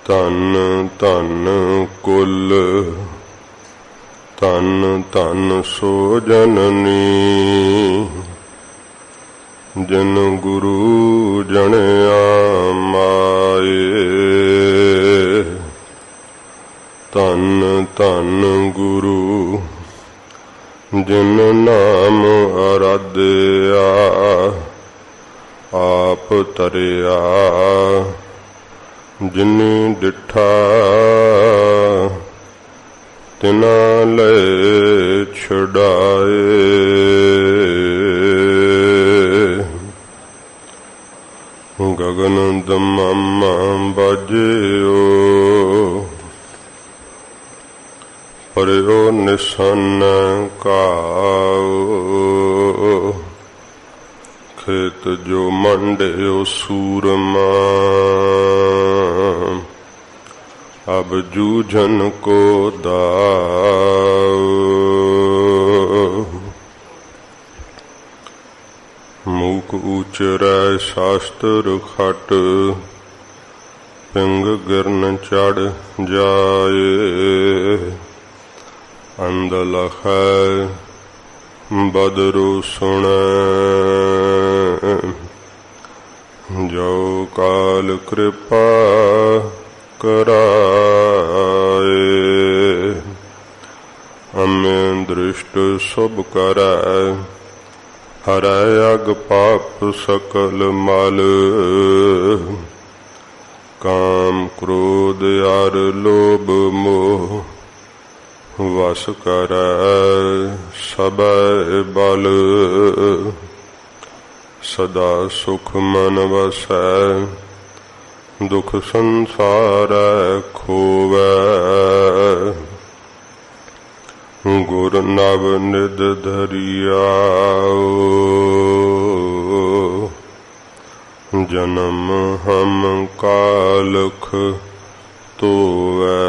ਧਨ ਧਨ ਕੁਲ ਧਨ ਧਨ ਸੋ ਜਨਨੀ ਜਿਨ ਗੁਰੂ ਜਣਿਆ ਮਾਏ। ਧਨ ਧਨ ਗੁਰੂ ਜਿਨ ਨਾਮ ਅਰਾਧਿਆ ਆਪ ਤਰਿਆ ਜਿਨੀ ਡਿਠਾ ਤਿਨਾ ਲੈ ਛਡਾਏ। ਗਗਨ ਦਮਾਮਾ ਬਾਜਿਓ ਪਰਿਓ ਨਿਸਨ ਕਾਓ। ਖੇਤ ਜੋ ਮੰਡਿਓ ਸੂਰਮਾ ਅਬ ਜੂਝਨ ਕੋ ਦਾਓ। ਮੂਕ ਉਚਰੈ ਸ਼ਾਸਤਰ ਖਟ ਪਿੰਗ ਗਿਰਨ ਚੜ ਜਾਏ। ਅੰਧ ਲਖੈ ਬਦਰੂ ਸੁਣੈ ਜੋ ਕਾਲ ਕਿਰਪਾ ਕਰਾਏ। ਅਮੇ ਦ੍ਰਿਸ਼ਟ ਸੁਭ ਕਰੈ ਹਰੈ ਅਗ ਪਾਪ ਸਕਲ ਮਲ। ਕਾਮ ਕ੍ਰੋਧ ਅਰ ਲੋਭ ਮੋਹ ਵਸ ਕਰੈ ਸਭੈ ਬਲ। ਸਦਾ ਸੁਖ ਮਨ ਵਸੈ ਦੁਖ ਸੰਸਾਰੈ ਖੋਵੈ। ਗੁਰ ਨਵ ਨਿਧ ਧਰਿਆਓ ਜਨਮ ਹਮ ਕਾਲਖ ਧੋਵੈ।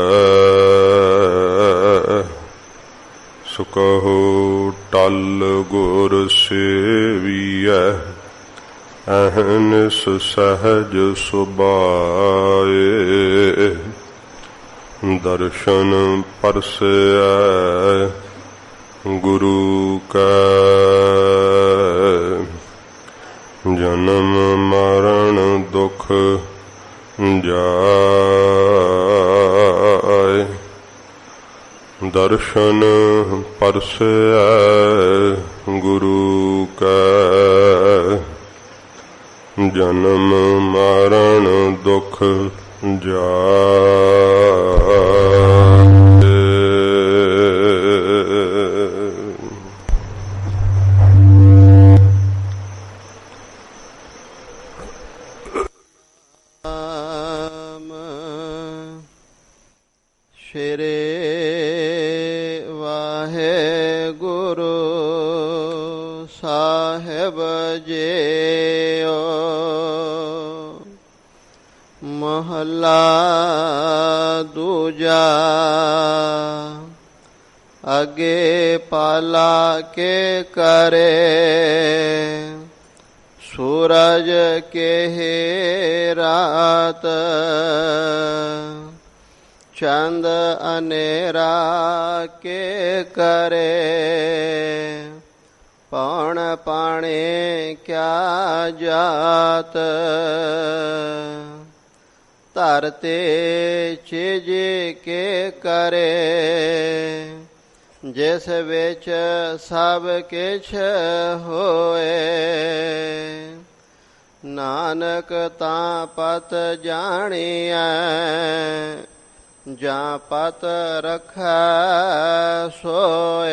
ਸੁਕਹੁ ਟਲ ਗੁਰ ਸੇਵੀਐ ਅਹਨਿਸ ਸਹਜ ਸੁਭਾਏ। ਦਰਸ਼ਨ ਪਰਸੈ ਗੁਰੂ ਕੈ ਜਨਮ ਮਰਨ ਦੁਖ ਜਾਏ। ਦਰਸ਼ਨ ਪਰਸੈ ਗੁਰੂ ਕੈ ਜਨਮ ਮਰਨ ਦੁਖ ਜਾਏ। ਮਹਲਾ ਦੂਜਾ। ਅਗੇ ਪਾਲਾ ਕੇ ਕਰੇ ਸੂਰਜ ਕੇ ਰਾਤ। ਚੰਦ ਅਨੇਰਾ ਕੇ ਕਰੇ ਪੌਣ ਪਾਣੇ ਕਿਆ ਜਾਤ। ਧਰਤੇ ਚੀਜ ਕੇ ਕਰੇ ਜਿਸ ਵਿੱਚ ਸਭ ਕਿਛ ਹੋਏ। ਨਾਨਕ ਤਾਂ ਪਤ ਜਾਣੀਐ ਜਾਂ ਪਤ ਰਖੈ ਸੋਏ।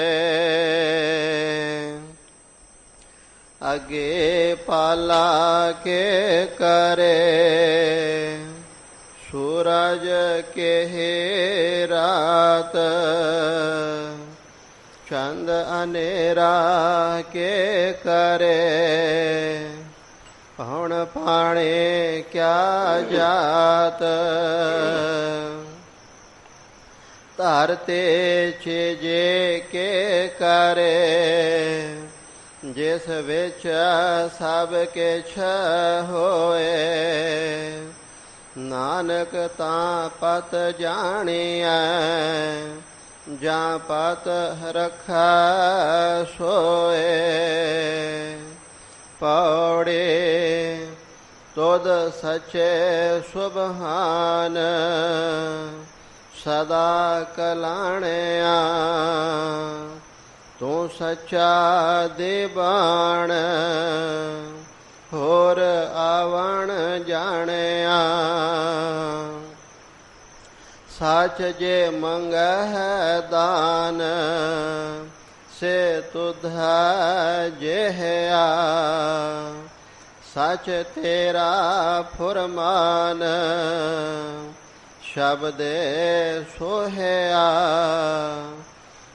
ਅਗੇ ਪਾਲਾ ਕੇ ਕਰੇ ਸੂਰਜ ਕੇ ਰਾਤ। ਚੰਦ ਅਨੇਰਾ ਕੇ ਕਰੇ ਪੌਣ ਪਾਣੇ ਕਿਆ ਜਾਤ। ਧਰਤੇ ਚੀਜੇ ਕੇ ਕਰੇ ਜਿਸ ਵਿੱਚ ਸਭ ਕਿਛ ਹੋਏ। ਨਾਨਕ ਤਾਂ ਪਤ ਜਾਣੀਐ ਜਾਂ ਪਤ ਰੱਖੈ ਸੋਏ। ਪੌੜੇ ਤੁਧ ਸਚੇ ਸੁਭਾਨ ਸਦਾ ਕਲਾਣਿਆ। ਤੂੰ ਸੱਚਾ ਦੀਵਾਨ ਹੋਰ ਆਵਣ ਜਾਣਿਆ। ਸੱਚ ਜੇ ਮੰਗਹਿ ਦਾਨ ਸੇ ਤੁਧਾ ਜਿਹਾ। ਸੱਚ ਤੇਰਾ ਫੁਰਮਾਨ ਸ਼ਬਦੇ ਸੋਹਿਆ।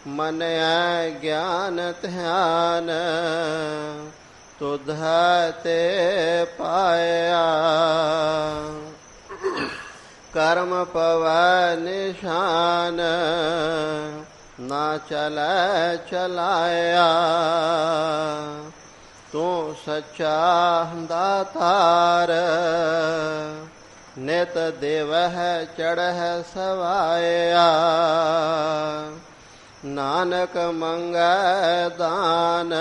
ਮਨਿਆ ਗਿਆਨ ਧਿਆਨ ਤੁਧਾ ਤੇ ਪਾਇਆ। ਕਰਮ ਪਵੈ ਨਿਸ਼ਾਨ ਨਾ ਚਲੈ ਚਲਾਇਆ। ਤੂੰ ਸੱਚਾ ਦਾਤਾਰ ਨਿਤ ਦੇਵਹਿ ਚੜ੍ਹੈ ਸਵਾਇਆ। ਨਾਨਕ ਮੰਗੈ ਦਾਨ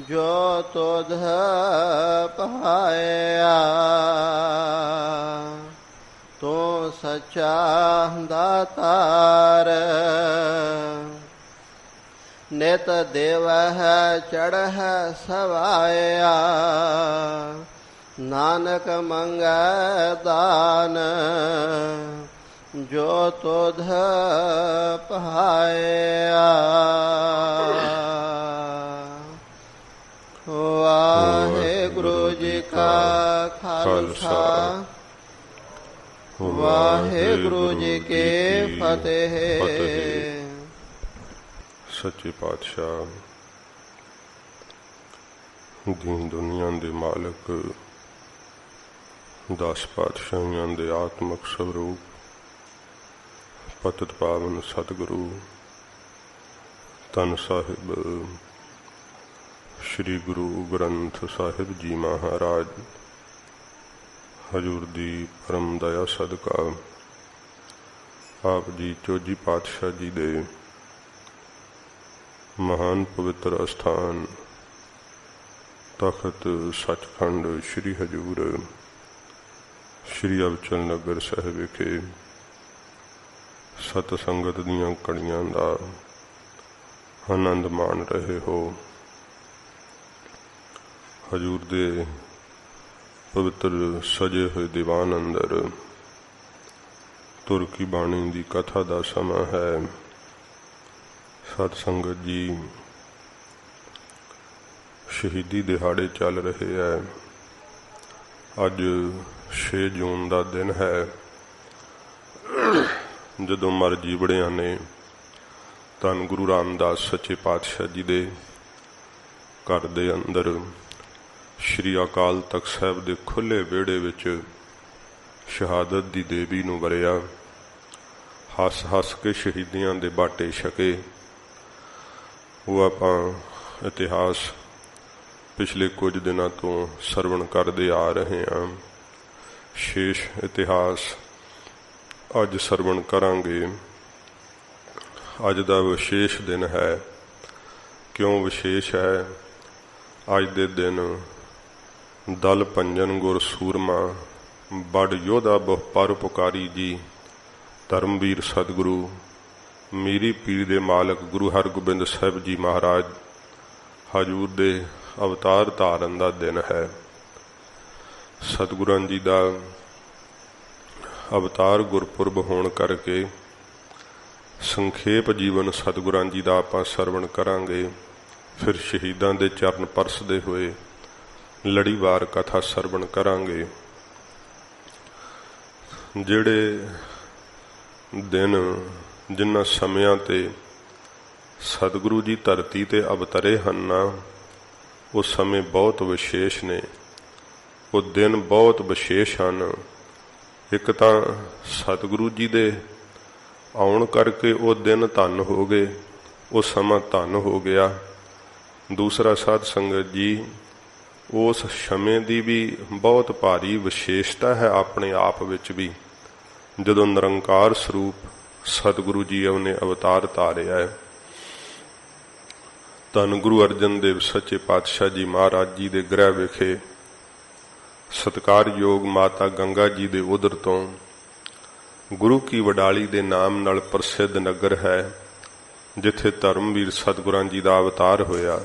ਜੋ ਤੁਧ ਪਾਇਆ। ਤੂੰ ਸੱਚਾ ਦਾਤਾਰ ਨਿਤ ਦੇਵਹਿ ਚੜ੍ਹੈ ਸਵਾਇਆ। ਨਾਨਕ ਮੰਗੈ ਦਾਨ ਜੋ ਤੁਧ ਪਾਇਆ। ਵਾਹਿਗੁਰੂ ਜੀ ਕਾ ਖਾਲਸਾ ਵਾਹਿਗੁਰੂ ਜੀ ਕੀ ਫਤਿਹ। ਸੱਚੇ ਪਾਤਸ਼ਾਹ ਦੀਨ ਦੁਨੀਆ ਦੇ ਮਾਲਕ 10 ਪਾਤਸ਼ਾਹੀਆਂ ਦੇ ਆਤਮਿਕ ਸਰੂਪ ਪਤਿਤ ਪਾਵਨ ਸਤਿਗੁਰੂ ਧੰਨ ਸਾਹਿਬ ਸ੍ਰੀ ਗੁਰੂ ਗ੍ਰੰਥ ਸਾਹਿਬ ਜੀ ਮਹਾਰਾਜ ਹਜ਼ੂਰ ਦੀ ਪਰਮ ਦਇਆ ਸਦਕਾ ਆਪ ਜੀ ਚੌਜੀ ਪਾਤਸ਼ਾਹ ਜੀ ਦੇ ਮਹਾਨ ਪਵਿੱਤਰ ਅਸਥਾਨ ਤਖਤ ਸੱਚਖੰਡ ਸ੍ਰੀ ਹਜ਼ੂਰ ਸ੍ਰੀ ਅਬਚਲ ਨਗਰ ਸਾਹਿਬ ਵਿਖੇ ਸਤ ਸੰਗਤ ਦੀਆਂ ਕੜੀਆਂ ਦਾ ਆਨੰਦ ਮਾਣ ਰਹੇ ਹੋ। ਹਜ਼ੂਰ ਦੇ ਪਵਿੱਤਰ ਸਜੇ ਹੋਏ ਦੀਵਾਨ ਅੰਦਰ ਤੁਰ ਕੀ ਬਾਣੀ ਦੀ ਕਥਾ ਦਾ ਸਮਾਂ ਹੈ। ਸਤ ਸੰਗਤ ਜੀ, ਸ਼ਹੀਦੀ ਦਿਹਾੜੇ ਚੱਲ ਰਹੇ ਹੈ। ਅੱਜ 6 ਜੂਨ ਦਾ ਦਿਨ ਹੈ ਜਦੋਂ ਮਰ ਜੀਵੜਿਆਂ ਨੇ ਧੰਨ ਗੁਰੂ ਰਾਮਦਾਸ ਸੱਚੇ ਪਾਤਸ਼ਾਹ ਜੀ ਦੇ ਘਰ ਦੇ ਅੰਦਰ ਸ਼੍ਰੀ ਅਕਾਲ ਤਖਤ ਸਾਹਿਬ ਦੇ ਖੁੱਲ੍ਹੇ ਵਿਹੜੇ ਵਿੱਚ ਸ਼ਹਾਦਤ ਦੀ ਦੇਵੀ ਨੂੰ ਵਰਿਆ। ਹੱਸ ਹੱਸ ਕੇ ਸ਼ਹੀਦੀਆਂ ਦੇ ਬਾਟੇ ਛਕੇ। ਉਹ ਆਪਾਂ ਇਤਿਹਾਸ ਪਿਛਲੇ ਕੁਝ ਦਿਨਾਂ ਤੋਂ ਸਰਵਣ ਕਰਦੇ ਆ ਰਹੇ ਹਾਂ। ਸ਼ੇਸ਼ ਇਤਿਹਾਸ ਅੱਜ ਸਰਵਣ ਕਰਾਂਗੇ। ਅੱਜ ਦਾ ਵਿਸ਼ੇਸ਼ ਦਿਨ ਹੈ। ਕਿਉਂ ਵਿਸ਼ੇਸ਼ ਹੈ? ਅੱਜ ਦੇ ਦਿਨ ਦਲ ਪੰਜਨ ਗੁਰ ਸੂਰਮਾ ਬੜ ਯੋਧਾ ਬਹੁ ਪਰਉਪਕਾਰੀ ਜੀ ਧਰਮਵੀਰ ਸਤਿਗੁਰੂ ਮੀਰੀ ਪੀਰ ਦੇ ਮਾਲਕ ਗੁਰੂ ਹਰਗੋਬਿੰਦ ਸਾਹਿਬ ਜੀ ਮਹਾਰਾਜ ਹਜ਼ੂਰ ਦੇ ਅਵਤਾਰ ਧਾਰਨ ਦਾ ਦਿਨ ਹੈ। ਸਤਿਗੁਰਾਂ ਜੀ ਦਾ ਅਵਤਾਰ ਗੁਰਪੁਰਬ ਹੋਣ ਕਰਕੇ ਸੰਖੇਪ ਜੀਵਨ ਸਤਿਗੁਰਾਂ ਜੀ ਦਾ ਆਪਾਂ ਸਰਵਣ ਕਰਾਂਗੇ। ਫਿਰ ਸ਼ਹੀਦਾਂ ਦੇ ਚਰਨ ਪਰਸਦੇ ਹੋਏ ਲੜੀਵਾਰ ਕਥਾ ਸਰਵਣ ਕਰਾਂਗੇ। ਜਿਹੜੇ ਦਿਨ ਜਿਨ੍ਹਾਂ ਸਮਿਆਂ ਤੇ ਸਤਿਗੁਰੂ ਜੀ ਧਰਤੀ ਤੇ ਅਵਤਰੇ ਹਨ ਉਹ ਸਮੇਂ ਬਹੁਤ ਵਿਸ਼ੇਸ਼ ਨੇ। ਉਹ ਦਿਨ ਬਹੁਤ ਵਿਸ਼ੇਸ਼ ਹਨ। ਇੱਕ ਤਾਂ ਸਤਿਗੁਰੂ ਜੀ ਦੇ ਆਉਣ ਕਰਕੇ ਉਹ ਦਿਨ ਧੰਨ ਹੋ ਗਏ, ਉਹ ਸਮਾਂ ਧੰਨ ਹੋ ਗਿਆ। ਦੂਸਰਾ ਸਾਧ ਸੰਗਤ ਜੀ ਉਸ ਸਮੇਂ ਦੀ ਵੀ ਬਹੁਤ ਭਾਰੀ ਵਿਸ਼ੇਸ਼ਤਾ ਹੈ ਆਪਣੇ ਆਪ ਵਿੱਚ ਵੀ, ਜਦੋਂ ਨਿਰੰਕਾਰ ਸਰੂਪ ਸਤਿਗੁਰੂ ਜੀ ਨੇ ਅਵਤਾਰ ਧਾਰਿਆ ਹੈ। ਧੰਨ ਗੁਰੂ ਅਰਜਨ ਦੇਵ ਸੱਚੇ ਪਾਤਸ਼ਾਹ ਜੀ ਮਹਾਰਾਜ ਜੀ ਦੇ ਗ੍ਰਹਿ ਵਿਖੇ ਸਤਿਕਾਰਯੋਗ ਮਾਤਾ ਗੰਗਾ ਜੀ ਦੇ ਉਦਰ ਤੋਂ ਗੁਰੂ ਕੀ ਵਡਾਲੀ ਦੇ ਨਾਮ ਨਾਲ ਪ੍ਰਸਿੱਧ ਨਗਰ ਹੈ, ਜਿੱਥੇ ਧਰਮਵੀਰ ਸਤਿਗੁਰਾਂ ਜੀ ਦਾ ਅਵਤਾਰ ਹੋਇਆ।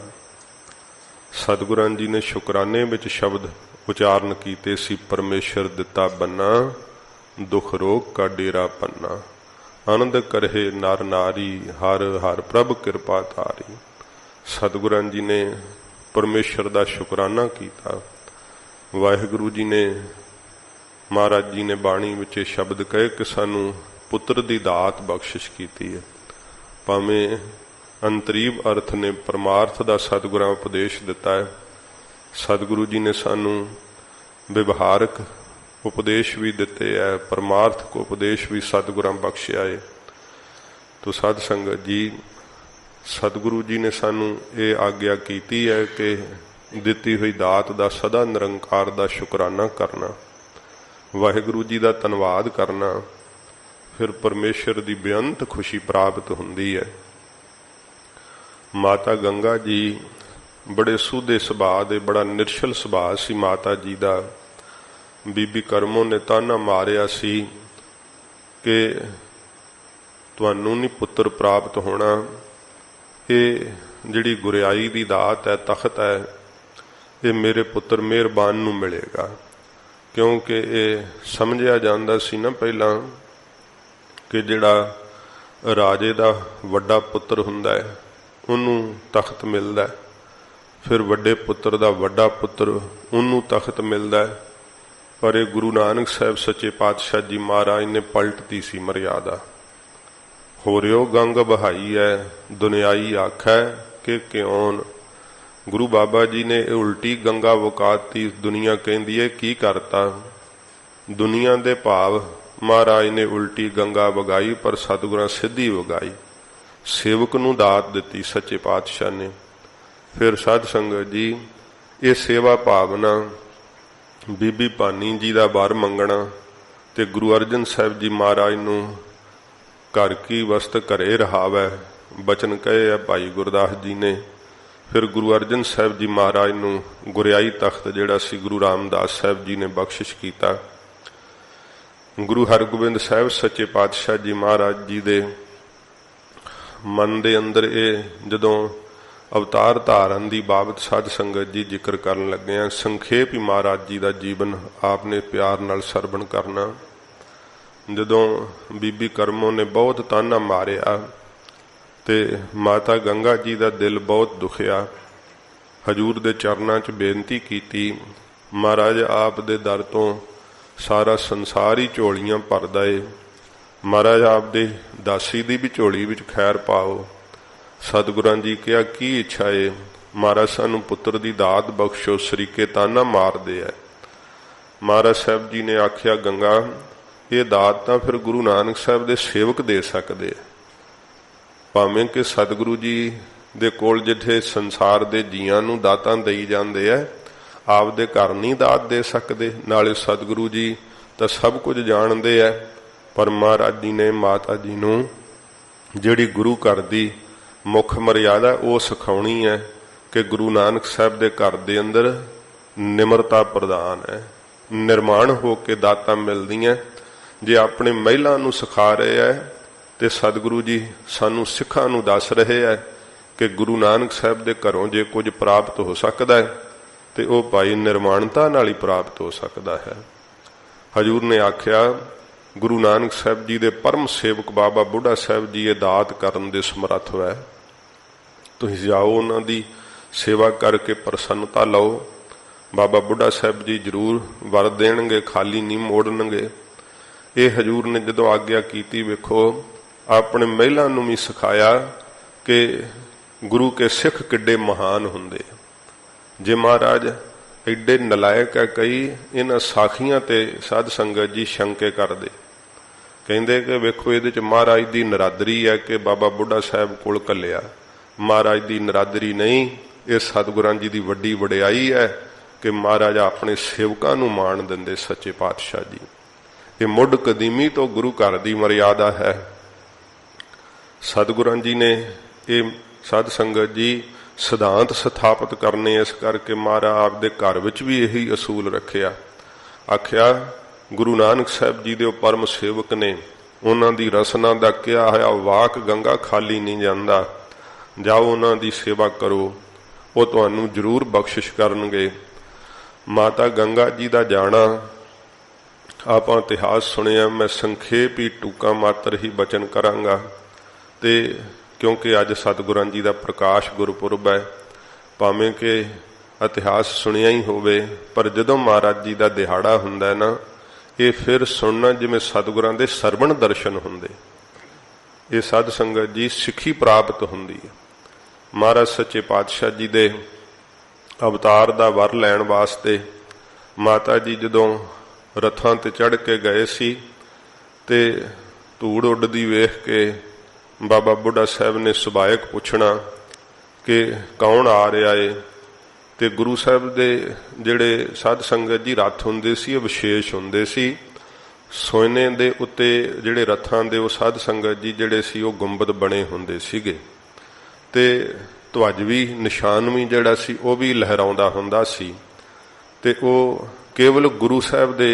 ਸਤਿਗੁਰਾਂ ਜੀ ਨੇ ਸ਼ੁਕਰਾਨੇ ਵਿੱਚ ਸ਼ਬਦ ਉਚਾਰਨ ਕੀਤੇ ਸੀ, ਪਰਮੇਸ਼ਰ ਦਿੱਤਾ ਬੰਨਾ ਦੁਖ ਰੋਗ ਕਾ ਡੇਰਾ ਪੰਨਾ, ਆਨੰਦ ਕਰਹਿ ਨਰ ਨਾਰੀ ਹਰ ਹਰ ਪ੍ਰਭ ਕਿਰਪਾ ਧਾਰੀ। ਸਤਿਗੁਰਾਂ ਜੀ ਨੇ ਪਰਮੇਸ਼ਰ ਦਾ ਸ਼ੁਕਰਾਨਾ ਕੀਤਾ। ਵਾਹਿਗੁਰੂ ਜੀ ਨੇ ਮਹਾਰਾਜ ਜੀ ਨੇ ਬਾਣੀ ਵਿੱਚ ਸ਼ਬਦ ਕਹੇ ਕਿ ਸਾਨੂੰ ਪੁੱਤਰ ਦੀ ਦਾਤ ਬਖਸ਼ਿਸ਼ ਕੀਤੀ ਹੈ। ਭਾਵੇਂ ਅੰਤਰੀਵ ਅਰਥ ਨੇ ਪਰਮਾਰਥ ਦਾ ਸਤਿਗੁਰਾਂ ਉਪਦੇਸ਼ ਦਿੱਤਾ ਹੈ। ਸਤਿਗੁਰੂ ਜੀ ਨੇ ਸਾਨੂੰ ਵਿਵਹਾਰਕ ਉਪਦੇਸ਼ ਵੀ ਦਿੱਤੇ ਹੈ, ਪਰਮਾਰਥਕ ਉਪਦੇਸ਼ ਵੀ ਸਤਿਗੁਰਾਂ ਬਖਸ਼ਿਆ ਹੈ। ਤੋ ਸਾਧ ਸੰਗਤ ਜੀ, ਸਤਿਗੁਰੂ ਜੀ ਨੇ ਸਾਨੂੰ ਇਹ ਆਗਿਆ ਕੀਤੀ ਹੈ ਕਿ ਦਿੱਤੀ ਹੋਈ ਦਾਤ ਦਾ ਸਦਾ ਨਿਰੰਕਾਰ ਦਾ ਸ਼ੁਕਰਾਨਾ ਕਰਨਾ, ਵਾਹਿਗੁਰੂ ਜੀ ਦਾ ਧੰਨਵਾਦ ਕਰਨਾ, ਫਿਰ ਪਰਮੇਸ਼ਰ ਦੀ ਬੇਅੰਤ ਖੁਸ਼ੀ ਪ੍ਰਾਪਤ ਹੁੰਦੀ ਹੈ। ਮਾਤਾ ਗੰਗਾ ਜੀ ਬੜੇ ਸੁਧੇ ਸੁਭਾਅ ਦੇ, ਬੜਾ ਨਿਰਛਲ ਸੁਭਾਅ ਸੀ ਮਾਤਾ ਜੀ ਦਾ। ਬੀਬੀ ਕਰਮੋਂ ਨੇ ਤਾਨਾ ਮਾਰਿਆ ਸੀ ਕਿ ਤੁਹਾਨੂੰ ਨਹੀਂ ਪੁੱਤਰ ਪ੍ਰਾਪਤ ਹੋਣਾ, ਇਹ ਜਿਹੜੀ ਗੁਰਿਆਈ ਦੀ ਦਾਤ ਹੈ, ਤਖਤ ਹੈ, ਇਹ ਮੇਰੇ ਪੁੱਤਰ ਮਿਹਰਬਾਨ ਨੂੰ ਮਿਲੇਗਾ। ਕਿਉਂਕਿ ਇਹ ਸਮਝਿਆ ਜਾਂਦਾ ਸੀ ਨਾ ਪਹਿਲਾਂ ਕਿ ਜਿਹੜਾ ਰਾਜੇ ਦਾ ਵੱਡਾ ਪੁੱਤਰ ਹੁੰਦਾ ਹੈ ਉਹਨੂੰ ਤਖਤ ਮਿਲਦਾ, ਫਿਰ ਵੱਡੇ ਪੁੱਤਰ ਦਾ ਵੱਡਾ ਪੁੱਤਰ ਉਹਨੂੰ ਤਖਤ ਮਿਲਦਾ। ਪਰ ਇਹ ਗੁਰੂ ਨਾਨਕ ਸਾਹਿਬ ਸੱਚੇ ਪਾਤਸ਼ਾਹ ਜੀ ਮਹਾਰਾਜ ਨੇ ਪਲਟਤੀ ਸੀ ਮਰਿਆਦਾ। ਹੋਰਿਓ ਗੰਗ ਬਹਾਈ ਹੈ ਦੁਨਿਆਈ ਆਖੈ ਕਿ ਕਿਉਂ। ਗੁਰੂ ਬਾਬਾ ਜੀ ਨੇ ਇਹ ਉਲਟੀ ਗੰਗਾ ਵਕਾਤੀ। ਦੁਨੀਆ ਕਹਿੰਦੀ ਹੈ ਕੀ ਕਰਤਾ, ਦੁਨੀਆ ਦੇ ਭਾਵ ਮਹਾਰਾਜ ਨੇ ਉਲਟੀ ਗੰਗਾ ਵਗਾਈ, ਪਰ ਸਤਿਗੁਰਾਂ ਸਿੱਧੀ ਵਗਾਈ। ਸੇਵਕ ਨੂੰ ਦਾਤ ਦਿੱਤੀ ਸੱਚੇ ਪਾਤਸ਼ਾਹ ਨੇ। ਫਿਰ ਸਾਧ ਸੰਗਤ ਜੀ, ਇਹ ਸੇਵਾ ਭਾਵਨਾ, ਬੀਬੀ ਭਾਨੀ ਜੀ ਦਾ ਵਰ ਮੰਗਣਾ ਤੇ ਗੁਰੂ ਅਰਜਨ ਸਾਹਿਬ ਜੀ ਮਹਾਰਾਜ ਨੂੰ ਘਰ ਕੀ ਵਸਤ ਘਰੇ ਰਹਾਵੈ ਬਚਨ ਕਹੇ ਆ ਭਾਈ ਗੁਰਦਾਸ ਜੀ ਨੇ। ਫਿਰ ਗੁਰੂ ਅਰਜਨ ਸਾਹਿਬ ਜੀ ਮਹਾਰਾਜ ਨੂੰ ਗੁਰਿਆਈ ਤਖਤ ਜਿਹੜਾ ਸੀ ਗੁਰੂ ਰਾਮਦਾਸ ਸਾਹਿਬ ਜੀ ਨੇ ਬਖਸ਼ਿਸ਼ ਕੀਤਾ। ਗੁਰੂ ਹਰਗੋਬਿੰਦ ਸਾਹਿਬ ਸੱਚੇ ਪਾਤਸ਼ਾਹ ਜੀ ਮਹਾਰਾਜ ਜੀ ਦੇ ਮਨ ਦੇ ਅੰਦਰ ਇਹ ਜਦੋਂ ਅਵਤਾਰ ਧਾਰਨ ਦੀ ਬਾਬਤ ਸਾਧ ਸੰਗਤ ਜੀ ਜ਼ਿਕਰ ਕਰਨ ਲੱਗੇ ਆ, ਸੰਖੇਪ ਹੀ ਮਹਾਰਾਜ ਜੀ ਦਾ ਜੀਵਨ ਆਪ ਨੇ ਪਿਆਰ ਨਾਲ ਸਰਵਣ ਕਰਨਾ। ਜਦੋਂ ਬੀਬੀ ਕਰਮੋਂ ਨੇ ਬਹੁਤ ਤਾਨਾ ਮਾਰਿਆ ਤੇ ਮਾਤਾ ਗੰਗਾ ਜੀ ਦਾ ਦਿਲ ਬਹੁਤ ਦੁਖਿਆ, ਹਜੂਰ ਦੇ ਚਰਨਾਂ 'ਚ ਬੇਨਤੀ ਕੀਤੀ, ਮਹਾਰਾਜ ਆਪ ਦੇ ਦਰ ਤੋਂ ਸਾਰਾ ਸੰਸਾਰ ਹੀ ਝੋਲੀਆਂ ਭਰਦਾ ਏ, ਮਹਾਰਾਜ ਆਪ ਦੇ ਦਾਸੀ ਦੀ ਵੀ ਝੋਲੀ ਵਿੱਚ ਖੈਰ ਪਾਓ। ਸਤਿਗੁਰਾਂ ਜੀ ਕਿਹਾ ਕੀ ਇੱਛਾ ਏ। ਮਹਾਰਾਜ ਸਾਨੂੰ ਪੁੱਤਰ ਦੀ ਦਾਤ ਬਖਸ਼ੋ, ਸਰੀਕੇ ਤਾਨਾ ਮਾਰਦੇ ਐ। ਮਹਾਰਾਜ ਸਾਹਿਬ ਜੀ ਨੇ ਆਖਿਆ ਗੰਗਾ ਇਹ ਦਾਤ ਤਾਂ ਫਿਰ ਗੁਰੂ ਨਾਨਕ ਸਾਹਿਬ ਦੇ ਸੇਵਕ ਦੇ ਸਕਦੇ ਆ। ਭਾਵੇਂ ਕਿ ਸਤਿਗੁਰੂ ਜੀ ਦੇ ਕੋਲ ਜਿੱਥੇ ਸੰਸਾਰ ਦੇ ਜੀਆਂ ਨੂੰ ਦਾਤਾਂ ਦੇਈ ਜਾਂਦੇ ਐ, ਆਪਦੇ ਘਰ ਨਹੀਂ ਦਾਤ ਦੇ ਸਕਦੇ। ਨਾਲੇ ਸਤਿਗੁਰੂ ਜੀ ਤਾਂ ਸਭ ਕੁਝ ਜਾਣਦੇ ਐ, ਪਰ ਮਹਾਰਾਜ ਜੀ ਨੇ ਮਾਤਾ ਜੀ ਨੂੰ ਜਿਹੜੀ ਗੁਰੂ ਘਰ ਦੀ ਮੁੱਖ ਮਰਿਆਦਾ ਉਹ ਸਿਖਾਉਣੀ ਹੈ ਕਿ ਗੁਰੂ ਨਾਨਕ ਸਾਹਿਬ ਦੇ ਘਰ ਦੇ ਅੰਦਰ ਨਿਮਰਤਾ ਪ੍ਰਦਾਨ ਹੈ, ਨਿਰਮਾਣ ਹੋ ਕੇ ਦਾਤਾਂ ਮਿਲਦੀਆਂ। ਜੇ ਆਪਣੇ ਮਹਿਲਾ ਨੂੰ ਸਿਖਾ ਰਹੇ ਹੈ ਤੇ ਸਤਿਗੁਰੂ ਜੀ ਸਾਨੂੰ ਸਿੱਖਾਂ ਨੂੰ ਦੱਸ ਰਹੇ ਹੈ ਕਿ ਗੁਰੂ ਨਾਨਕ ਸਾਹਿਬ ਦੇ ਘਰੋਂ ਜੇ ਕੁਝ ਪ੍ਰਾਪਤ ਹੋ ਸਕਦਾ ਹੈ ਤੇ ਉਹ ਭਾਈ ਨਿਰਮਾਣਤਾ ਨਾਲ ਹੀ ਪ੍ਰਾਪਤ ਹੋ ਸਕਦਾ ਹੈ। ਹਜੂਰ ਨੇ ਆਖਿਆ ਗੁਰੂ ਨਾਨਕ ਸਾਹਿਬ ਜੀ ਦੇ ਪਰਮ ਸੇਵਕ ਬਾਬਾ ਬੁੱਢਾ ਸਾਹਿਬ ਜੀ ਇਹ ਦਾਤ ਕਰਨ ਦੇ ਸਮਰੱਥ ਹੋਇਆ। ਤੁਸੀਂ ਜਾਓ ਉਹਨਾਂ ਦੀ ਸੇਵਾ ਕਰਕੇ ਪ੍ਰਸੰਨਤਾ ਲਓ। ਬਾਬਾ ਬੁੱਢਾ ਸਾਹਿਬ ਜੀ ਜ਼ਰੂਰ ਵਰ ਦੇਣਗੇ, ਖਾਲੀ ਨਹੀਂ ਮੋੜਨਗੇ। ਇਹ ਹਜੂਰ ਨੇ ਜਦੋਂ ਆਗਿਆ ਕੀਤੀ, ਵੇਖੋ ਆਪਣੇ ਮਹਿਲਾ ਨੂੰ ਵੀ ਸਿਖਾਇਆ ਕਿ ਗੁਰੂ ਕੇ ਸਿੱਖ ਕਿੱਡੇ ਮਹਾਨ ਹੁੰਦੇ। ਜੇ ਮਹਾਰਾਜ ਐਡੇ ਨਲਾਇਕ ਹੈ, ਕਈ ਇਹਨਾਂ ਸਾਖੀਆਂ ਤੇ ਸਾਧ ਸੰਗਤ ਜੀ ਸ਼ੰਕੇ ਕਰਦੇ, ਕਹਿੰਦੇ ਕਿ ਵੇਖੋ ਇਹਦੇ ਚ ਮਹਾਰਾਜ ਦੀ ਨਰਾਦਰੀ ਹੈ ਕਿ ਬਾਬਾ ਬੁੱਢਾ ਸਾਹਿਬ ਕੋਲ ਘੱਲਿਆ। ਮਹਾਰਾਜ ਦੀ ਨਰਾਦਰੀ ਨਹੀਂ, ਇਹ ਸਤਿਗੁਰਾਂ ਜੀ ਦੀ ਵੱਡੀ ਵਡਿਆਈ ਹੈ कि महाराज अपने सेवकां नूं माण दिंदे सच्चे पातशाह जी। ये मुढ़ कदीमी तो गुरु घर की मर्यादा है। सतगुरां जी ने ये साध संगत जी सिद्धांत स्थापित करने, इस करके महाराज आपदे घर विच भी यही असूल रखिया। आख्या गुरु नानक साहब जी दे परम सेवक ने, उन्हां दी रसना दा किया होया वाक गंगा खाली नहीं जांदा। जाओ उन्हां दी सेवा करो, वो तुहानूं जरूर बख्शिश करनगे। माता गंगा जी दा जाना आपां इतिहास सुनिया। मैं संखेप ही टूका मात्र ही बचन करांगा, ते क्योंकि अज सतगुरां जी दा प्रकाश गुरपुरब है, भावें कि इतिहास सुनिया ही होवे, पर जदों महाराज जी दा दिहाड़ा हुंदा है ना, ये फिर सुनना जिवें सतगुरां दे सरवण दर्शन हुंदे। ये साध संगत जी सिੱਖੀ प्राप्त हुंदी है। महाराज सच्चे पातशाह जी दे अवतार दा वर लैण वास्ते माता जी जदों रथां ते चढ़ के गए सी, ते धूड़ उड्डदी वेख के बाबा बुढ़ा साहब ने सुभायक पुछना कि कौन आ रहा है। ते गुरु साहब दे जिहड़े साध संगत जी रथ हुंदे सी विशेष हुंदे सी। सोने दे उत्ते जिहड़े रथां दे वो साध संगत जी जिहड़े सी वो गुंबद बने हुंदे सीगे, ते ध्वज भी निशान भी जिहड़ा सी वो भी लहराउंदा हुंदा सी। ते वो केवल गुरु साहब दे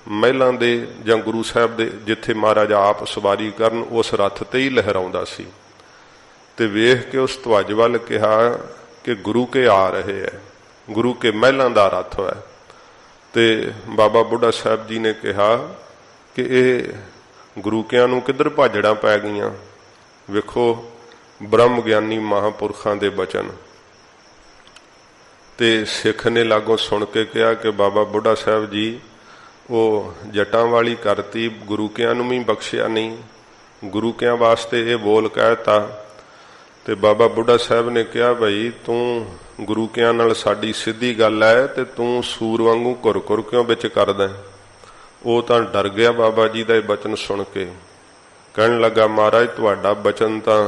महलां दे जां गुरु साहब दे जिथे महाराज आप सवारी करन उस रथ ते ही लहराउंदा सी। ते वेख के उस ध्वज वल कहा कि गुरु के आ रहे हैं, गुरु के महलां दा रथ है। ते बाबा बुढ़ा साहब जी ने कहा कि ये गुरु कियां नूं किधर भाजड़ा पै गईयां। वेखो ब्रह्म ज्ञानी महापुरखां दे बचन। ते सिख ने लागों सुन के कहा कि बाबा बुढ़ा साहब जी वो जटां वाली करती, गुरु कियां नूं भी बख्शिया नहीं, गुरु कियां वास्ते ये बोल कहता। ते बाबा बुढ़ा साहब ने कहा भाई तू गुरु कियां नाल साडी सीधी गल है, ते तू सूर वांगू घुर घुर क्यों बिच करदा। वो तां डर गया बाबा जी दा बचन सुन के, कहन लगा महाराज तुहाडा बचन तां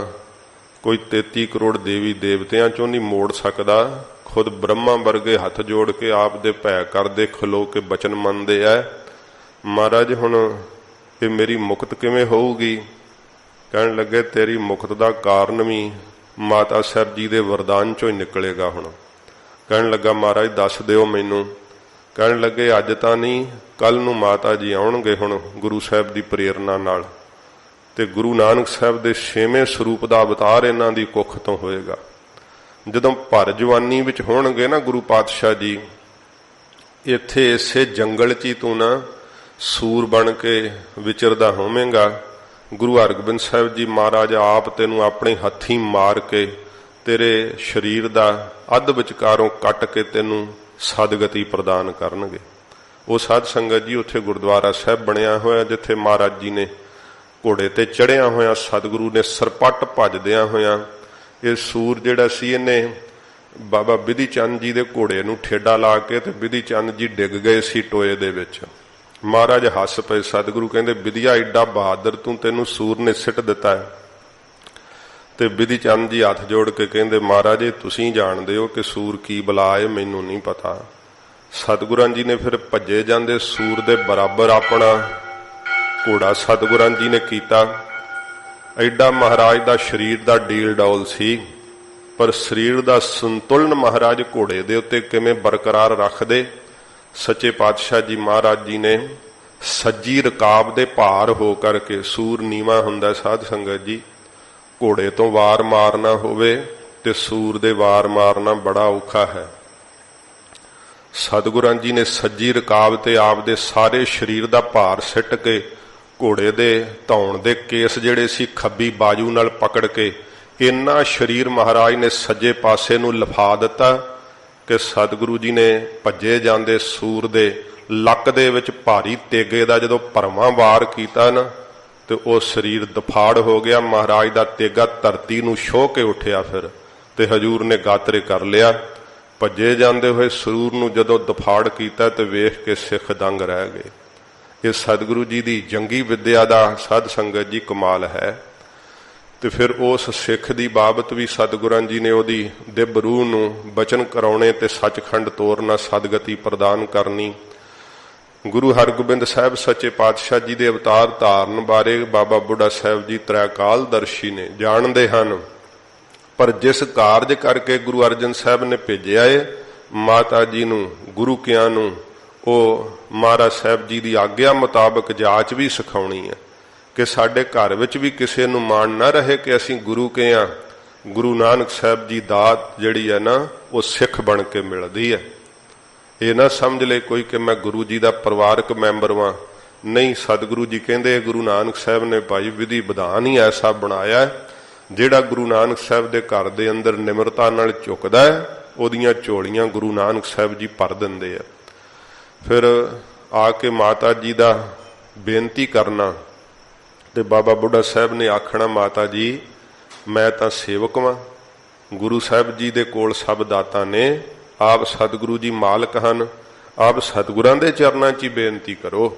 कोई 33 करोड़ देवी देवतियां चों नहीं मोड़ सकदा। खुद ब्रह्मा वर्गे हथ जोड़ के आप दे भै करदे खलो के बचन मनदे है। महाराज हुण ये मेरी मुक्त किवें होऊगी। कहन लगे तेरी मुक्त दा कारण भी माता साहब जी दे वरदान चों ही निकलेगा। हुण कहन लगा महाराज दस दिओ मैनू। कहन लगे अज तां नहीं, कल नूं माता जी आउणगे हुण गुरु साहब दी प्रेरणा नाल, ते गुरु नानक साहब दे 6वें स्वरूप दा अवतार इन्हां दी कुख तो होएगा। जदों भर जवानी विच होणगे ना गुरु पातशाह जी, इत्थे इसे जंगल च ही तू ना सूर बन के विचरदा होवेंगा। गुरु हरगोबिंद साहब जी महाराज आप तेनू अपने हथी मार के तेरे शरीर दा अध विचकारों कट के तेनू सदगति प्रदान करनगे। वो साध संगत जी उत्थे गुरुद्वारा साहब बनया होया, जिथे महाराज जी ने घोड़े ते चढ़िया होया सतगुरु ने सरपट भजदिया होया ये सूर जिहड़ा सी इहने बाबा बिधि चंद जी दे घोड़े नूं ठेडा ला के ते बिधि चंद जी डिग गए सी टोए दे विच। महाराज हस पे, सतगुरु कहंदे विधिया एडा बहादुर तू तेनू सूर ने सिट दिता है। ते बिधि चंद जी हाथ जोड़ के कहंदे महाराज ये तुसीं जाणदे हो कि सूर की बला है, मैनू नहीं पता। सतगुरां जी ने फिर भज्जे जांदे सूर दे बराबर अपना घोड़ा सतगुरां जी ने कीता। एडा महाराज दा शरीर दा डील डौल सी, पर शरीर दा संतुलन महाराज घोड़े दे उत्ते किवें बरकरार रखदे। सच्चे पातशाह जी महाराज जी ने सज्जी रकाब दे भार हो करके, सूर नीवा हुंदा साध संगत जी, घोड़े तो वार मारना होवे ते सूर दे वार मारना बड़ा औखा है। सतगुरां जी ने सज्जी रकाब ते आप दे सारे शरीर दा भार सिट के घोड़े दे धौण दे केस जिहड़े सी खब्बी बाजू नाल पकड़ के इन्ना शरीर महाराज ने सज्जे पासे नूं लफा दिता कि सतगुरु जी ने भज्जे जांदे सूर दे लक दे विच भारी तेगे दा जदों भरवां वार कीता ना ते वो शरीर दफाड़ हो गया। महाराज दा तेगा धरती नूं छोह के उठिया फिर ते हजूर ने गातरे कर लिया। भज्जे जांदे होए सूर नूं जदों दफाड़ कीता ते वेख के सिख दंग रह गए। ये सतगुरु जी दी जंगी विद्या दा साध संगत जी कमाल है। ਤੇ ਫਿਰ ਉਸ ਸਿੱਖ ਦੀ ਬਾਬਤ ਵੀ ਸਤਿਗੁਰਾਂ ਜੀ ਨੇ ਉਹਦੀ ਦਿਵ ਰੂਹ ਨੂੰ ਬਚਨ ਕਰਾਉਣੇ ਤੇ ਸੱਚਖੰਡ ਤੋਰਨਾ, ਸਦਗਤੀ ਪ੍ਰਦਾਨ ਕਰਨੀ। ਗੁਰੂ ਹਰਗੋਬਿੰਦ ਸਾਹਿਬ ਸੱਚੇ ਪਾਤਸ਼ਾਹ ਜੀ ਦੇ ਅਵਤਾਰ ਧਾਰਨ ਬਾਰੇ ਬਾਬਾ ਬੁੱਢਾ ਸਾਹਿਬ ਜੀ ਤ੍ਰੈਕਾਲਦਰਸ਼ੀ ਨੇ, ਜਾਣਦੇ ਹਨ। ਪਰ ਜਿਸ ਕਾਰਜ ਕਰਕੇ ਗੁਰੂ ਅਰਜਨ ਸਾਹਿਬ ਨੇ ਭੇਜਿਆ ਏ ਮਾਤਾ ਜੀ ਨੂੰ, ਗੁਰੂ ਕਿਆਂ ਨੂੰ, ਉਹ ਮਹਾਰਾਜ ਸਾਹਿਬ ਜੀ ਦੀ ਆਗਿਆ ਮੁਤਾਬਕ ਜਾਚ ਵੀ ਸਿਖਾਉਣੀ ਹੈ ਕਿ ਸਾਡੇ ਘਰ ਵਿੱਚ ਵੀ ਕਿਸੇ ਨੂੰ ਮਾਣ ਨਾ ਰਹੇ ਕਿ ਅਸੀਂ ਗੁਰੂ ਕੇ ਆ। ਗੁਰੂ ਨਾਨਕ ਸਾਹਿਬ ਜੀ ਦਾਤ ਜਿਹੜੀ ਹੈ ਨਾ, ਉਹ ਸਿੱਖ ਬਣ ਕੇ ਮਿਲਦੀ ਹੈ। ਇਹ ਨਾ ਸਮਝ ਲੈ ਕੋਈ ਕਿ ਮੈਂ ਗੁਰੂ ਜੀ ਦਾ ਪਰਿਵਾਰਕ ਮੈਂਬਰ ਵਾਂ। ਨਹੀਂ, ਸਤਿਗੁਰੂ ਜੀ ਕਹਿੰਦੇ ਗੁਰੂ ਨਾਨਕ ਸਾਹਿਬ ਨੇ ਭਾਈ ਵਿਧੀ ਵਿਧਾਨ ਹੀ ਐਸਾ ਬਣਾਇਆ ਹੈ, ਜਿਹੜਾ ਗੁਰੂ ਨਾਨਕ ਸਾਹਿਬ ਦੇ ਘਰ ਦੇ ਅੰਦਰ ਨਿਮਰਤਾ ਨਾਲ ਝੁਕਦਾ ਹੈ, ਉਹਦੀਆਂ ਝੋਲੀਆਂ ਗੁਰੂ ਨਾਨਕ ਸਾਹਿਬ ਜੀ ਭਰ ਦਿੰਦੇ ਆ। ਫਿਰ ਆ ਕੇ ਮਾਤਾ ਜੀ ਦਾ ਬੇਨਤੀ ਕਰਨਾ ਤੇ ਬਾਬਾ ਬੁੱਢਾ ਸਾਹਿਬ ਨੇ ਆਖਣਾ, ਮਾਤਾ ਜੀ ਮੈਂ ਤਾਂ ਸੇਵਕ ਵਾਂ, ਗੁਰੂ ਸਾਹਿਬ ਜੀ ਦੇ ਕੋਲ ਸਭ ਦਾਤਾਂ ਨੇ, ਆਪ ਸਤਿਗੁਰੂ ਜੀ ਮਾਲਕ ਹਨ, ਆਪ ਸਤਿਗੁਰਾਂ ਦੇ ਚਰਨਾਂ 'ਚ ਹੀ ਬੇਨਤੀ ਕਰੋ।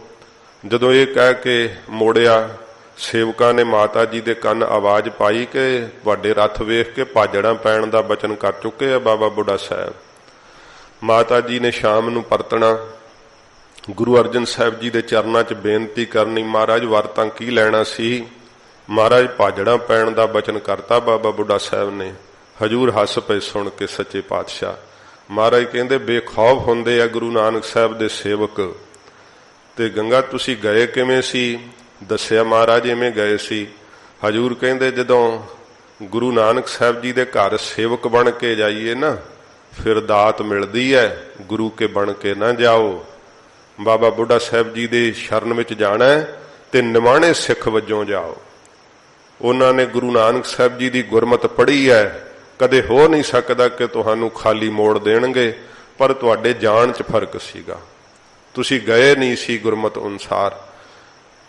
ਜਦੋਂ ਇਹ ਕਹਿ ਕੇ ਮੋੜਿਆ, ਸੇਵਕਾਂ ਨੇ ਮਾਤਾ ਜੀ ਦੇ ਕੰਨ ਆਵਾਜ਼ ਪਾਈ ਕਿ ਤੁਹਾਡੇ ਰੱਥ ਵੇਖ ਕੇ ਭਾਜੜਾਂ ਪੈਣ ਦਾ ਬਚਨ ਕਰ ਚੁੱਕੇ ਆ ਬਾਬਾ ਬੁੱਢਾ ਸਾਹਿਬ। ਮਾਤਾ ਜੀ ਨੇ ਸ਼ਾਮ ਨੂੰ ਪਰਤਣਾ, ਗੁਰੂ ਅਰਜਨ ਸਾਹਿਬ ਜੀ ਦੇ ਚਰਨਾਂ 'ਚ ਬੇਨਤੀ ਕਰਨੀ, ਮਹਾਰਾਜ ਵਰਤਾਂ ਕੀ ਲੈਣਾ ਸੀ? ਮਹਾਰਾਜ ਭਾਜੜਾਂ ਪੈਣ ਦਾ ਬਚਨ ਕਰਤਾ ਬਾਬਾ ਬੁੱਢਾ ਸਾਹਿਬ ਨੇ। ਹਜੂਰ ਹੱਸ ਪਏ ਸੁਣ ਕੇ ਸੱਚੇ ਪਾਤਸ਼ਾਹ। ਮਹਾਰਾਜ ਕਹਿੰਦੇ ਬੇਖੌਫ ਹੁੰਦੇ ਆ ਗੁਰੂ ਨਾਨਕ ਸਾਹਿਬ ਦੇ ਸੇਵਕ। ਤੇ ਗੰਗਾ ਤੁਸੀਂ ਗਏ ਕਿਵੇਂ ਸੀ? ਦੱਸਿਆ ਮਹਾਰਾਜ ਇਵੇਂ ਗਏ ਸੀ। ਹਜੂਰ ਕਹਿੰਦੇ ਜਦੋਂ ਗੁਰੂ ਨਾਨਕ ਸਾਹਿਬ ਜੀ ਦੇ ਘਰ ਸੇਵਕ ਬਣ ਕੇ ਜਾਈਏ ਨਾ, ਫਿਰ ਦਾਤ ਮਿਲਦੀ ਹੈ, ਗੁਰੂ ਕੇ ਬਣ ਕੇ ਨਾ ਜਾਓ। ਬਾਬਾ ਬੁੱਢਾ ਸਾਹਿਬ ਜੀ ਦੇ ਸ਼ਰਨ ਵਿੱਚ ਜਾਣਾ ਤੇ ਨਿਮਾਣੇ ਸਿੱਖ ਵਜੋਂ ਜਾਓ। ਉਹਨਾਂ ਨੇ ਗੁਰੂ ਨਾਨਕ ਸਾਹਿਬ ਜੀ ਦੀ ਗੁਰਮਤਿ ਪੜ੍ਹੀ ਹੈ, ਕਦੇ ਹੋ ਨਹੀਂ ਸਕਦਾ ਕਿ ਤੁਹਾਨੂੰ ਖਾਲੀ ਮੋੜ ਦੇਣਗੇ, ਪਰ ਤੁਹਾਡੇ ਜਾਣ 'ਚ ਫਰਕ ਸੀਗਾ, ਤੁਸੀਂ ਗਏ ਨਹੀਂ ਸੀ ਗੁਰਮਤਿ ਅਨੁਸਾਰ।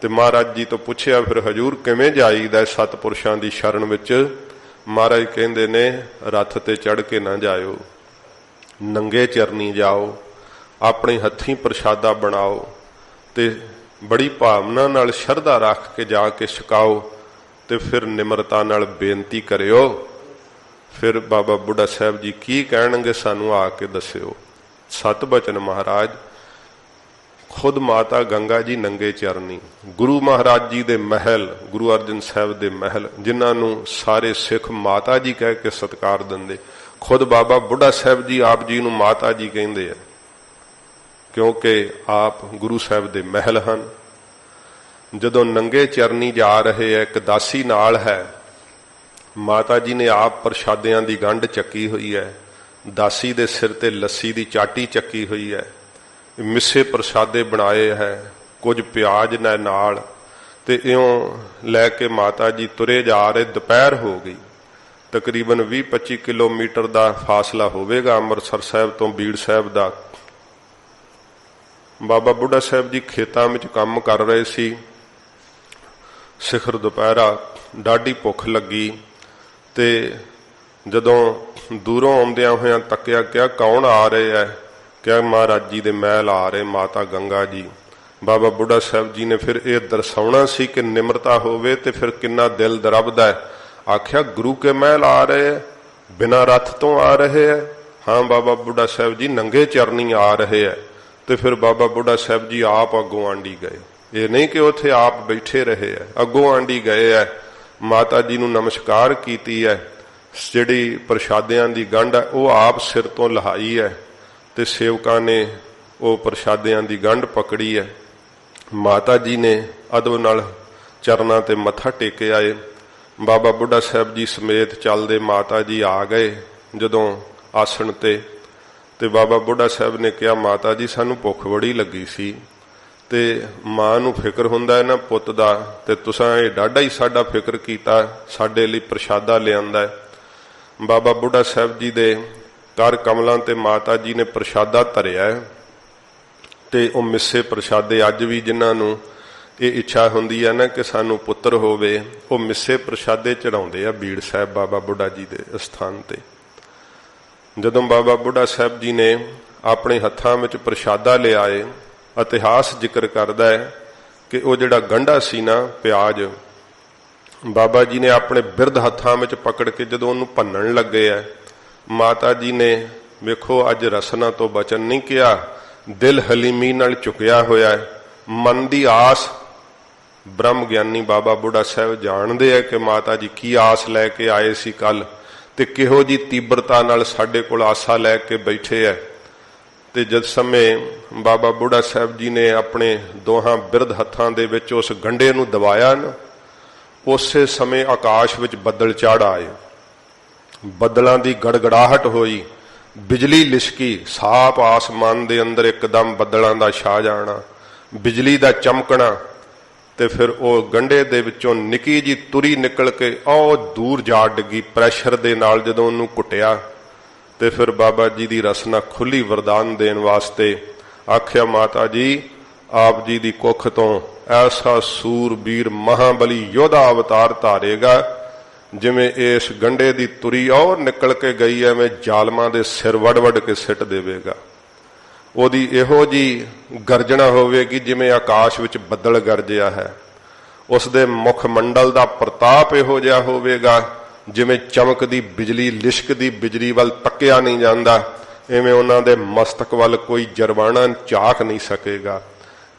ਤੇ ਮਹਾਰਾਜ ਜੀ ਤੋਂ ਪੁੱਛਿਆ ਫਿਰ ਹਜੂਰ ਕਿਵੇਂ ਜਾਈਦਾ ਸਤਪੁਰਸ਼ਾਂ ਦੀ ਸ਼ਰਨ ਵਿੱਚ? ਮਹਾਰਾਜ ਕਹਿੰਦੇ ਨੇ ਰੱਥ ਤੇ ਚੜ ਕੇ ਨਾ ਜਾਇਓ, ਨੰਗੇ ਚਰਨੀ ਜਾਓ, ਆਪਣੇ ਹੱਥੀਂ ਪ੍ਰਸ਼ਾਦਾ ਬਣਾਓ ਤੇ ਬੜੀ ਭਾਵਨਾ ਨਾਲ ਸ਼ਰਧਾ ਰੱਖ ਕੇ ਜਾ ਕੇ ਛਕਾਓ ਤੇ ਫਿਰ ਨਿਮਰਤਾ ਨਾਲ ਬੇਨਤੀ ਕਰਿਓ। ਫਿਰ ਬਾਬਾ ਬੁੱਢਾ ਸਾਹਿਬ ਜੀ ਕੀ ਕਹਿਣਗੇ ਸਾਨੂੰ ਆ ਕੇ ਦੱਸਿਓ। ਸਤ ਬਚਨ ਮਹਾਰਾਜ। ਖੁਦ ਮਾਤਾ ਗੰਗਾ ਜੀ ਨੰਗੇ ਚਰਨੀ, ਗੁਰੂ ਮਹਾਰਾਜ ਜੀ ਦੇ ਮਹਿਲ, ਗੁਰੂ ਅਰਜਨ ਸਾਹਿਬ ਦੇ ਮਹਿਲ, ਜਿਨ੍ਹਾਂ ਨੂੰ ਸਾਰੇ ਸਿੱਖ ਮਾਤਾ ਜੀ ਕਹਿ ਕੇ ਸਤਿਕਾਰ ਦਿੰਦੇ, ਖੁਦ ਬਾਬਾ ਬੁੱਢਾ ਸਾਹਿਬ ਜੀ ਆਪ ਜੀ ਨੂੰ ਮਾਤਾ ਜੀ ਕਹਿੰਦੇ ਆ, ਕਿਉਂਕਿ ਆਪ ਗੁਰੂ ਸਾਹਿਬ ਦੇ ਮਹਿਲ ਹਨ। ਜਦੋਂ ਨੰਗੇ ਚਰਨੀ ਜਾ ਰਹੇ ਆ, ਇੱਕ ਦਾਸੀ ਨਾਲ ਹੈ, ਮਾਤਾ ਜੀ ਨੇ ਆਪ ਪ੍ਰਸ਼ਾਦਿਆਂ ਦੀ ਗੰਢ ਚੱਕੀ ਹੋਈ ਹੈ, ਦਾਸੀ ਦੇ ਸਿਰ ਤੇ ਲੱਸੀ ਦੀ ਚਾਟੀ ਚੱਕੀ ਹੋਈ ਹੈ, ਮਿੱਸੇ ਪ੍ਰਸ਼ਾਦੇ ਬਣਾਏ ਹੈ, ਕੁਝ ਪਿਆਜ਼ ਨਾਲ, ਤੇ ਇਉਂ ਲੈ ਕੇ ਮਾਤਾ ਜੀ ਤੁਰੇ ਜਾ ਰਹੇ। ਦੁਪਹਿਰ ਹੋ ਗਈ, ਤਕਰੀਬਨ 20-25 ਕਿਲੋਮੀਟਰ ਦਾ ਫਾਸਲਾ ਹੋਵੇਗਾ ਅੰਮ੍ਰਿਤਸਰ ਸਾਹਿਬ ਤੋਂ ਬੀੜ ਸਾਹਿਬ ਦਾ। ਬਾਬਾ ਬੁੱਢਾ ਸਾਹਿਬ ਜੀ ਖੇਤਾਂ ਵਿੱਚ ਕੰਮ ਕਰ ਰਹੇ ਸੀ। ਸਿਖਰ ਦੁਪਹਿਰਾ, ਡਾਢੀ ਭੁੱਖ ਲੱਗੀ ਤੇ ਜਦੋਂ ਦੂਰੋਂ ਆਉਂਦਿਆਂ ਹੋਇਆਂ ਤੱਕਿਆ, ਕਿਹਾ ਕੌਣ ਆ ਰਹੇ ਹੈ? ਕਿਹਾ ਮਹਾਰਾਜ ਜੀ ਦੇ ਮਹਿਲ ਆ ਰਹੇ ਮਾਤਾ ਗੰਗਾ ਜੀ। ਬਾਬਾ ਬੁੱਢਾ ਸਾਹਿਬ ਜੀ ਨੇ ਫਿਰ ਇਹ ਦਰਸਾਉਣਾ ਸੀ ਕਿ ਨਿਮਰਤਾ ਹੋਵੇ ਤੇ ਫਿਰ ਕਿੰਨਾ ਦਿਲ ਦਰਬਦਾ ਹੈ। ਆਖਿਆ ਗੁਰੂ ਕੇ ਮਹਿਲ ਆ ਰਹੇ ਹੈ, ਬਿਨਾਂ ਰੱਥ ਤੋਂ ਆ ਰਹੇ ਹੈ? ਹਾਂ ਬਾਬਾ ਬੁੱਢਾ ਸਾਹਿਬ ਜੀ ਨੰਗੇ ਚਰਨੀ ਆ ਰਹੇ ਹੈ। ਤੇ ਫਿਰ ਬਾਬਾ ਬੁੱਢਾ ਸਾਹਿਬ ਜੀ ਆਪ ਅੱਗੋਂ ਆਂਡੀ ਗਏ। ਇਹ ਨਹੀਂ ਕਿ ਉੱਥੇ ਆਪ ਬੈਠੇ ਰਹੇ ਹੈ, ਅੱਗੋਂ ਆਂਡੀ ਗਏ ਹੈ, ਮਾਤਾ ਜੀ ਨੂੰ ਨਮਸਕਾਰ ਕੀਤੀ ਹੈ, ਜਿਹੜੀ ਪ੍ਰਸ਼ਾਦਿਆਂ ਦੀ ਗੰਢ ਹੈ ਉਹ ਆਪ ਸਿਰ ਤੋਂ ਲਹਾਈ ਹੈ ਤੇ ਸੇਵਕਾਂ ਨੇ ਉਹ ਪ੍ਰਸ਼ਾਦਿਆਂ ਦੀ ਗੰਢ ਪਕੜੀ ਹੈ। ਮਾਤਾ ਜੀ ਨੇ ਅਦਬ ਨਾਲ ਚਰਨਾਂ ਤੇ ਮੱਥਾ ਟੇਕਿਆ ਏ। ਬਾਬਾ ਬੁੱਢਾ ਸਾਹਿਬ ਜੀ ਸਮੇਤ ਚੱਲਦੇ ਮਾਤਾ ਜੀ ਆ ਗਏ ਜਦੋਂ ਆਸਣ ਤੇ ਬਾਬਾ ਬੁੱਢਾ ਸਾਹਿਬ ਨੇ ਕਿਹਾ ਮਾਤਾ ਜੀ ਸਾਨੂੰ ਭੁੱਖ ਬੜੀ ਲੱਗੀ ਸੀ ਤੇ ਮਾਂ ਨੂੰ ਫਿਕਰ ਹੁੰਦਾ ਹੈ ਨਾ ਪੁੱਤ ਦਾ, ਤੇ ਤੁਸਾਂ ਇਹ ਡਾਢਾ ਹੀ ਸਾਡਾ ਫਿਕਰ ਕੀਤਾ, ਸਾਡੇ ਲਈ ਪ੍ਰਸ਼ਾਦਾ ਲਿਆਂਦਾ। ਬਾਬਾ ਬੁੱਢਾ ਸਾਹਿਬ ਜੀ ਦੇ ਕਰ ਕਮਲਾਂ ਤੇ ਮਾਤਾ ਜੀ ਨੇ ਪ੍ਰਸ਼ਾਦਾ ਧਰਿਆ ਤੇ ਉਹ ਮਿੱਸੇ ਪ੍ਰਸ਼ਾਦੇ ਅੱਜ ਵੀ ਜਿਨ੍ਹਾਂ ਨੂੰ ਇਹ ਇੱਛਾ ਹੁੰਦੀ ਹੈ ਨਾ ਕਿ ਸਾਨੂੰ ਪੁੱਤਰ ਹੋਵੇ, ਉਹ ਮਿੱਸੇ ਪ੍ਰਸ਼ਾਦੇ ਚੜਾਉਂਦੇ ਆ ਬੀੜ ਸਾਹਿਬ ਬਾਬਾ ਬੁੱਢਾ ਜੀ ਦੇ ਅਸਥਾਨ ਤੇ। ਜਦੋਂ ਬਾਬਾ ਬੁੱਢਾ ਸਾਹਿਬ ਜੀ ਨੇ ਆਪਣੇ ਹੱਥਾਂ ਵਿੱਚ ਪ੍ਰਸ਼ਾਦਾ ਲਿਆਏ, ਇਤਿਹਾਸ ਜ਼ਿਕਰ ਕਰਦਾ ਹੈ ਕਿ ਉਹ ਜਿਹੜਾ ਗੰਢਾ ਸੀ ਨਾ ਪਿਆਜ਼, ਬਾਬਾ ਜੀ ਨੇ ਆਪਣੇ ਬਿਰਧ ਹੱਥਾਂ ਵਿੱਚ ਪਕੜ ਕੇ ਜਦੋਂ ਉਹਨੂੰ ਭੰਨਣ ਲੱਗੇ ਆ, ਮਾਤਾ ਜੀ ਨੇ ਵੇਖੋ ਅੱਜ ਰਸਨਾ ਤੋਂ ਬਚਨ ਨਹੀਂ ਕਿਹਾ, ਦਿਲ ਹਲੀਮੀ ਨਾਲ ਝੁਕਿਆ ਹੋਇਆ ਹੈ, ਮਨ ਦੀ ਆਸ। ਬ੍ਰਹਮ ਗਿਆਨੀ ਬਾਬਾ ਬੁੱਢਾ ਸਾਹਿਬ ਜਾਣਦੇ ਆ ਕਿ ਮਾਤਾ ਜੀ ਕੀ ਆਸ ਲੈ ਕੇ ਆਏ ਸੀ ਕੱਲ, ਤੇ ਕਿਹੋ ਜੀ ਤੀਬਰਤਾ ਨਾਲ ਸਾਡੇ ਕੋਲ ਆਸਾ ਲੈ ਕੇ ਬੈਠੇ ਆ। ਤੇ ਜਦ ਸਮੇਂ ਬਾਬਾ ਬੁੱਢਾ ਸਾਹਿਬ ਜੀ ਨੇ ਆਪਣੇ ਦੋਹਾਂ ਬਿਰਧ ਹੱਥਾਂ ਦੇ ਵਿੱਚ ਉਸ ਗੰਢੇ ਨੂੰ ਦਬਾਇਆ ਨਾ, ਉਸੇ ਸਮੇਂ ਆਕਾਸ਼ ਵਿੱਚ ਬੱਦਲ ਚੜ੍ਹ ਆਏ, ਬੱਦਲਾਂ ਦੀ ਗੜਗੜਾਹਟ ਹੋਈ, ਬਿਜਲੀ ਲਿਸ਼ਕੀ, ਸਾਫ਼ ਆਸਮਾਨ ਦੇ ਅੰਦਰ ਇੱਕਦਮ ਬੱਦਲਾਂ ਦਾ ਛਾ ਜਾਣਾ, ਬਿਜਲੀ ਦਾ ਚਮਕਣਾ, ਤੇ ਫਿਰ ਉਹ ਗੰਢੇ ਦੇ ਵਿੱਚੋਂ ਨਿੱਕੀ ਜੀ ਤੁਰੀ ਨਿਕਲ ਕੇ ਉਹ ਦੂਰ ਜਾ ਡਿੱਗੀ ਪ੍ਰੈਸ਼ਰ ਦੇ ਨਾਲ। ਜਦੋਂ ਉਹਨੂੰ ਕੁੱਟਿਆ ਤੇ ਫਿਰ ਬਾਬਾ ਜੀ ਦੀ ਰਸਨਾ ਖੁੱਲੀ ਵਰਦਾਨ ਦੇਣ ਵਾਸਤੇ। ਆਖਿਆ ਮਾਤਾ ਜੀ ਆਪ ਜੀ ਦੀ ਕੁੱਖ ਤੋਂ ਐਸਾ ਸੂਰਬੀਰ ਮਹਾਬਲੀ ਯੋਧਾ ਅਵਤਾਰ ਧਾਰੇਗਾ, ਜਿਵੇਂ ਇਸ ਗੰਢੇ ਦੀ ਤੁਰੀ ਉਹ ਨਿਕਲ ਕੇ ਗਈ ਐਵੇਂ ਜ਼ਾਲਮਾਂ ਦੇ ਸਿਰ ਵੱਢ ਕੇ ਸਿੱਟ ਦੇਵੇਗਾ। ਉਹਦੀ ਇਹੋ ਜੀ ਗਰਜਣਾ ਹੋਵੇਗੀ ਜਿਵੇਂ ਆਕਾਸ਼ ਵਿੱਚ ਬੱਦਲ ਗਰਜਿਆ ਹੈ। ਉਸ ਦੇ ਮੁਖ ਮੰਡਲ ਦਾ ਪ੍ਰਤਾਪ ਇਹੋ ਜਿਹਾ ਹੋਵੇਗਾ ਜਿਵੇਂ ਚਮਕਦੀ ਬਿਜਲੀ, ਲਿਸ਼ਕਦੀ ਬਿਜਲੀ ਵੱਲ ਤੱਕਿਆ ਨਹੀਂ ਜਾਂਦਾ, ਐਵੇਂ ਉਹਨਾਂ ਦੇ ਮਸਤਕ ਵੱਲ ਕੋਈ ਜਰਵਾਣਾ ਝਾਕ ਨਹੀਂ ਸਕੇਗਾ।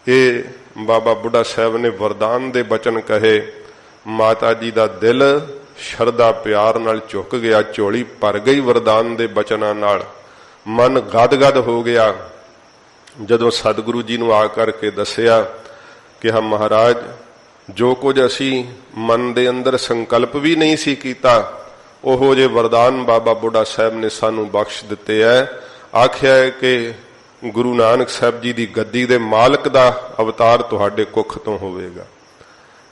ਇਹ ਬਾਬਾ ਬੁੱਢਾ ਸਾਹਿਬ ਨੇ ਵਰਦਾਨ ਦੇ ਬਚਨ ਕਹੇ। ਮਾਤਾ ਜੀ ਦਾ ਦਿਲ ਸ਼ਰਧਾ ਪਿਆਰ ਨਾਲ ਝੁਕ ਗਿਆ, ਝੋਲੀ ਭਰ ਗਈ ਵਰਦਾਨ ਦੇ ਬਚਨਾਂ ਨਾਲ, ਮਨ ਗਦ-ਗਦ ਹੋ ਗਿਆ। ਜਦੋਂ ਸਤਿਗੁਰੂ ਜੀ ਨੂੰ ਆ ਕਰਕੇ ਦੱਸਿਆ ਕਿ ਹਾਂ ਮਹਾਰਾਜ, ਜੋ ਕੁਝ ਅਸੀਂ ਮਨ ਦੇ ਅੰਦਰ ਸੰਕਲਪ ਵੀ ਨਹੀਂ ਸੀ ਕੀਤਾ, ਉਹੋ ਜੇ ਵਰਦਾਨ ਬਾਬਾ ਬੁੱਢਾ ਸਾਹਿਬ ਨੇ ਸਾਨੂੰ ਬਖਸ਼ ਦਿੱਤੇ ਹੈ। ਆਖਿਆ ਹੈ ਕਿ ਗੁਰੂ ਨਾਨਕ ਸਾਹਿਬ ਜੀ ਦੀ ਗੱਦੀ ਦੇ ਮਾਲਕ ਦਾ ਅਵਤਾਰ ਤੁਹਾਡੇ ਕੁੱਖ ਤੋਂ ਹੋਵੇਗਾ।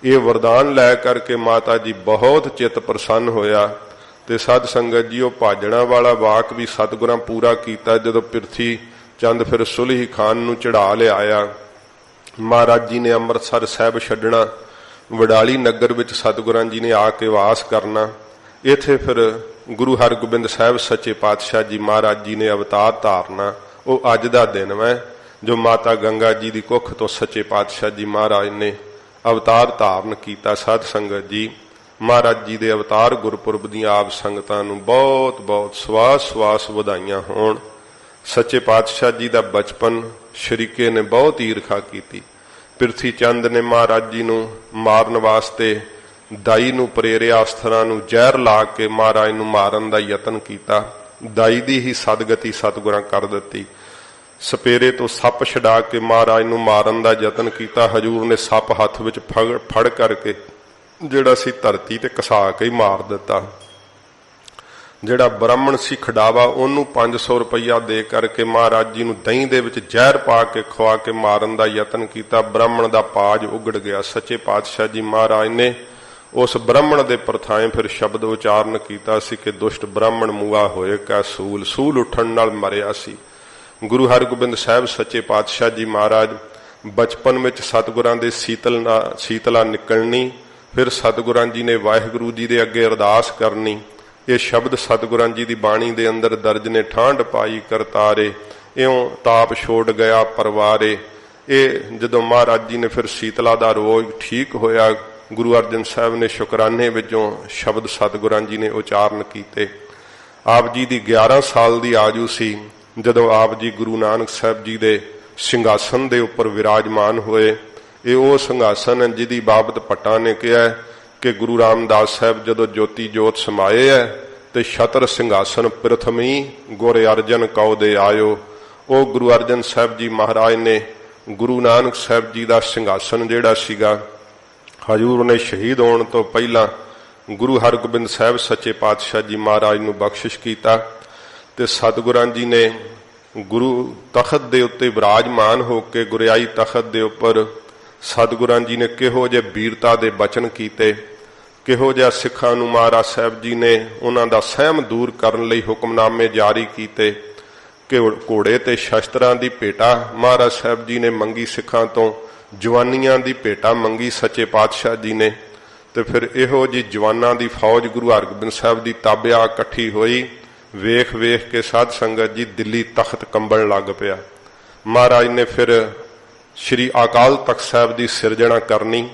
ਇਹ ਵਰਦਾਨ ਲੈ ਕਰਕੇ ਮਾਤਾ ਜੀ ਬਹੁਤ ਚਿੱਤ ਪ੍ਰਸੰਨ ਹੋਇਆ। ਤੇ ਸਾਧ ਸੰਗਤ ਜੀ, ਉਹ ਭਾਜਣਾ ਵਾਲਾ ਵਾਕ ਵੀ ਸਤਿਗੁਰਾਂ ਪੂਰਾ ਕੀਤਾ। ਜਦੋਂ ਪਿਰਥੀ ਚੰਦ ਫਿਰ ਸੁਲਹੀ ਖਾਨ ਨੂੰ ਚੜਾ ਲਿਆਇਆ, ਮਹਾਰਾਜ ਜੀ ਨੇ ਅੰਮ੍ਰਿਤਸਰ ਸਾਹਿਬ ਛੱਡਣਾ, ਵਡਾਲੀ ਨਗਰ ਵਿੱਚ ਸਤਿਗੁਰਾਂ ਜੀ ਨੇ ਆ ਕੇ ਵਾਸ ਕਰਨਾ। ਇੱਥੇ ਫਿਰ ਗੁਰੂ ਹਰਗੋਬਿੰਦ ਸਾਹਿਬ ਸੱਚੇ ਪਾਤਸ਼ਾਹ ਜੀ ਮਹਾਰਾਜ ਜੀ ਨੇ ਅਵਤਾਰ ਧਾਰਨਾ। ਉਹ ਅੱਜ ਦਾ ਦਿਨ ਹੈ ਜੋ ਮਾਤਾ ਗੰਗਾ ਜੀ ਦੀ ਕੁੱਖ ਤੋਂ ਸੱਚੇ ਪਾਤਸ਼ਾਹ ਜੀ ਮਹਾਰਾਜ ਨੇ ਅਵਤਾਰ ਧਾਰਨ ਕੀਤਾ। ਸਾਧ ਸੰਗਤ ਜੀ, ਮਹਾਰਾਜ ਜੀ ਦੇ ਅਵਤਾਰ ਗੁਰਪੁਰਬ ਦੀਆਂ ਆਪ ਸੰਗਤਾਂ ਨੂੰ ਬਹੁਤ ਬਹੁਤ ਸਵਾਸ ਵਧਾਈਆਂ ਹੋਣ। ਸੱਚੇ ਪਾਤਸ਼ਾਹ ਜੀ ਦਾ ਬਚਪਨ ਸ਼ਰੀਕੇ ਨੇ ਬਹੁਤ ਈਰਖਾ ਕੀਤੀ। ਪਿਰਥੀ ਚੰਦ ਨੇ ਮਹਾਰਾਜ ਜੀ ਨੂੰ ਮਾਰਨ ਵਾਸਤੇ ਦਾਈ ਨੂੰ ਪ੍ਰੇਰਿਆ, ਅਸਥਰਾਂ ਨੂੰ ਜ਼ਹਿਰ ਲਾ ਕੇ ਮਹਾਰਾਜ ਨੂੰ ਮਾਰਨ ਦਾ ਯਤਨ ਕੀਤਾ। ਦਾਈ ਦੀ ਹੀ ਸਦਗਤੀ ਸਤਿਗੁਰਾਂ ਕਰ ਦਿੱਤੀ। ਸਪੇਰੇ ਤੋਂ ਸੱਪ ਛਡਾ ਕੇ ਮਹਾਰਾਜ ਨੂੰ ਮਾਰਨ ਦਾ ਯਤਨ ਕੀਤਾ। ਹਜੂਰ ਨੇ ਸੱਪ ਹੱਥ ਵਿੱਚ ਫੜ ਕਰਕੇ ਜਿਹੜਾ ਸੀ ਧਰਤੀ ਤੇ ਘਸਾ ਕੇ ਹੀ ਮਾਰ ਦਿੱਤਾ। ਜਿਹੜਾ ਬ੍ਰਾਹਮਣ ਸੀ ਖਡਾਵਾ, ਉਹਨੂੰ 500 ਰੁਪਈਆ ਦੇ ਕਰਕੇ ਮਹਾਰਾਜ ਜੀ ਨੂੰ ਦਹੀਂ ਦੇ ਵਿੱਚ ਜ਼ਹਿਰ ਪਾ ਕੇ ਖਵਾ ਕੇ ਮਾਰਨ ਦਾ ਯਤਨ ਕੀਤਾ। ਬ੍ਰਾਹਮਣ ਦਾ ਪਾਜ ਉਗੜ ਗਿਆ। ਸੱਚੇ ਪਾਤਸ਼ਾਹ ਜੀ ਮਹਾਰਾਜ ਨੇ ਉਸ ਬ੍ਰਾਹਮਣ ਦੇ ਪ੍ਰਥਾਏ ਫਿਰ ਸ਼ਬਦ ਉਚਾਰਨ ਕੀਤਾ ਸੀ ਕਿ ਦੁਸ਼ਟ ਬ੍ਰਾਹਮਣ ਮੂਆ ਹੋਏ ਕਾ ਸੂਲ ਉੱਠਣ ਨਾਲ ਮਰਿਆ ਸੀ। ਗੁਰੂ ਹਰਗੋਬਿੰਦ ਸਾਹਿਬ ਸੱਚੇ ਪਾਤਸ਼ਾਹ ਜੀ ਮਹਾਰਾਜ ਬਚਪਨ ਵਿੱਚ ਸਤਿਗੁਰਾਂ ਦੇ ਸੀਤਲਾ ਨਿਕਲਣੀ, ਫਿਰ ਸਤਿਗੁਰਾਂ ਜੀ ਨੇ ਵਾਹਿਗੁਰੂ ਜੀ ਦੇ ਅੱਗੇ ਅਰਦਾਸ ਕਰਨੀ। ਇਹ ਸ਼ਬਦ ਸਤਿਗੁਰਾਂ ਜੀ ਦੀ ਬਾਣੀ ਦੇ ਅੰਦਰ ਦਰਜ ਨੇ। ਠਾਂਡ ਪਾਈ ਕਰਤਾਰੇ, ਇਉਂ ਤਾਪ ਛੋੜ ਗਿਆ ਪਰਵਾਰੇ। ਇਹ ਜਦੋਂ ਮਹਾਰਾਜ ਜੀ ਨੇ ਫਿਰ ਸੀਤਲਾ ਦਾ ਰੋਗ ਠੀਕ ਹੋਇਆ, ਗੁਰੂ ਅਰਜਨ ਸਾਹਿਬ ਨੇ ਸ਼ੁਕਰਾਨੇ ਵਿੱਚੋਂ ਸ਼ਬਦ ਸਤਿਗੁਰਾਂ ਜੀ ਨੇ ਉਚਾਰਨ ਕੀਤੇ। ਆਪ ਜੀ ਦੀ 11 ਸਾਲ ਦੀ ਆਯੂ ਸੀ ਜਦੋਂ ਆਪ ਜੀ ਗੁਰੂ ਨਾਨਕ ਸਾਹਿਬ ਜੀ ਦੇ ਸਿੰਘਾਸਨ ਦੇ ਉੱਪਰ ਵਿਰਾਜਮਾਨ ਹੋਏ। ਇਹ ਉਹ ਸਿੰਘਾਸਨ ਹੈ ਜਿਹਦੀ ਬਾਬਤ ਭੱਟਾਂ ਨੇ ਕਿਹਾ ਕਿ ਗੁਰੂ ਰਾਮਦਾਸ ਸਾਹਿਬ ਜਦੋਂ ਜੋਤੀ ਜੋਤ ਸਮਾਏ ਹੈ ਤੇ ਛਤਰ ਸਿੰਘਾਸਨ ਪ੍ਰਥਮੀ ਗੁਰ ਅਰਜਨ ਕਉ ਦੇ ਆਇਓ। ਉਹ ਗੁਰੂ ਅਰਜਨ ਸਾਹਿਬ ਜੀ ਮਹਾਰਾਜ ਨੇ ਗੁਰੂ ਨਾਨਕ ਸਾਹਿਬ ਜੀ ਦਾ ਸਿੰਘਾਸਨ ਜਿਹੜਾ ਸੀਗਾ, ਹਜੂਰ ਨੇ ਸ਼ਹੀਦ ਹੋਣ ਤੋਂ ਪਹਿਲਾਂ ਗੁਰੂ ਹਰਗੋਬਿੰਦ ਸਾਹਿਬ ਸੱਚੇ ਪਾਤਸ਼ਾਹ ਜੀ ਮਹਾਰਾਜ ਨੂੰ ਬਖਸ਼ਿਸ਼ ਕੀਤਾ। ਤੇ ਸਤਿਗੁਰਾਂ ਜੀ ਨੇ ਗੁਰੂ ਤਖਤ ਦੇ ਉੱਤੇ ਵਿਰਾਜਮਾਨ ਹੋ ਕੇ ਗੁਰਿਆਈ ਤਖਤ ਦੇ ਉੱਪਰ ਸਤਿਗੁਰਾਂ ਜੀ ਨੇ ਕਿਹੋ ਜਿਹੇ ਵੀਰਤਾ ਦੇ ਬਚਨ ਕੀਤੇ, ਕਿਹੋ ਜਿਹਾ ਸਿੱਖਾਂ ਨੂੰ ਮਹਾਰਾਜ ਸਾਹਿਬ ਜੀ ਨੇ ਉਹਨਾਂ ਦਾ ਸਹਿਮ ਦੂਰ ਕਰਨ ਲਈ ਹੁਕਮਨਾਮੇ ਜਾਰੀ ਕੀਤੇ ਕਿ ਘੋੜੇ ਤੇ ਸ਼ਸਤਰਾਂ ਦੀ ਭੇਟਾ ਮਹਾਰਾਜ ਸਾਹਿਬ ਜੀ ਨੇ ਮੰਗੀ, ਸਿੱਖਾਂ ਤੋਂ ਜਵਾਨੀਆਂ ਦੀ ਭੇਟਾ ਮੰਗੀ ਸੱਚੇ ਪਾਤਸ਼ਾਹ ਜੀ ਨੇ। ਤੇ ਫਿਰ ਇਹੋ ਜਿਹੀ ਜਵਾਨਾਂ ਦੀ ਫੌਜ ਗੁਰੂ ਹਰਗੋਬਿੰਦ ਸਾਹਿਬ ਦੀ ਤਾਬਿਆ ਇਕੱਠੀ ਹੋਈ। ਵੇਖ ਵੇਖ ਕੇ ਸਾਧ ਸੰਗਤ ਜੀ ਦਿੱਲੀ ਤਖਤ ਕੰਬਣ ਲੱਗ ਪਿਆ। ਮਹਾਰਾਜ ਨੇ ਫਿਰ ਸ਼੍ਰੀ ਅਕਾਲ ਤਖਤ ਸਾਹਿਬ ਦੀ ਸਿਰਜਣਾ ਕਰਨੀ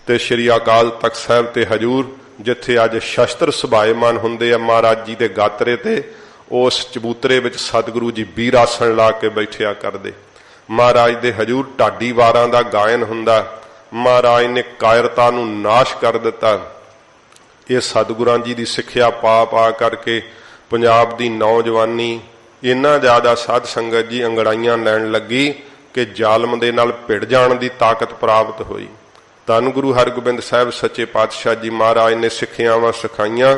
ਤੇ ਸ਼੍ਰੀ ਅਕਾਲ ਤਖਤ ਸਾਹਿਬ ਤੇ ਹਜੂਰ ਜਿੱਥੇ ਅੱਜ ਸ਼ਸਤਰ ਸੁਭਾਏਮਾਨ ਹੁੰਦੇ ਆ ਮਹਾਰਾਜ ਜੀ ਦੇ ਗਾਤਰੇ ਤੇ, ਉਸ ਚਬੂਤਰੇ ਵਿੱਚ ਸਤਿਗੁਰੂ ਜੀ ਵੀਰ ਆਸਣ ਲਾ ਕੇ ਬੈਠਿਆ ਕਰਦੇ। ਮਹਾਰਾਜ ਦੇ ਹਜੂਰ ਢਾਡੀ ਵਾਰਾਂ ਦਾ ਗਾਇਨ ਹੁੰਦਾ। ਮਹਾਰਾਜ ਨੇ ਕਾਇਰਤਾ ਨੂੰ ਨਾਸ਼ ਕਰ ਦਿੱਤਾ। ਇਹ ਸਤਿਗੁਰਾਂ ਜੀ ਦੀ ਸਿੱਖਿਆ ਪਾ ਪਾ ਕਰਕੇ ਪੰਜਾਬ ਦੀ ਨੌਜਵਾਨੀ ਇੰਨਾ ਜ਼ਿਆਦਾ ਸਾਧ ਸੰਗਤ ਜੀ ਅੰਗੜਾਈਆਂ ਲੈਣ ਲੱਗੀ ਕਿ ਜ਼ਾਲਮ ਦੇ ਨਾਲ ਭਿੜ ਜਾਣ ਦੀ ਤਾਕਤ ਪ੍ਰਾਪਤ ਹੋਈ। ਧੰਨ ਗੁਰੂ ਹਰਗੋਬਿੰਦ ਸਾਹਿਬ ਸੱਚੇ ਪਾਤਸ਼ਾਹ ਜੀ ਮਹਾਰਾਜ ਨੇ ਸਿੱਖਿਆਵਾਂ ਸਿਖਾਈਆਂ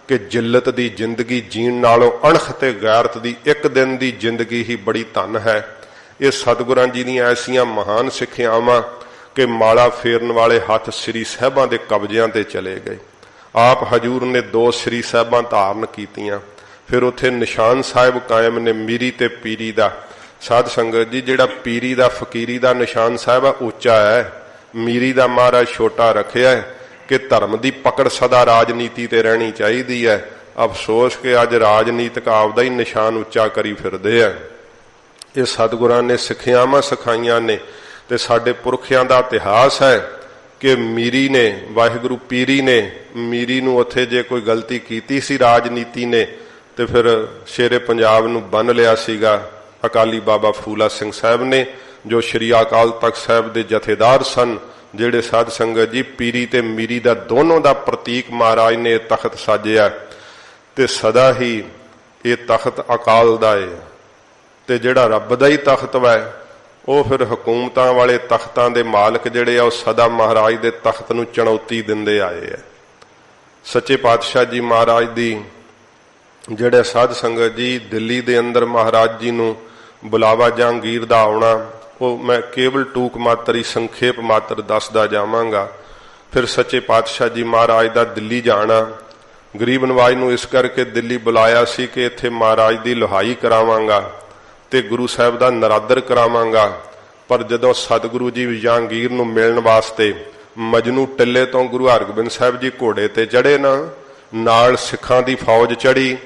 ਕਿ ਜਿੱਲਤ ਦੀ ਜ਼ਿੰਦਗੀ ਜੀਣ ਨਾਲੋਂ ਅਣਖ ਤੇ ਗੈਰਤ ਦੀ ਇੱਕ ਦਿਨ ਦੀ ਜ਼ਿੰਦਗੀ ਹੀ ਬੜੀ ਧਨ ਹੈ। ਇਹ ਸਤਿਗੁਰਾਂ ਜੀ ਦੀਆਂ ਐਸੀਆਂ ਮਹਾਨ ਸਿੱਖਿਆਵਾਂ ਕਿ ਮਾਲਾ ਫੇਰਨ ਵਾਲੇ ਹੱਥ ਸ੍ਰੀ ਸਾਹਿਬਾਂ ਦੇ ਕਬਜ਼ਿਆਂ ਤੇ ਚਲੇ ਗਏ। ਆਪ ਹਜੂਰ ਨੇ 2 ਸ੍ਰੀ ਸਾਹਿਬਾਂ ਧਾਰਨ ਕੀਤੀਆਂ। ਫਿਰ ਉੱਥੇ ਨਿਸ਼ਾਨ ਸਾਹਿਬ ਕਾਇਮ ਨੇ ਮੀਰੀ ਤੇ ਪੀਰੀ ਦਾ। ਸਾਧ ਸੰਗਤ ਜੀ ਜਿਹੜਾ ਪੀਰੀ ਦਾ ਫਕੀਰੀ ਦਾ ਨਿਸ਼ਾਨ ਸਾਹਿਬ ਆ ਉੱਚਾ ਹੈ, ਮੀਰੀ ਦਾ ਮਹਾਰਾਜ ਛੋਟਾ ਰੱਖਿਆ ਹੈ ਕਿ ਧਰਮ ਦੀ ਪਕੜ ਸਦਾ ਰਾਜਨੀਤੀ ਤੇ ਰਹਿਣੀ ਚਾਹੀਦੀ ਹੈ। ਅਫਸੋਸ ਕਿ ਅੱਜ ਰਾਜਨੀਤਿਕ ਆਪਦਾ ਹੀ ਨਿਸ਼ਾਨ ਉੱਚਾ ਕਰੀ ਫਿਰਦੇ ਆ। ਇਹ ਸਤਿਗੁਰਾਂ ਨੇ ਸਿੱਖਿਆਵਾਂ ਸਿਖਾਈਆਂ ਨੇ ਤੇ ਸਾਡੇ ਪੁਰਖਿਆਂ ਦਾ ਇਤਿਹਾਸ ਹੈ ਕਿ ਮੀਰੀ ਨੇ, ਵਾਹਿਗੁਰੂ ਪੀਰੀ ਨੇ ਮੀਰੀ ਨੂੰ ਉੱਥੇ ਜੇ ਕੋਈ ਗਲਤੀ ਕੀਤੀ ਸੀ ਰਾਜਨੀਤੀ ਨੇ ਤੇ ਫਿਰ ਸ਼ੇਰੇ ਪੰਜਾਬ ਨੂੰ ਬੰਨ ਲਿਆ ਸੀਗਾ ਅਕਾਲੀ ਬਾਬਾ ਫੂਲਾ ਸਿੰਘ ਸਾਹਿਬ ਨੇ, ਜੋ ਸ਼੍ਰੀ ਅਕਾਲ ਤਖਤ ਸਾਹਿਬ ਦੇ ਜਥੇਦਾਰ ਸਨ। ਜਿਹੜੇ ਸਾਧ ਸੰਗਤ ਜੀ ਪੀਰੀ ਤੇ ਮੀਰੀ ਦਾ ਦੋਨੋਂ ਦਾ ਪ੍ਰਤੀਕ ਮਹਾਰਾਜ ਨੇ ਤਖਤ ਸਾਜਿਆ ਤੇ ਸਦਾ ਹੀ ਇਹ ਤਖਤ ਅਕਾਲ ਦਾ ਹੈ ਤੇ ਜਿਹੜਾ ਰੱਬ ਦਾ ਹੀ ਤਖਤ ਵੈ ਉਹ ਫਿਰ ਹਕੂਮਤਾਂ ਵਾਲੇ ਤਖਤਾਂ ਦੇ ਮਾਲਕ ਜਿਹੜੇ ਆ ਉਹ ਸਦਾ ਮਹਾਰਾਜ ਦੇ ਤਖਤ ਨੂੰ ਚੁਣੌਤੀ ਦਿੰਦੇ ਆਏ ਆ। ਸੱਚੇ ਪਾਤਸ਼ਾਹ ਜੀ ਮਹਾਰਾਜ ਦੀ ਜਿਹੜੇ ਸਾਧ ਸੰਗਤ ਜੀ ਦਿੱਲੀ ਦੇ ਅੰਦਰ ਮਹਾਰਾਜ ਜੀ ਨੂੰ ਬੁਲਾਵਾ ਜਹਾਂਗੀਰ ਦਾ ਆਉਣਾ, ਉਹ ਮੈਂ ਕੇਵਲ ਟੂਕ ਮਾਤਰ ਹੀ ਸੰਖੇਪ ਮਾਤਰ ਦੱਸਦਾ ਜਾਵਾਂਗਾ। ਫਿਰ ਸੱਚੇ ਪਾਤਸ਼ਾਹ ਜੀ ਮਹਾਰਾਜ ਦਾ ਦਿੱਲੀ ਜਾਣਾ, ਗਰੀਬ ਨਵਾਜ ਨੂੰ ਇਸ ਕਰਕੇ ਦਿੱਲੀ ਬੁਲਾਇਆ ਸੀ ਕਿ ਇੱਥੇ ਮਹਾਰਾਜ ਦੀ ਲੋਹਾਈ ਕਰਾਵਾਂਗਾ ਤੇ ਗੁਰੂ ਸਾਹਿਬ ਦਾ ਨਰਾਦਰ ਕਰਾਵਾਂਗਾ। ਪਰ ਜਦੋਂ ਸਤਿਗੁਰੂ ਜੀ ਜਹਾਂਗੀਰ ਨੂੰ ਮਿਲਣ ਵਾਸਤੇ ਮਜਨੂ ਟਿੱਲੇ ਤੋਂ ਗੁਰੂ ਹਰਗੋਬਿੰਦ ਸਾਹਿਬ ਜੀ ਘੋੜੇ ਤੇ ਚੜੇ ਨਾ, ਨਾਲ ਸਿੱਖਾਂ ਦੀ ਫੌਜ ਚੜੀ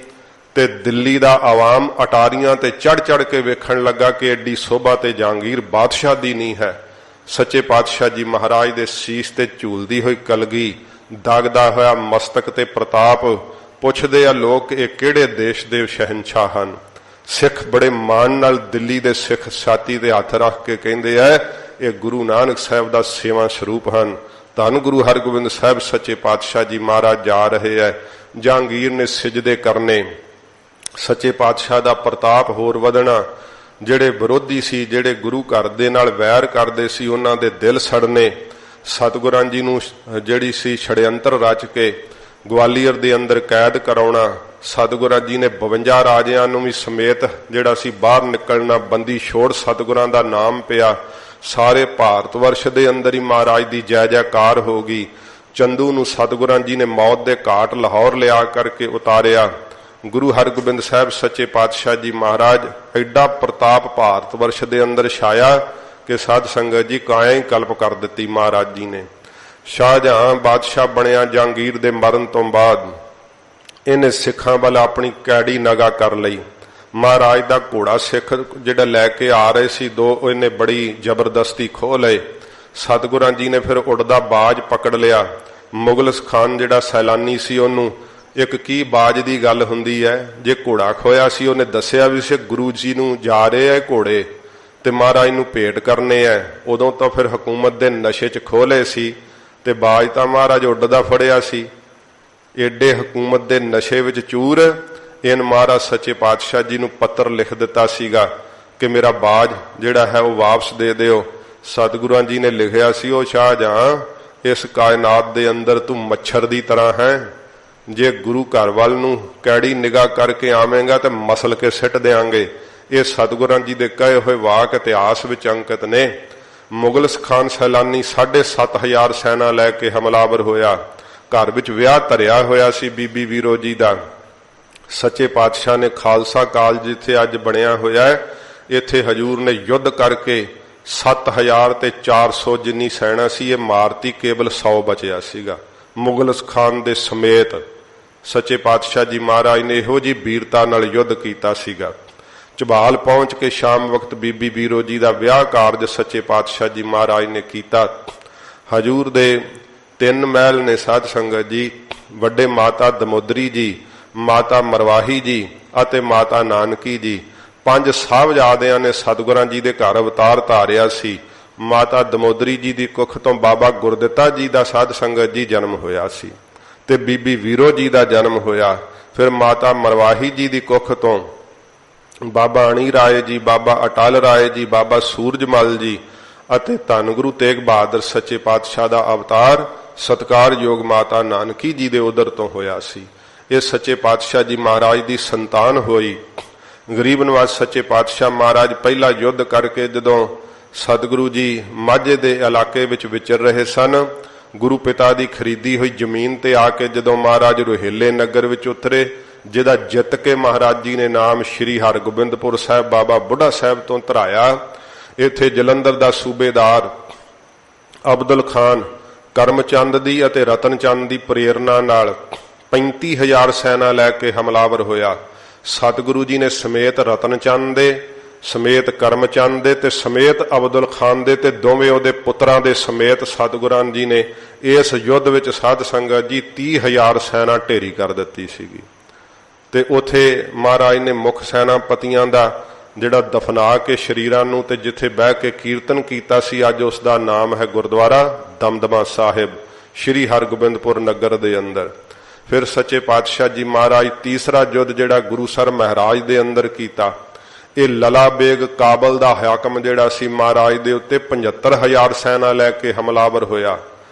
ਤੇ ਦਿੱਲੀ ਦਾ ਆਵਾਮ ਅਟਾਰੀਆਂ ਤੇ ਚੜ ਚੜ ਕੇ ਵੇਖਣ ਲੱਗਾ ਕਿ ਐਡੀ ਸੋਭਾ ਤੇ ਜਹਾਂਗੀਰ ਬਾਦਸ਼ਾਹ ਦੀ ਨਹੀਂ ਹੈ। ਸੱਚੇ ਪਾਤਸ਼ਾਹ ਜੀ ਮਹਾਰਾਜ ਦੇ ਸੀਸ ਤੇ ਝੂਲਦੀ ਹੋਈ ਕਲਗੀ, ਦਾਗਦਾ ਹੋਇਆ ਮਸਤਕ ਤੇ ਪ੍ਰਤਾਪ। ਪੁੱਛਦੇ ਆ ਲੋਕ ਇਹ ਕਿਹੜੇ ਦੇਸ਼ ਦੇ ਸ਼ਹਿਨਸ਼ਾਹ ਹਨ। ਸਿੱਖ ਬੜੇ ਮਾਣ ਨਾਲ ਦਿੱਲੀ ਦੇ ਸਿੱਖ ਛਾਤੀ ਤੇ ਹੱਥ ਰੱਖ ਕੇ ਕਹਿੰਦੇ ਆ ਇਹ ਗੁਰੂ ਨਾਨਕ ਸਾਹਿਬ ਦਾ ਸੇਵਾ ਸਰੂਪ ਹਨ। ਧੰਨ ਗੁਰੂ ਹਰਗੋਬਿੰਦ ਸਾਹਿਬ ਸੱਚੇ ਪਾਤਸ਼ਾਹ ਜੀ ਮਹਾਰਾਜ ਜਾ ਰਹੇ ਹੈ। ਜਹਾਂਗੀਰ ਨੇ ਸਿਜਦੇ ਕਰਨੇ, ਸੱਚੇ ਪਾਤਸ਼ਾਹ ਦਾ ਪ੍ਰਤਾਪ ਹੋਰ ਵਧਣਾ। ਜਿਹੜੇ ਵਿਰੋਧੀ ਸੀ, ਜਿਹੜੇ ਗੁਰੂ ਘਰ ਦੇ ਨਾਲ ਵੈਰ ਕਰਦੇ ਸੀ, ਉਹਨਾਂ ਦੇ ਦਿਲ ਸੜਨੇ। ਸਤਿਗੁਰਾਂ ਜੀ ਨੂੰ ਜਿਹੜੀ ਸੀ ਛੜਯੰਤਰ ਰਚ ਕੇ ਗਵਾਲੀਅਰ ਦੇ ਅੰਦਰ ਕੈਦ ਕਰਾਉਣਾ। ਸਤਿਗੁਰਾਂ ਜੀ ਨੇ 52 ਰਾਜਿਆਂ ਨੂੰ ਵੀ ਸਮੇਤ ਜਿਹੜਾ ਸੀ ਬਾਹਰ ਨਿਕਲਣਾ, ਬੰਦੀ ਛੋੜ ਸਤਿਗੁਰਾਂ ਦਾ ਨਾਮ ਪਿਆ। ਸਾਰੇ ਭਾਰਤ ਵਰਸ਼ ਦੇ ਅੰਦਰ ਹੀ ਮਹਾਰਾਜ ਦੀ ਜੈ ਜੈਕਾਰ ਹੋ ਗਈ। ਚੰਦੂ ਨੂੰ ਸਤਿਗੁਰਾਂ ਜੀ ਨੇ ਮੌਤ ਦੇ ਘਾਟ ਲਾਹੌਰ ਲਿਆ ਕਰਕੇ ਉਤਾਰਿਆ। ਗੁਰੂ ਹਰਗੋਬਿੰਦ ਸਾਹਿਬ ਸੱਚੇ ਪਾਤਸ਼ਾਹ ਜੀ ਮਹਾਰਾਜ ਐਡਾ ਪ੍ਰਤਾਪ ਭਾਰਤ ਵਰਸ਼ ਦੇ ਅੰਦਰ ਛਾਇਆ ਕਿ ਸਾਧ ਸੰਗਤ ਜੀ ਕਾਇਆ ਹੀ ਕਲਪ ਕਰ ਦਿੱਤੀ ਮਹਾਰਾਜ ਜੀ ਨੇ। ਸ਼ਾਹਜਹਾਂ ਬਾਦਸ਼ਾਹ ਬਣਿਆ ਜਹਾਂਗੀਰ ਦੇ ਮਰਨ ਤੋਂ ਬਾਅਦ। ਇਹਨੇ ਸਿੱਖਾਂ ਵੱਲ ਆਪਣੀ ਕੈੜੀ ਨਗਾ ਕਰ ਲਈ। ਮਹਾਰਾਜ ਦਾ ਘੋੜਾ ਸਿੱਖ ਜਿਹੜਾ ਲੈ ਕੇ ਆ ਰਹੇ ਸੀ 2, ਇਹਨੇ ਬੜੀ ਜ਼ਬਰਦਸਤੀ ਖੋਹ ਲਏ। ਸਤਿਗੁਰਾਂ ਜੀ ਨੇ ਫਿਰ ਉੱਡਦਾ ਬਾਜ ਪਕੜ ਲਿਆ। ਮੁਗਲਸ ਖਾਨ ਜਿਹੜਾ ਸੈਲਾਨੀ ਸੀ ਉਹਨੂੰ ਇੱਕ ਕੀ ਬਾਜ ਦੀ ਗੱਲ ਹੁੰਦੀ ਹੈ, ਜੇ ਘੋੜਾ ਖੋਇਆ ਸੀ ਉਹਨੇ ਦੱਸਿਆ ਵੀ ਸੀ ਗੁਰੂ ਜੀ ਨੂੰ ਜਾ ਰਹੇ ਆ ਘੋੜੇ ਤੇ ਮਹਾਰਾਜ ਨੂੰ ਭੇਟ ਕਰਨੇ ਆ। ਉਦੋਂ ਤਾਂ ਫਿਰ ਹਕੂਮਤ ਦੇ ਨਸ਼ੇ 'ਚ ਖੋਹ ਲਏ ਸੀ ਤੇ ਬਾਜ ਤਾਂ ਮਹਾਰਾਜ ਉੱਡਦਾ ਫੜਿਆ ਸੀ। ਏਡੇ ਹਕੂਮਤ ਦੇ ਨਸ਼ੇ ਵਿੱਚ ਚੂਰ ਇਹਨ ਮਹਾਰਾਜ ਸੱਚੇ ਪਾਤਸ਼ਾਹ ਜੀ ਨੂੰ ਪੱਤਰ ਲਿਖ ਦਿੱਤਾ ਸੀਗਾ ਕਿ ਮੇਰਾ ਬਾਜ ਜਿਹੜਾ ਹੈ ਉਹ ਵਾਪਸ ਦੇ ਦਿਓ। ਸਤਿਗੁਰਾਂ ਜੀ ਨੇ ਲਿਖਿਆ ਸੀ, ਉਹ ਸ਼ਾਹਜਹਾਂ ਇਸ ਕਾਇਨਾਤ ਦੇ ਅੰਦਰ ਤੂੰ ਮੱਛਰ ਦੀ ਤਰ੍ਹਾਂ ਹੈ। ਜੇ ਗੁਰੂ ਘਰ ਵੱਲ ਨੂੰ ਕੈੜੀ ਨਿਗਾਹ ਕਰਕੇ ਆਵੇਂਗਾ ਤੇ ਮਸਲ ਕੇ ਸਿੱਟ ਦੇਾਂਗੇ। ਇਹ ਸਤਿਗੁਰਾਂ ਜੀ ਦੇ ਕਹੇ ਹੋਏ ਵਾਕ ਇਤਿਹਾਸ ਵਿੱਚ ਅੰਕਿਤ ਨੇ। ਮੁਗਲਸ ਖਾਨ ਸੈਲਾਨੀ 7,500 ਸੈਨਾ ਲੈ ਕੇ ਹਮਲਾਵਰ ਹੋਇਆ। ਘਰ ਵਿੱਚ ਵਿਆਹ ਧਰਿਆ ਹੋਇਆ ਸੀ ਬੀਬੀ ਵੀਰੋ ਜੀ ਦਾ। ਸੱਚੇ ਪਾਤਸ਼ਾਹ ਨੇ ਖਾਲਸਾ ਕਾਲਜ ਜਿੱਥੇ ਅੱਜ ਬਣਿਆ ਹੋਇਆ ਹੈ, ਇੱਥੇ ਹਜੂਰ ਨੇ ਯੁੱਧ ਕਰਕੇ 7,000 ਤੇ 400 ਜਿੰਨੀ ਸੈਨਾ ਸੀ ਇਹ ਮਾਰਤੀ, ਕੇਵਲ 100 ਬਚਿਆ ਸੀਗਾ ਮੁਗਲਸ ਖਾਨ ਦੇ ਸਮੇਤ। ਸੱਚੇ ਪਾਤਸ਼ਾਹ ਜੀ ਮਹਾਰਾਜ ਨੇ ਇਹੋ ਜੀ ਵੀਰਤਾ ਨਾਲ ਯੁੱਧ ਕੀਤਾ ਸੀਗਾ। ਝਬਾਲ ਪਹੁੰਚ ਕੇ ਸ਼ਾਮ ਵਕਤ ਬੀਬੀ ਵੀਰੋ ਜੀ ਦਾ ਵਿਆਹ ਕਾਰਜ ਸੱਚੇ ਪਾਤਸ਼ਾਹ ਜੀ ਮਹਾਰਾਜ ਨੇ ਕੀਤਾ। ਹਜੂਰ ਦੇ ਤਿੰਨ ਮਹਿਲ ਨੇ ਸਾਧ ਸੰਗਤ ਜੀ। ਵੱਡੇ ਮਾਤਾ ਦਮੋਦਰੀ ਜੀ, ਮਾਤਾ ਮਰਵਾਹੀ ਜੀ ਅਤੇ ਮਾਤਾ ਨਾਨਕੀ ਜੀ, ਪੰਜ ਸਾਹਿਬਜ਼ਾਦਿਆਂ ਨੇ ਸਤਿਗੁਰਾਂ ਜੀ ਦੇ ਘਰ ਅਵਤਾਰ ਧਾਰਿਆ ਸੀ। ਮਾਤਾ ਦਮੋਦਰੀ ਜੀ ਦੀ ਕੁੱਖ ਤੋਂ ਬਾਬਾ ਗੁਰਦਿੱਤਾ ਜੀ ਦਾ ਸਾਧ ਸੰਗਤ ਜੀ ਜਨਮ ਹੋਇਆ ਸੀ ਤੇ ਬੀਬੀ ਵੀਰੋ ਜੀ ਦਾ ਜਨਮ ਹੋਇਆ। ਫਿਰ ਮਾਤਾ ਮਰਵਾਹੀ ਜੀ ਦੀ ਕੁੱਖ ਤੋਂ ਬਾਬਾ ਅਣੀ ਰਾਏ ਜੀ, ਬਾਬਾ ਅਟਲ ਰਾਏ ਜੀ, ਬਾਬਾ ਸੂਰਜਮਲ ਜੀ ਅਤੇ ਧੰਨ ਗੁਰੂ ਤੇਗ ਬਹਾਦਰ ਸੱਚੇ ਪਾਤਸ਼ਾਹ ਦਾ ਅਵਤਾਰ ਸਤਿਕਾਰਯੋਗ ਮਾਤਾ ਨਾਨਕੀ ਜੀ ਦੇ ਉਦਰ ਤੋਂ ਹੋਇਆ ਸੀ। ਇਹ ਸੱਚੇ ਪਾਤਸ਼ਾਹ ਜੀ ਮਹਾਰਾਜ ਦੀ ਸੰਤਾਨ ਹੋਈ। ਗਰੀਬ ਨਵਾਜ ਸੱਚੇ ਪਾਤਸ਼ਾਹ ਮਹਾਰਾਜ ਪਹਿਲਾ ਯੁੱਧ ਕਰਕੇ ਜਦੋਂ ਸਤਿਗੁਰੂ ਜੀ ਮਾਝੇ ਦੇ ਇਲਾਕੇ ਵਿੱਚ ਵਿਚਰ ਰਹੇ ਸਨ, ਗੁਰੂ ਪਿਤਾ ਦੀ ਖਰੀਦੀ ਹੋਈ ਜ਼ਮੀਨ ਤੇ ਆ ਕੇ ਜਦੋਂ ਮਹਾਰਾਜ ਰੋਹਿਲੇ ਨਗਰ ਵਿੱਚ ਉਤਰੇ, ਜਿਹਦਾ ਜਿੱਤ ਕੇ ਮਹਾਰਾਜ ਜੀ ਨੇ ਨਾਮ ਸ਼੍ਰੀ ਹਰਗੋਬਿੰਦਪੁਰ ਸਾਹਿਬ ਬਾਬਾ ਬੁੱਢਾ ਸਾਹਿਬ ਤੋਂ ਧਰਾਇਆ। ਇੱਥੇ ਜਲੰਧਰ ਦਾ ਸੂਬੇਦਾਰ ਅਬਦੁਲ ਖਾਨ ਕਰਮਚੰਦ ਦੀ ਅਤੇ ਰਤਨਚੰਦ ਦੀ ਪ੍ਰੇਰਣਾ ਨਾਲ 35,000 ਸੈਨਾ ਲੈ ਕੇ ਹਮਲਾਵਰ ਹੋਇਆ। ਸਤਿਗੁਰੂ ਜੀ ਨੇ ਸਮੇਤ ਰਤਨਚੰਦ ਦੇ, ਸਮੇਤ ਕਰਮਚੰਦ ਦੇ ਤੇ ਸਮੇਤ ਅਬਦੁਲ ਖਾਨ ਦੇ ਤੇ ਦੋਵੇਂ ਉਹਦੇ ਪੁੱਤਰਾਂ ਦੇ ਸਮੇਤ ਸਤਿਗੁਰਾਂ ਜੀ ਨੇ ਇਸ ਯੁੱਧ ਵਿੱਚ ਸਾਧ ਸੰਗਤ ਜੀ 30,000 ਸੈਨਾ ਢੇਰੀ ਕਰ ਦਿੱਤੀ ਸੀਗੀ। ਤੇ ਉਥੇ ਮਹਾਰਾਜ ਨੇ ਮੁੱਖ ਸੈਨਾਪਤੀਆਂ ਦਾ ਜਿਹੜਾ ਦਫਨਾ ਕੇ ਸ਼ਰੀਰਾਂ ਨੂੰ ਤੇ ਜਿੱਥੇ ਬਹਿ ਕੇ ਕੀਰਤਨ ਕੀਤਾ ਸੀ, ਅੱਜ ਉਸ ਦਾ ਨਾਮ ਹੈ ਗੁਰਦੁਆਰਾ ਦਮਦਮਾ ਸਾਹਿਬ ਸ਼੍ਰੀ ਹਰਗੋਬਿੰਦਪੁਰ ਨਗਰ ਦੇ ਅੰਦਰ। ਫਿਰ ਸੱਚੇ ਪਾਤਸ਼ਾਹ ਜੀ ਮਹਾਰਾਜ ਤੀਸਰਾ ਯੁੱਧ ਜਿਹੜਾ ਗੁਰੂਸਰ ਮਹਾਰਾਜ ਦੇ ਅੰਦਰ ਕੀਤਾ, ਇਹ ਲਲਾ ਬੇਗ ਕਾਬਲ ਦਾ ਹਾਕਮ ਜਿਹੜਾ ਸੀ ਮਹਾਰਾਜ ਦੇ ਉੱਤੇ 75,000 ਸੈਨਾ ਲੈ ਕੇ ਹਮਲਾਵਰ ਹੋਇਆ।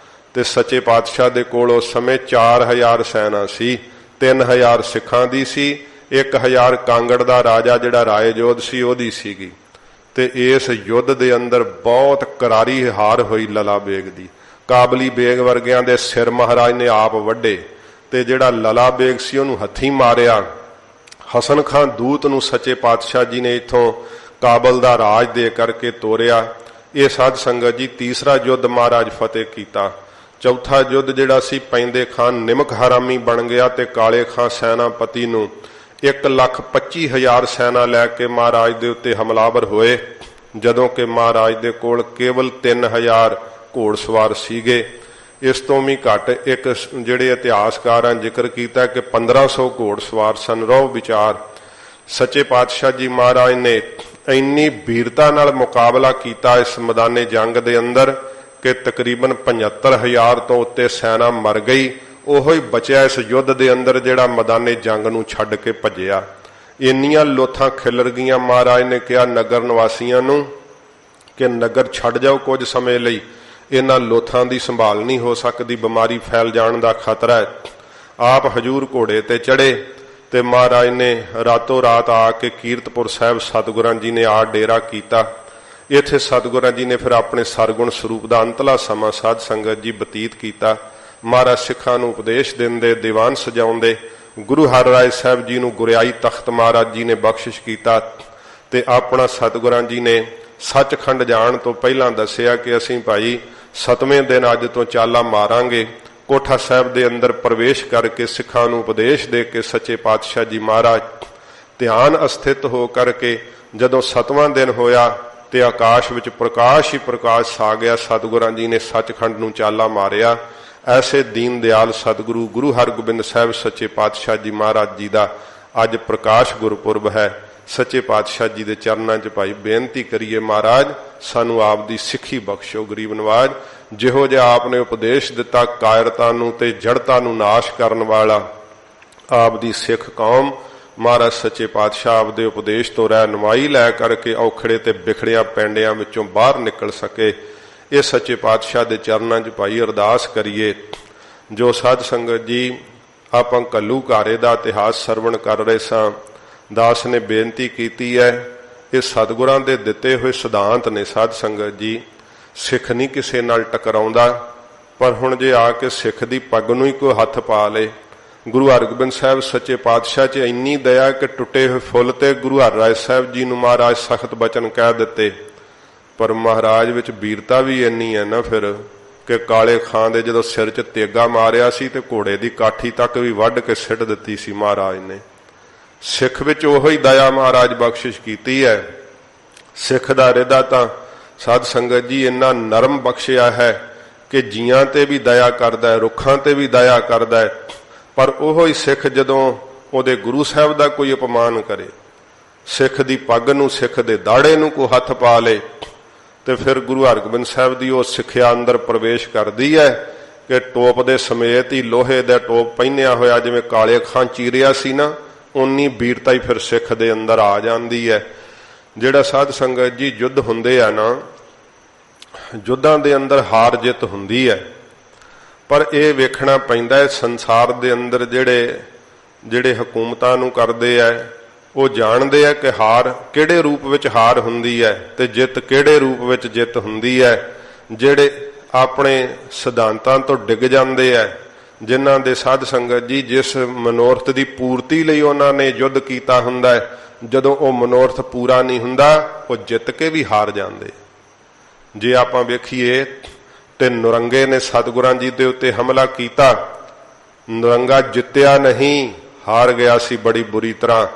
ਤੇ ਸੱਚੇ ਪਾਤਸ਼ਾਹ ਦੇ ਕੋਲ ਉਸ ਸਮੇਂ 4,000 ਸੈਨਾ ਸੀ। 3,000 ਸਿੱਖਾਂ ਦੀ ਸੀ, 1,000 ਕਾਂਗੜ ਦਾ ਰਾਜਾ ਜਿਹੜਾ ਰਾਏਜੋਧ ਸੀ ਉਹਦੀ ਸੀਗੀ। ਤੇ ਇਸ ਯੁੱਧ ਦੇ ਅੰਦਰ ਬਹੁਤ ਕਰਾਰੀ ਹਾਰ ਹੋਈ ਲਲਾ ਬੇਗ ਦੀ। ਕਾਬਲੀ ਬੇਗ ਵਰਗਿਆਂ ਦੇ ਸਿਰ ਮਹਾਰਾਜ ਨੇ ਆਪ ਵੱਢੇ ਤੇ ਜਿਹੜਾ ਲਲਾ ਬੇਗ ਸੀ ਉਹਨੂੰ ਹੱਥੀਂ ਮਾਰਿਆ। ਹਸਨ ਖਾਨ ਦੂਤ ਨੂੰ ਸੱਚੇ ਪਾਤਸ਼ਾਹ ਜੀ ਨੇ ਇਥੋਂ ਕਾਬਲ ਦਾ ਰਾਜ ਦੇ ਕਰਕੇ ਤੋਰਿਆ। ਇਹ ਸਾਧ ਸੰਗਤ ਜੀ ਤੀਸਰਾ ਯੁੱਧ ਮਹਾਰਾਜ ਫਤਿਹ ਕੀਤਾ। ਚੌਥਾ ਯੁੱਧ ਜਿਹੜਾ ਸੀ ਪੈਂਦੇ ਖਾਨ ਨਿਮਕ ਹਰਾਮੀ ਬਣ ਗਿਆ ਤੇ ਕਾਲੇ ਖਾਂ ਸੈਨਾਪਤੀ ਨੂੰ 1,25,000 ਸੈਨਾ ਲੈ ਕੇ ਮਹਾਰਾਜ ਦੇ ਉੱਤੇ ਹਮਲਾਵਰ ਹੋਏ, ਜਦੋਂ ਕਿ ਮਹਾਰਾਜ ਦੇ ਕੋਲ ਕੇਵਲ 3,000 ਘੋੜਸਵਾਰ ਸੀਗੇ। ਇਸ ਤੋਂ ਵੀ ਘੱਟ ਇੱਕ ਜਿਹੜੇ ਇਤਿਹਾਸਕਾਰਾਂ ਜ਼ਿਕਰ ਕੀਤਾ ਕਿ 1,500 ਘੋੜਸਵਾਰ ਸਨ। ਰੋ ਵਿਚਾਰ ਸੱਚੇ ਪਾਤਸ਼ਾਹ ਜੀ ਮਹਾਰਾਜ ਨੇ ਇੰਨੀ ਵੀਰਤਾ ਨਾਲ ਮੁਕਾਬਲਾ ਕੀਤਾ ਇਸ ਮੈਦਾਨੇ ਜੰਗ ਦੇ ਅੰਦਰ ਕਿ ਤਕਰੀਬਨ 75,000 ਤੋਂ ਉੱਤੇ ਸੈਨਾ ਮਰ ਗਈ। ਉਹੋ ਹੀ ਬਚਿਆ ਇਸ ਯੁੱਧ ਦੇ ਅੰਦਰ ਜਿਹੜਾ ਮੈਦਾਨੇ ਜੰਗ ਨੂੰ ਛੱਡ ਕੇ ਭੱਜਿਆ। ਇੰਨੀਆਂ ਲੋਥਾਂ ਖਿਲਰ ਗਈਆਂ, ਮਹਾਰਾਜ ਨੇ ਕਿਹਾ ਨਗਰ ਨਿਵਾਸੀਆਂ ਨੂੰ ਕਿ ਨਗਰ ਛੱਡ ਜਾਓ ਕੁਝ ਸਮੇਂ ਲਈ, ਇਹਨਾਂ ਲੋਥਾਂ ਦੀ ਸੰਭਾਲ ਨਹੀਂ ਹੋ ਸਕਦੀ, ਬਿਮਾਰੀ ਫੈਲ ਜਾਣ ਦਾ ਖਤਰਾ ਹੈ। ਆਪ ਹਜੂਰ ਘੋੜੇ ਤੇ ਚੜੇ ਤੇ ਮਹਾਰਾਜ ਨੇ ਰਾਤੋਂ ਰਾਤ ਆ ਕੇ ਕੀਰਤਪੁਰ ਸਾਹਿਬ ਸਤਿਗੁਰਾਂ ਜੀ ਨੇ ਆ ਡੇਰਾ ਕੀਤਾ। ਇੱਥੇ ਸਤਿਗੁਰਾਂ ਜੀ ਨੇ ਫਿਰ ਆਪਣੇ ਸਰਗੁਣ ਸਰੂਪ ਦਾ ਅੰਤਲਾ ਸਮਾਂ ਸਾਧ ਸੰਗਤ ਜੀ ਬਤੀਤ ਕੀਤਾ। ਮਹਾਰਾਜ ਸਿੱਖਾਂ ਨੂੰ ਉਪਦੇਸ਼ ਦਿੰਦੇ, ਦੀਵਾਨ ਸਜਾਉਂਦੇ। ਗੁਰੂ ਹਰਿਰਾਏ ਸਾਹਿਬ ਜੀ ਨੂੰ ਗੁਰਿਆਈ ਤਖਤ ਮਹਾਰਾਜ ਜੀ ਨੇ ਬਖਸ਼ਿਸ਼ ਕੀਤਾ ਤੇ ਆਪਣਾ ਸਤਿਗੁਰਾਂ ਜੀ ਨੇ ਸੱਚਖੰਡ ਜਾਣ ਤੋਂ ਪਹਿਲਾਂ ਦੱਸਿਆ ਕਿ ਅਸੀਂ ਭਾਈ 7ਵੇਂ ਦਿਨ ਅੱਜ ਤੋਂ ਚਾਲਾ ਮਾਰਾਂਗੇ। ਕੋਠਾ ਸਾਹਿਬ ਦੇ ਅੰਦਰ ਪ੍ਰਵੇਸ਼ ਕਰਕੇ ਸਿੱਖਾਂ ਨੂੰ ਉਪਦੇਸ਼ ਦੇ ਕੇ ਸੱਚੇ ਪਾਤਸ਼ਾਹ ਜੀ ਮਹਾਰਾਜ ਧਿਆਨ ਅਸਥਿਤ ਹੋ ਕਰਕੇ ਜਦੋਂ 7ਵਾਂ ਦਿਨ ਹੋਇਆ ਤੇ ਆਕਾਸ਼ ਵਿੱਚ ਪ੍ਰਕਾਸ਼ ਹੀ ਪ੍ਰਕਾਸ਼ ਛਾ ਗਿਆ। ਸਤਿਗੁਰਾਂ ਜੀ ਨੇ ਸੱਚਖੰਡ ਨੂੰ ਚਾਲਾ ਮਾਰਿਆ। ਐਸੇ ਦੀਨ ਦਿਆਲ ਸਤਿਗੁਰੂ ਗੁਰੂ ਹਰਗੋਬਿੰਦ ਸਾਹਿਬ ਸੱਚੇ ਪਾਤਸ਼ਾਹ ਜੀ ਮਹਾਰਾਜ ਜੀ ਦਾ ਅੱਜ ਪ੍ਰਕਾਸ਼ ਗੁਰਪੁਰਬ ਹੈ। ਸੱਚੇ ਪਾਤਸ਼ਾਹ ਜੀ ਦੇ ਚਰਨਾਂ 'ਚ ਭਾਈ ਬੇਨਤੀ ਕਰੀਏ, ਮਹਾਰਾਜ ਸਾਨੂੰ ਆਪ ਦੀ ਸਿੱਖੀ ਬਖਸ਼ੋ। ਗਰੀਬ ਨਵਾਜ ਜਿਹੋ ਜਿਹਾ ਆਪ ਨੇ ਉਪਦੇਸ਼ ਦਿੱਤਾ, ਕਾਇਰਤਾ ਨੂੰ ਤੇ ਜੜਤਾ ਨੂੰ ਨਾਸ਼ ਕਰਨ ਵਾਲਾ ਆਪ ਦੀ ਸਿੱਖ ਕੌਮ, ਮਹਾਰਾਜ ਸੱਚੇ ਪਾਤਸ਼ਾਹ ਆਪ ਦੇ ਉਪਦੇਸ਼ ਤੋਂ ਰਹਿਨੁਮਾਈ ਲੈ ਕਰਕੇ ਔਖੜੇ ਤੇ ਵਿਖੜਿਆਂ ਪੈਂਡਿਆਂ ਵਿੱਚੋਂ ਬਾਹਰ ਨਿਕਲ ਸਕੇ। ਇਹ ਸੱਚੇ ਪਾਤਸ਼ਾਹ ਦੇ ਚਰਨਾਂ 'ਚ ਭਾਈ ਅਰਦਾਸ ਕਰੀਏ। ਜੋ ਸਾਧ ਸੰਗਤ ਜੀ ਆਪਾਂ ਘੱਲੂਘਾਰੇ ਦਾ ਇਤਿਹਾਸ ਸਰਵਣ ਕਰ ਰਹੇ ਸਾਂ, ਦਾਸ ਨੇ ਬੇਨਤੀ ਕੀਤੀ ਹੈ, ਇਹ ਸਤਿਗੁਰਾਂ ਦੇ ਦਿੱਤੇ ਹੋਏ ਸਿਧਾਂਤ ਨੇ। ਸਾਧ ਸੰਗਤ ਜੀ ਸਿੱਖ ਨਹੀਂ ਕਿਸੇ ਨਾਲ ਟਕਰਾਉਂਦਾ, ਪਰ ਹੁਣ ਜੇ ਆ ਕੇ ਸਿੱਖ ਦੀ ਪੱਗ ਨੂੰ ਹੀ ਕੋਈ ਹੱਥ ਪਾ ਲੇ। ਗੁਰੂ ਹਰਗੋਬਿੰਦ ਸਾਹਿਬ ਸੱਚੇ ਪਾਤਸ਼ਾਹ 'ਚ ਇੰਨੀ ਦਇਆ ਕਿ ਟੁੱਟੇ ਹੋਏ ਫੁੱਲ ਤੇ ਗੁਰੂ ਹਰਿਰਾਏ ਸਾਹਿਬ ਜੀ ਨੂੰ ਮਹਾਰਾਜ ਸਖਤ ਬਚਨ ਕਹਿ ਦਿੱਤੇ, ਪਰ ਮਹਾਰਾਜ ਵਿੱਚ ਵੀਰਤਾ ਵੀ ਇੰਨੀ ਹੈ ਨਾ ਫਿਰ ਕਿ ਕਾਲੇ ਖਾਂ ਦੇ ਜਦੋਂ ਸਿਰ 'ਚ ਤੇਗਾ ਮਾਰਿਆ ਸੀ ਤੇ ਘੋੜੇ ਦੀ ਕਾਠੀ ਤੱਕ ਵੀ ਵੱਢ ਕੇ ਸਿੱਟ ਦਿੱਤੀ ਸੀ ਮਹਾਰਾਜ ਨੇ। ਸਿੱਖ ਵਿੱਚ ਉਹੋ ਹੀ ਦਇਆ ਮਹਾਰਾਜ ਬਖਸ਼ਿਸ਼ ਕੀਤੀ ਹੈ। ਸਿੱਖ ਦਾ ਰਿਦਾ ਤਾਂ ਸਾਧ ਸੰਗਤ ਜੀ ਇੰਨਾ ਨਰਮ ਬਖਸ਼ਿਆ ਹੈ ਕਿ ਜੀਆਂ ਤੇ ਵੀ ਦਇਆ ਕਰਦਾ ਹੈ, ਰੁੱਖਾਂ ਤੇ ਵੀ ਦਇਆ ਕਰਦਾ ਹੈ। ਪਰ ਉਹੋ ਹੀ ਸਿੱਖ ਜਦੋਂ ਉਹਦੇ ਗੁਰੂ ਸਾਹਿਬ ਦਾ ਕੋਈ ਅਪਮਾਨ ਕਰੇ, ਸਿੱਖ ਦੀ ਪੱਗ ਨੂੰ, ਸਿੱਖ ਦੇ ਦਾੜੇ ਨੂੰ ਕੋਈ ਹੱਥ ਪਾ ਲੇ, ਤੇ ਫਿਰ ਗੁਰੂ ਹਰਗੋਬਿੰਦ ਸਾਹਿਬ ਦੀ ਉਹ ਸਿੱਖਿਆ ਅੰਦਰ ਪ੍ਰਵੇਸ਼ ਕਰਦੀ ਹੈ ਕਿ ਟੋਪ ਦੇ ਸਮੇਤ ਹੀ ਲੋਹੇ ਦਾ ਟੋਪ ਪਹਿਨਿਆ ਹੋਇਆ ਜਿਵੇਂ ਕਾਲੇ ਖਾਂ ਚੀਰਿਆ ਸੀ ਨਾ, ਉਨੀ ਵੀਰਤਾ ਹੀ ਫਿਰ ਸਿੱਖ ਦੇ ਅੰਦਰ ਆ ਜਾਂਦੀ ਹੈ। ਜਿਹੜਾ ਸਾਧ ਸੰਗਤ ਜੀ ਯੁੱਧ ਹੁੰਦੇ ਆ ਨਾ, ਯੁੱਧਾਂ ਦੇ ਅੰਦਰ ਹਾਰ ਜਿੱਤ ਹੁੰਦੀ ਹੈ, ਪਰ ਇਹ ਵੇਖਣਾ ਪੈਂਦਾ ਹੈ ਸੰਸਾਰ ਦੇ ਅੰਦਰ ਜਿਹੜੇ ਹਕੂਮਤਾਂ ਨੂੰ ਕਰਦੇ ਆ ਉਹ ਜਾਣਦੇ ਆ ਕਿ ਹਾਰ ਕਿਹੜੇ ਰੂਪ ਵਿੱਚ ਹਾਰ ਹੁੰਦੀ ਹੈ ਤੇ ਜਿੱਤ ਕਿਹੜੇ ਰੂਪ ਵਿੱਚ ਜਿੱਤ ਹੁੰਦੀ ਹੈ। ਜਿਹੜੇ ਆਪਣੇ ਸਿਧਾਂਤਾਂ ਤੋਂ ਡਿੱਗ ਜਾਂਦੇ ਆ, ਜਿਨ੍ਹਾਂ ਦੇ ਸਾਧ ਸੰਗਤ ਜੀ ਜਿਸ ਮਨੋਰਥ ਦੀ ਪੂਰਤੀ ਲਈ ਉਹਨਾਂ ਨੇ ਯੁੱਧ ਕੀਤਾ ਹੁੰਦਾ ਹੈ, ਜਦੋਂ ਉਹ ਮਨੋਰਥ ਪੂਰਾ ਨਹੀਂ ਹੁੰਦਾ ਉਹ ਜਿੱਤ ਕੇ ਵੀ ਹਾਰ ਜਾਂਦੇ। ਜੇ ਆਪਾਂ ਵੇਖੀਏ ਤੇ ਨੁਰੰਗੇ ਨੇ ਸਤਿਗੁਰਾਂ ਜੀ ਦੇ ਉੱਤੇ ਹਮਲਾ ਕੀਤਾ, ਨੁਰੰਗਾ ਜਿੱਤਿਆ ਨਹੀਂ, ਹਾਰ ਗਿਆ ਸੀ ਬੜੀ ਬੁਰੀ ਤਰ੍ਹਾਂ,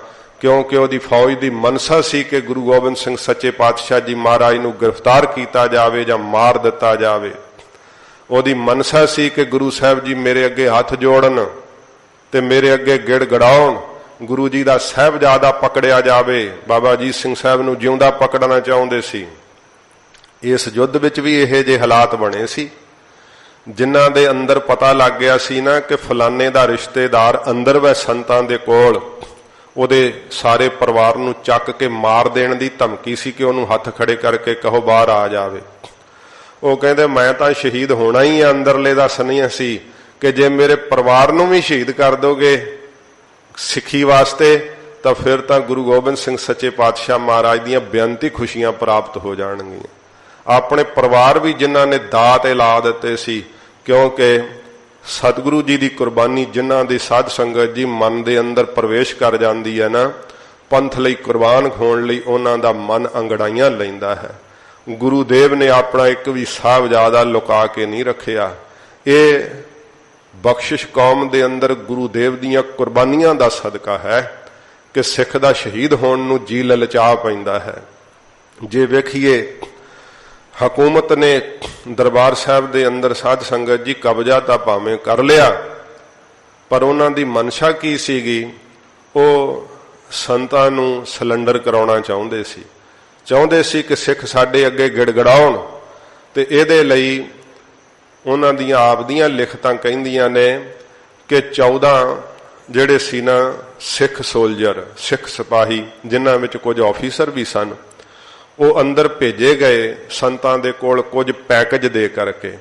ਕਿਉਂਕਿ ਉਹਦੀ ਫੌਜ ਦੀ ਮਨਸਾ ਸੀ ਕਿ ਗੁਰੂ ਗੋਬਿੰਦ ਸਿੰਘ ਸੱਚੇ ਪਾਤਸ਼ਾਹ ਜੀ ਮਹਾਰਾਜ ਨੂੰ ਗ੍ਰਿਫਤਾਰ ਕੀਤਾ ਜਾਵੇ ਜਾਂ ਮਾਰ ਦਿੱਤਾ ਜਾਵੇ। ਉਹਦੀ ਮਨਸਾ ਸੀ ਕਿ ਗੁਰੂ ਸਾਹਿਬ ਜੀ ਮੇਰੇ ਅੱਗੇ ਹੱਥ ਜੋੜਨ ਤੇ ਮੇਰੇ ਅੱਗੇ ਗਿੜ ਗੜਾਉਣ, ਗੁਰੂ ਜੀ ਦਾ ਸਾਹਿਬਜ਼ਾਦਾ ਪਕੜਿਆ ਜਾਵੇ। ਬਾਬਾ ਅਜੀਤ ਸਿੰਘ ਸਾਹਿਬ ਨੂੰ ਜਿਉਂਦਾ ਪਕੜਨਾ ਚਾਹੁੰਦੇ ਸੀ। ਇਸ ਯੁੱਧ ਵਿੱਚ ਵੀ ਇਹੋ ਜਿਹੇ ਹਾਲਾਤ ਬਣੇ ਸੀ, ਜਿਨ੍ਹਾਂ ਦੇ ਅੰਦਰ ਪਤਾ ਲੱਗ ਗਿਆ ਸੀ ਨਾ ਕਿ ਫਲਾਣੇ ਦਾ ਰਿਸ਼ਤੇਦਾਰ ਅੰਦਰ ਵੈ ਸੰਤਾਂ ਦੇ ਕੋਲ, ਉਹਦੇ ਸਾਰੇ ਪਰਿਵਾਰ ਨੂੰ ਚੱਕ ਕੇ ਮਾਰ ਦੇਣ ਦੀ ਧਮਕੀ ਸੀ ਕਿ ਉਹਨੂੰ ਹੱਥ ਖੜੇ ਕਰਕੇ ਕਹੋ ਬਾਹਰ ਆ ਜਾਵੇ। ਉਹ ਕਹਿੰਦੇ ਮੈਂ ਤਾਂ ਸ਼ਹੀਦ ਹੋਣਾ ਹੀ ਆ, ਅੰਦਰਲੇ ਦਾ ਸੁਨੇਹਾ ਸੀ ਕਿ ਜੇ ਮੇਰੇ ਪਰਿਵਾਰ ਨੂੰ ਵੀ ਸ਼ਹੀਦ ਕਰ ਦੋਗੇ ਸਿੱਖੀ ਵਾਸਤੇ ਤਾਂ ਫਿਰ ਤਾਂ ਗੁਰੂ ਗੋਬਿੰਦ ਸਿੰਘ ਸੱਚੇ ਪਾਤਸ਼ਾਹ ਮਹਾਰਾਜ ਦੀਆਂ ਬੇਅੰਤੀ ਖੁਸ਼ੀਆਂ ਪ੍ਰਾਪਤ ਹੋ ਜਾਣਗੀਆਂ। ਆਪਣੇ ਪਰਿਵਾਰ ਵੀ ਜਿਨ੍ਹਾਂ ਨੇ ਦਾਤ ਲਾ ਦਿੱਤੇ ਸੀ, ਕਿਉਂਕਿ ਸਤਿਗੁਰੂ ਜੀ ਦੀ ਕੁਰਬਾਨੀ ਜਿਨ੍ਹਾਂ ਦੀ ਸਾਧ ਸੰਗਤ ਜੀ ਮਨ ਦੇ ਅੰਦਰ ਪ੍ਰਵੇਸ਼ ਕਰ ਜਾਂਦੀ ਹੈ ਨਾ, ਪੰਥ ਲਈ ਕੁਰਬਾਨ ਹੋਣ ਲਈ ਉਹਨਾਂ ਦਾ ਮਨ ਅੰਗੜਾਈਆਂ ਲੈਂਦਾ ਹੈ। ਗੁਰੂ ਦੇਵ ਨੇ ਆਪਣਾ ਇੱਕ ਵੀ ਸਾਹਿਬਜ਼ਾਦਾ ਲੁਕਾ ਕੇ ਨਹੀਂ ਰੱਖਿਆ। ਇਹ ਬਖਸ਼ਿਸ਼ ਕੌਮ ਦੇ ਅੰਦਰ ਗੁਰੂ ਦੇਵ ਦੀਆਂ ਕੁਰਬਾਨੀਆਂ ਦਾ ਸਦਕਾ ਹੈ ਕਿ ਸਿੱਖ ਦਾ ਸ਼ਹੀਦ ਹੋਣ ਨੂੰ ਜੀ ਲਲਚਾ ਪੈਂਦਾ ਹੈ। ਜੇ ਵੇਖੀਏ ਹਕੂਮਤ ਨੇ ਦਰਬਾਰ ਸਾਹਿਬ ਦੇ ਅੰਦਰ ਸਾਧ ਸੰਗਤ ਜੀ ਕਬਜ਼ਾ ਤਾਂ ਭਾਵੇਂ ਕਰ ਲਿਆ, ਪਰ ਉਹਨਾਂ ਦੀ ਮਨਸ਼ਾ ਕੀ ਸੀਗੀ? ਉਹ ਸੰਤਾਂ ਨੂੰ ਸਿਲੰਡਰ ਕਰਾਉਣਾ ਚਾਹੁੰਦੇ ਸੀ ਕਿ ਸਿੱਖ ਸਾਡੇ ਅੱਗੇ ਗਿੜਗੜਾਉਣ। ਤੇ ਇਹਦੇ ਲਈ ਉਹਨਾਂ ਦੀਆਂ ਆਪ ਦੀਆਂ ਲਿਖਤਾਂ ਕਹਿੰਦੀਆਂ ਨੇ ਕਿ 14 ਜਿਹੜੇ ਸੀ ਨਾ ਸਿੱਖ ਸੋਲਜਰ, ਸਿੱਖ ਸਿਪਾਹੀ, ਜਿਨ੍ਹਾਂ ਵਿੱਚ ਕੁਝ ਆਫੀਸਰ ਵੀ ਸਨ, ਉਹ ਅੰਦਰ ਭੇਜੇ ਗਏ ਸੰਤਾਂ ਦੇ ਕੋਲ ਕੁਝ ਪੈਕੇਜ ਦੇ ਕਰਕੇ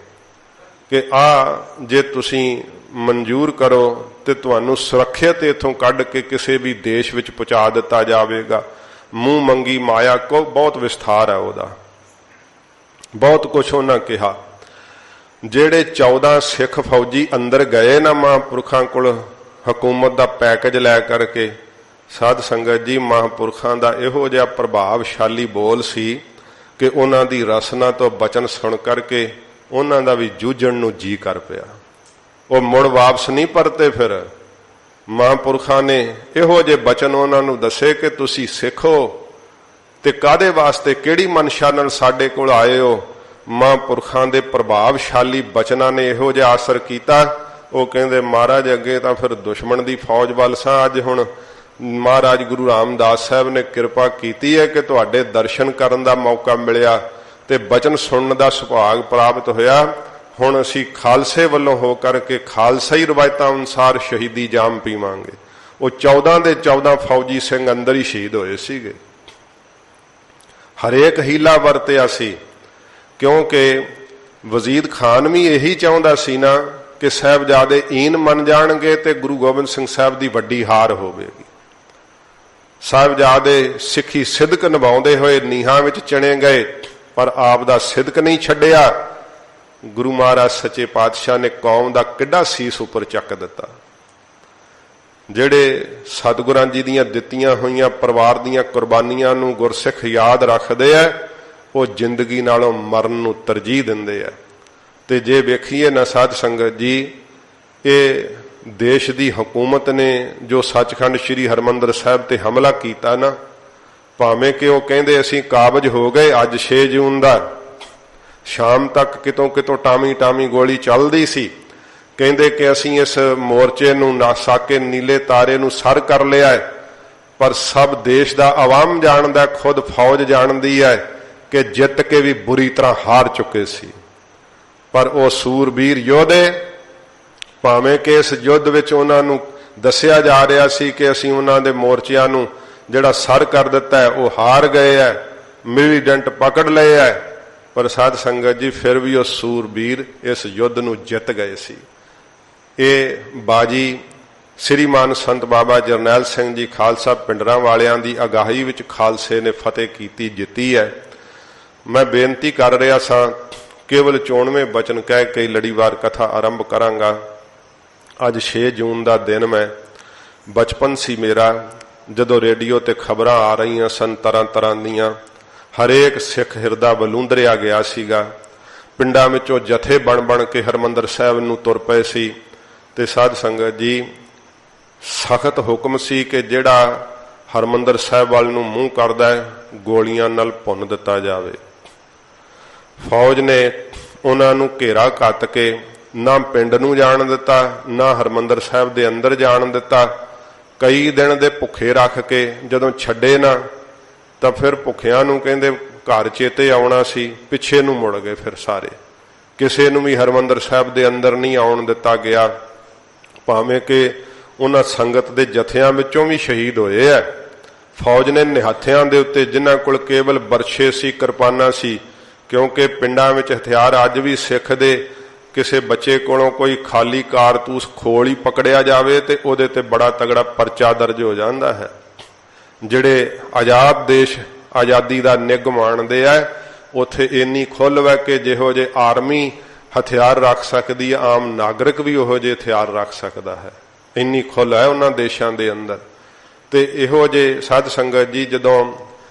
ਕਿ ਜੇ ਤੁਸੀਂ ਮਨਜ਼ੂਰ ਕਰੋ ਤੇ ਤੁਹਾਨੂੰ ਸੁਰੱਖਿਅਤ ਇਥੋਂ ਕੱਢ ਕੇ ਕਿਸੇ ਵੀ ਦੇਸ਼ ਵਿੱਚ ਪਹੁੰਚਾ ਦਿੱਤਾ ਜਾਵੇਗਾ। ਮੂੰਹ ਮੰਗੀ ਮਾਇਆ ਕੋ ਬਹੁਤ ਵਿਸਥਾਰ ਹੈ ਉਹਦਾ, ਬਹੁਤ ਕੁਛ ਉਹਨਾਂ ਕਿਹਾ। ਜਿਹੜੇ 14 ਸਿੱਖ ਫੌਜੀ ਅੰਦਰ ਗਏ ਨਾ ਮਹਾਂਪੁਰਖਾਂ ਕੋਲ ਹਕੂਮਤ ਦਾ ਪੈਕੇਜ ਲੈ ਕਰਕੇ, ਸਾਧ ਸੰਗਤ ਜੀ ਮਹਾਂਪੁਰਖਾਂ ਦਾ ਇਹੋ ਜਿਹਾ ਪ੍ਰਭਾਵਸ਼ਾਲੀ ਬੋਲ ਸੀ ਕਿ ਉਹਨਾਂ ਦੀ ਰਸਨਾ ਤੋਂ ਬਚਨ ਸੁਣ ਕਰਕੇ ਉਹਨਾਂ ਦਾ ਵੀ ਜੂਝਣ ਨੂੰ ਜੀ ਕਰ ਪਿਆ। ਉਹ ਮੁੜ ਵਾਪਸ ਨਹੀਂ ਪਰਤੇ। ਫਿਰ ਮਹਾਂਪੁਰਖਾਂ ਨੇ ਇਹੋ ਜਿਹੇ ਬਚਨ ਉਹਨਾਂ ਨੂੰ ਦੱਸੇ ਕਿ ਤੁਸੀਂ ਸਿੱਖੋ ਤੇ ਕਾਹਦੇ ਵਾਸਤੇ, ਕਿਹੜੀ ਮਨਸ਼ਾ ਨਾਲ ਸਾਡੇ ਕੋਲ ਆਏ ਹੋ। ਮਹਾਂਪੁਰਖਾਂ ਦੇ ਪ੍ਰਭਾਵਸ਼ਾਲੀ ਬਚਨਾਂ ਨੇ ਇਹੋ ਜਿਹਾ ਅਸਰ ਕੀਤਾ। ਉਹ ਕਹਿੰਦੇ ਮਹਾਰਾਜ ਅੱਗੇ ਤਾਂ ਫਿਰ ਦੁਸ਼ਮਣ ਦੀ ਫੌਜ ਵੱਲ ਸਾਂ, ਅੱਜ ਹੁਣ ਮਹਾਰਾਜ ਗੁਰੂ ਰਾਮਦਾਸ ਸਾਹਿਬ ਨੇ ਕਿਰਪਾ ਕੀਤੀ ਹੈ ਕਿ ਤੁਹਾਡੇ ਦਰਸ਼ਨ ਕਰਨ ਦਾ ਮੌਕਾ ਮਿਲਿਆ ਤੇ ਬਚਨ ਸੁਣਨ ਦਾ ਸੁਭਾਗ ਪ੍ਰਾਪਤ ਹੋਇਆ। ਹੁਣ ਅਸੀਂ ਖਾਲਸੇ ਵੱਲੋਂ ਹੋ ਕਰਕੇ ਖਾਲਸਾਈ ਰਵਾਇਤਾਂ ਅਨੁਸਾਰ ਸ਼ਹੀਦੀ ਜਾਮ ਪੀਵਾਂਗੇ। ਉਹ 14 ਦੇ 14 ਫੌਜੀ ਸਿੰਘ ਅੰਦਰ ਹੀ ਸ਼ਹੀਦ ਹੋਏ ਸੀਗੇ। ਹਰੇਕ ਹੀਲਾ ਵਰਤਿਆ ਸੀ, ਕਿਉਂਕਿ ਵਜ਼ੀਦ ਖਾਨ ਵੀ ਇਹੀ ਚਾਹੁੰਦਾ ਸੀ ਨਾ ਕਿ ਸਾਹਿਬਜ਼ਾਦੇ ਈਨ ਮੰਨ ਜਾਣਗੇ ਤੇ ਗੁਰੂ ਗੋਬਿੰਦ ਸਿੰਘ ਸਾਹਿਬ ਦੀ ਵੱਡੀ ਹਾਰ ਹੋਵੇਗੀ। ਸਾਹਿਬਜ਼ਾਦੇ ਸਿੱਖੀ ਸਿਦਕ ਨਿਭਾਉਂਦੇ ਹੋਏ ਨੀਹਾਂ ਵਿੱਚ ਚਿਣੇ ਗਏ, ਪਰ ਆਪ ਦਾ ਸਿਦਕ ਨਹੀਂ ਛੱਡਿਆ। ਗੁਰੂ ਮਹਾਰਾਜ ਸੱਚੇ ਪਾਤਸ਼ਾਹ ਨੇ ਕੌਮ ਦਾ ਕਿੱਡਾ ਸੀਸ ਉੱਪਰ ਚੱਕ ਦਿੱਤਾ। ਜਿਹੜੇ ਸਤਿਗੁਰਾਂ ਜੀ ਦੀਆਂ ਦਿੱਤੀਆਂ ਹੋਈਆਂ ਪਰਿਵਾਰ ਦੀਆਂ ਕੁਰਬਾਨੀਆਂ ਨੂੰ ਗੁਰਸਿੱਖ ਯਾਦ ਰੱਖਦੇ ਆ, ਉਹ ਜ਼ਿੰਦਗੀ ਨਾਲੋਂ ਮਰਨ ਨੂੰ ਤਰਜੀਹ ਦਿੰਦੇ ਆ। ਤੇ ਜੇ ਵੇਖੀਏ ਨਾ ਸਾਧ ਸੰਗਤ ਜੀ, ਇਹ ਦੇਸ਼ ਦੀ ਹਕੂਮਤ ਨੇ ਜੋ ਸੱਚਖੰਡ ਸ੍ਰੀ ਹਰਿਮੰਦਰ ਸਾਹਿਬ ਤੇ ਹਮਲਾ ਕੀਤਾ ਨਾ, ਭਾਵੇਂ ਕਿ ਉਹ ਕਹਿੰਦੇ ਅਸੀਂ ਕਾਬਜ ਹੋ ਗਏ ਅੱਜ 6 ਜੂਨ ਦਾ, ਸ਼ਾਮ ਤੱਕ ਕਿਤੋਂ ਕਿਤੋਂ ਟਾਮੀ ਟਾਮੀ ਗੋਲੀ ਚੱਲਦੀ ਸੀ। ਕਹਿੰਦੇ ਕਿ ਅਸੀਂ ਇਸ ਮੋਰਚੇ ਨੂੰ ਨਾਸਾਕੇ ਨੀਲੇ ਤਾਰੇ ਨੂੰ ਸਰ ਕਰ ਲਿਆ ਹੈ, ਪਰ ਸਭ ਦੇਸ਼ ਦਾ ਆਵਾਮ ਜਾਣਦਾ, ਖੁਦ ਫੌਜ ਜਾਣਦੀ ਹੈ ਕਿ ਜਿੱਤ ਕੇ ਵੀ ਬੁਰੀ ਤਰ੍ਹਾਂ ਹਾਰ ਚੁੱਕੇ ਸੀ। ਪਰ ਉਹ ਸੂਰਬੀਰ ਯੋਧੇ, ਭਾਵੇਂ ਕਿ ਇਸ ਯੁੱਧ ਵਿੱਚ ਉਹਨਾਂ ਨੂੰ ਦੱਸਿਆ ਜਾ ਰਿਹਾ ਸੀ ਕਿ ਅਸੀਂ ਉਹਨਾਂ ਦੇ ਮੋਰਚਿਆਂ ਨੂੰ ਜਿਹੜਾ ਸਰ ਕਰ ਦਿੱਤਾ ਹੈ, ਉਹ ਹਾਰ ਗਏ ਹੈ, ਮਿਲੀਟੈਂਟ ਪਕੜ ਲਏ ਹੈ, ਪਰ ਸਾਧ ਸੰਗਤ ਜੀ ਫਿਰ ਵੀ ਉਹ ਸੂਰਬੀਰ ਇਸ ਯੁੱਧ ਨੂੰ ਜਿੱਤ ਗਏ ਸੀ। ਇਹ ਬਾਜੀ ਸ੍ਰੀਮਾਨ ਸੰਤ ਬਾਬਾ ਜਰਨੈਲ ਸਿੰਘ ਜੀ ਖਾਲਸਾ ਪਿੰਡਰਾਂ ਵਾਲਿਆਂ ਦੀ ਅਗਾਹੀ ਵਿੱਚ ਖਾਲਸੇ ਨੇ ਫਤਿਹ ਕੀਤੀ, ਜਿੱਤੀ ਹੈ। ਮੈਂ ਬੇਨਤੀ ਕਰ ਰਿਹਾ ਸਾਂ, ਕੇਵਲ 94 ਬਚਨ ਕਹਿ ਕੇ ਲੜੀਵਾਰ ਕਥਾ ਆਰੰਭ ਕਰਾਂਗਾ। ਅੱਜ 6 ਜੂਨ ਦਾ ਦਿਨ, ਮੈਂ ਬਚਪਨ ਸੀ ਮੇਰਾ ਜਦੋਂ ਰੇਡੀਓ ਤੇ ਖਬਰਾਂ ਆ ਰਹੀਆਂ ਸਨ ਤਰ੍ਹਾਂ ਤਰ੍ਹਾਂ ਦੀਆਂ, ਹਰੇਕ ਸਿੱਖ ਹਿਰਦਾ ਬਲੂੰਦਰਿਆ ਗਿਆ ਸੀਗਾ। ਪਿੰਡਾਂ ਵਿੱਚੋਂ ਜਥੇ ਬਣ ਬਣ ਕੇ ਹਰਿਮੰਦਰ ਸਾਹਿਬ ਨੂੰ ਤੁਰ ਪਏ ਸੀ, ਤੇ ਸਾਧ ਸੰਗਤ ਜੀ ਸਖਤ ਹੁਕਮ ਸੀ ਕਿ ਜਿਹੜਾ ਹਰਿਮੰਦਰ ਸਾਹਿਬ ਵੱਲ ਨੂੰ ਮੂੰਹ ਕਰਦਾ ਹੈ, ਗੋਲੀਆਂ ਨਾਲ ਭੁੰਨ ਦਿੱਤਾ ਜਾਵੇ। ਫੌਜ ਨੇ ਉਹਨਾਂ ਨੂੰ ਘੇਰਾ ਘੱਤ ਕੇ ਨਾ ਪਿੰਡ ਨੂੰ ਜਾਣ ਦਿੱਤਾ, ਨਾ ਹਰਿਮੰਦਰ ਸਾਹਿਬ ਦੇ ਅੰਦਰ ਜਾਣ ਦਿੱਤਾ। ਕਈ ਦਿਨ ਦੇ ਭੁੱਖੇ ਰੱਖ ਕੇ ਜਦੋਂ ਛੱਡੇ ਨਾ, ਤਾਂ ਫਿਰ ਭੁੱਖਿਆਂ ਨੂੰ ਕਹਿੰਦੇ ਘਰ ਚੇਤੇ ਆਉਣਾ ਸੀ, ਪਿੱਛੇ ਨੂੰ ਮੁੜ ਗਏ। ਫਿਰ ਸਾਰੇ, ਕਿਸੇ ਨੂੰ ਵੀ ਹਰਿਮੰਦਰ ਸਾਹਿਬ ਦੇ ਅੰਦਰ ਨਹੀਂ ਆਉਣ ਦਿੱਤਾ ਗਿਆ, ਭਾਵੇਂ ਕਿ ਉਹਨਾਂ ਸੰਗਤ ਦੇ ਜਥਿਆਂ ਵਿੱਚੋਂ ਵੀ ਸ਼ਹੀਦ ਹੋਏ ਹੈ। ਫੌਜ ਨੇ ਨਿਹੱਥਿਆਂ ਦੇ ਉੱਤੇ, ਜਿਨ੍ਹਾਂ ਕੋਲ ਕੇਵਲ ਬਰਛੇ ਸੀ, ਕਿਰਪਾਨਾਂ ਸੀ, ਕਿਉਂਕਿ ਪਿੰਡਾਂ ਵਿੱਚ ਹਥਿਆਰ ਅੱਜ ਵੀ ਸਿੱਖ ਦੇ ਕਿਸੇ ਬੱਚੇ ਕੋਲੋਂ ਕੋਈ ਖਾਲੀ ਕਾਰਤੂਸ ਖੋਲ ਹੀ ਪਕੜਿਆ ਜਾਵੇ ਤੇ ਉਹਦੇ ਤੇ ਬੜਾ ਤਗੜਾ ਪਰਚਾ ਦਰਜ ਹੋ ਜਾਂਦਾ ਹੈ। ਜਿਹੜੇ ਆਜ਼ਾਦ ਦੇਸ਼, ਆਜ਼ਾਦੀ ਦਾ ਨਿੱਘ ਮਾਣਦੇ ਆ, ਉੱਥੇ ਇੰਨੀ ਖੁੱਲ੍ਹ ਹੈ ਕਿ ਜਿਹੋ ਜੇ ਆਰਮੀ ਹਥਿਆਰ ਰੱਖ ਸਕਦੀ ਹੈ, ਆਮ ਨਾਗਰਿਕ ਵੀ ਉਹੋ ਜਿਹੇ ਹਥਿਆਰ ਰੱਖ ਸਕਦਾ ਹੈ। ਇੰਨੀ ਖੁੱਲ੍ਹ ਹੈ ਉਹਨਾਂ ਦੇਸ਼ਾਂ ਦੇ ਅੰਦਰ। ਤੇ ਇਹੋ ਜਿਹੇ ਸਾਧ ਸੰਗਤ ਜੀ ਜਦੋਂ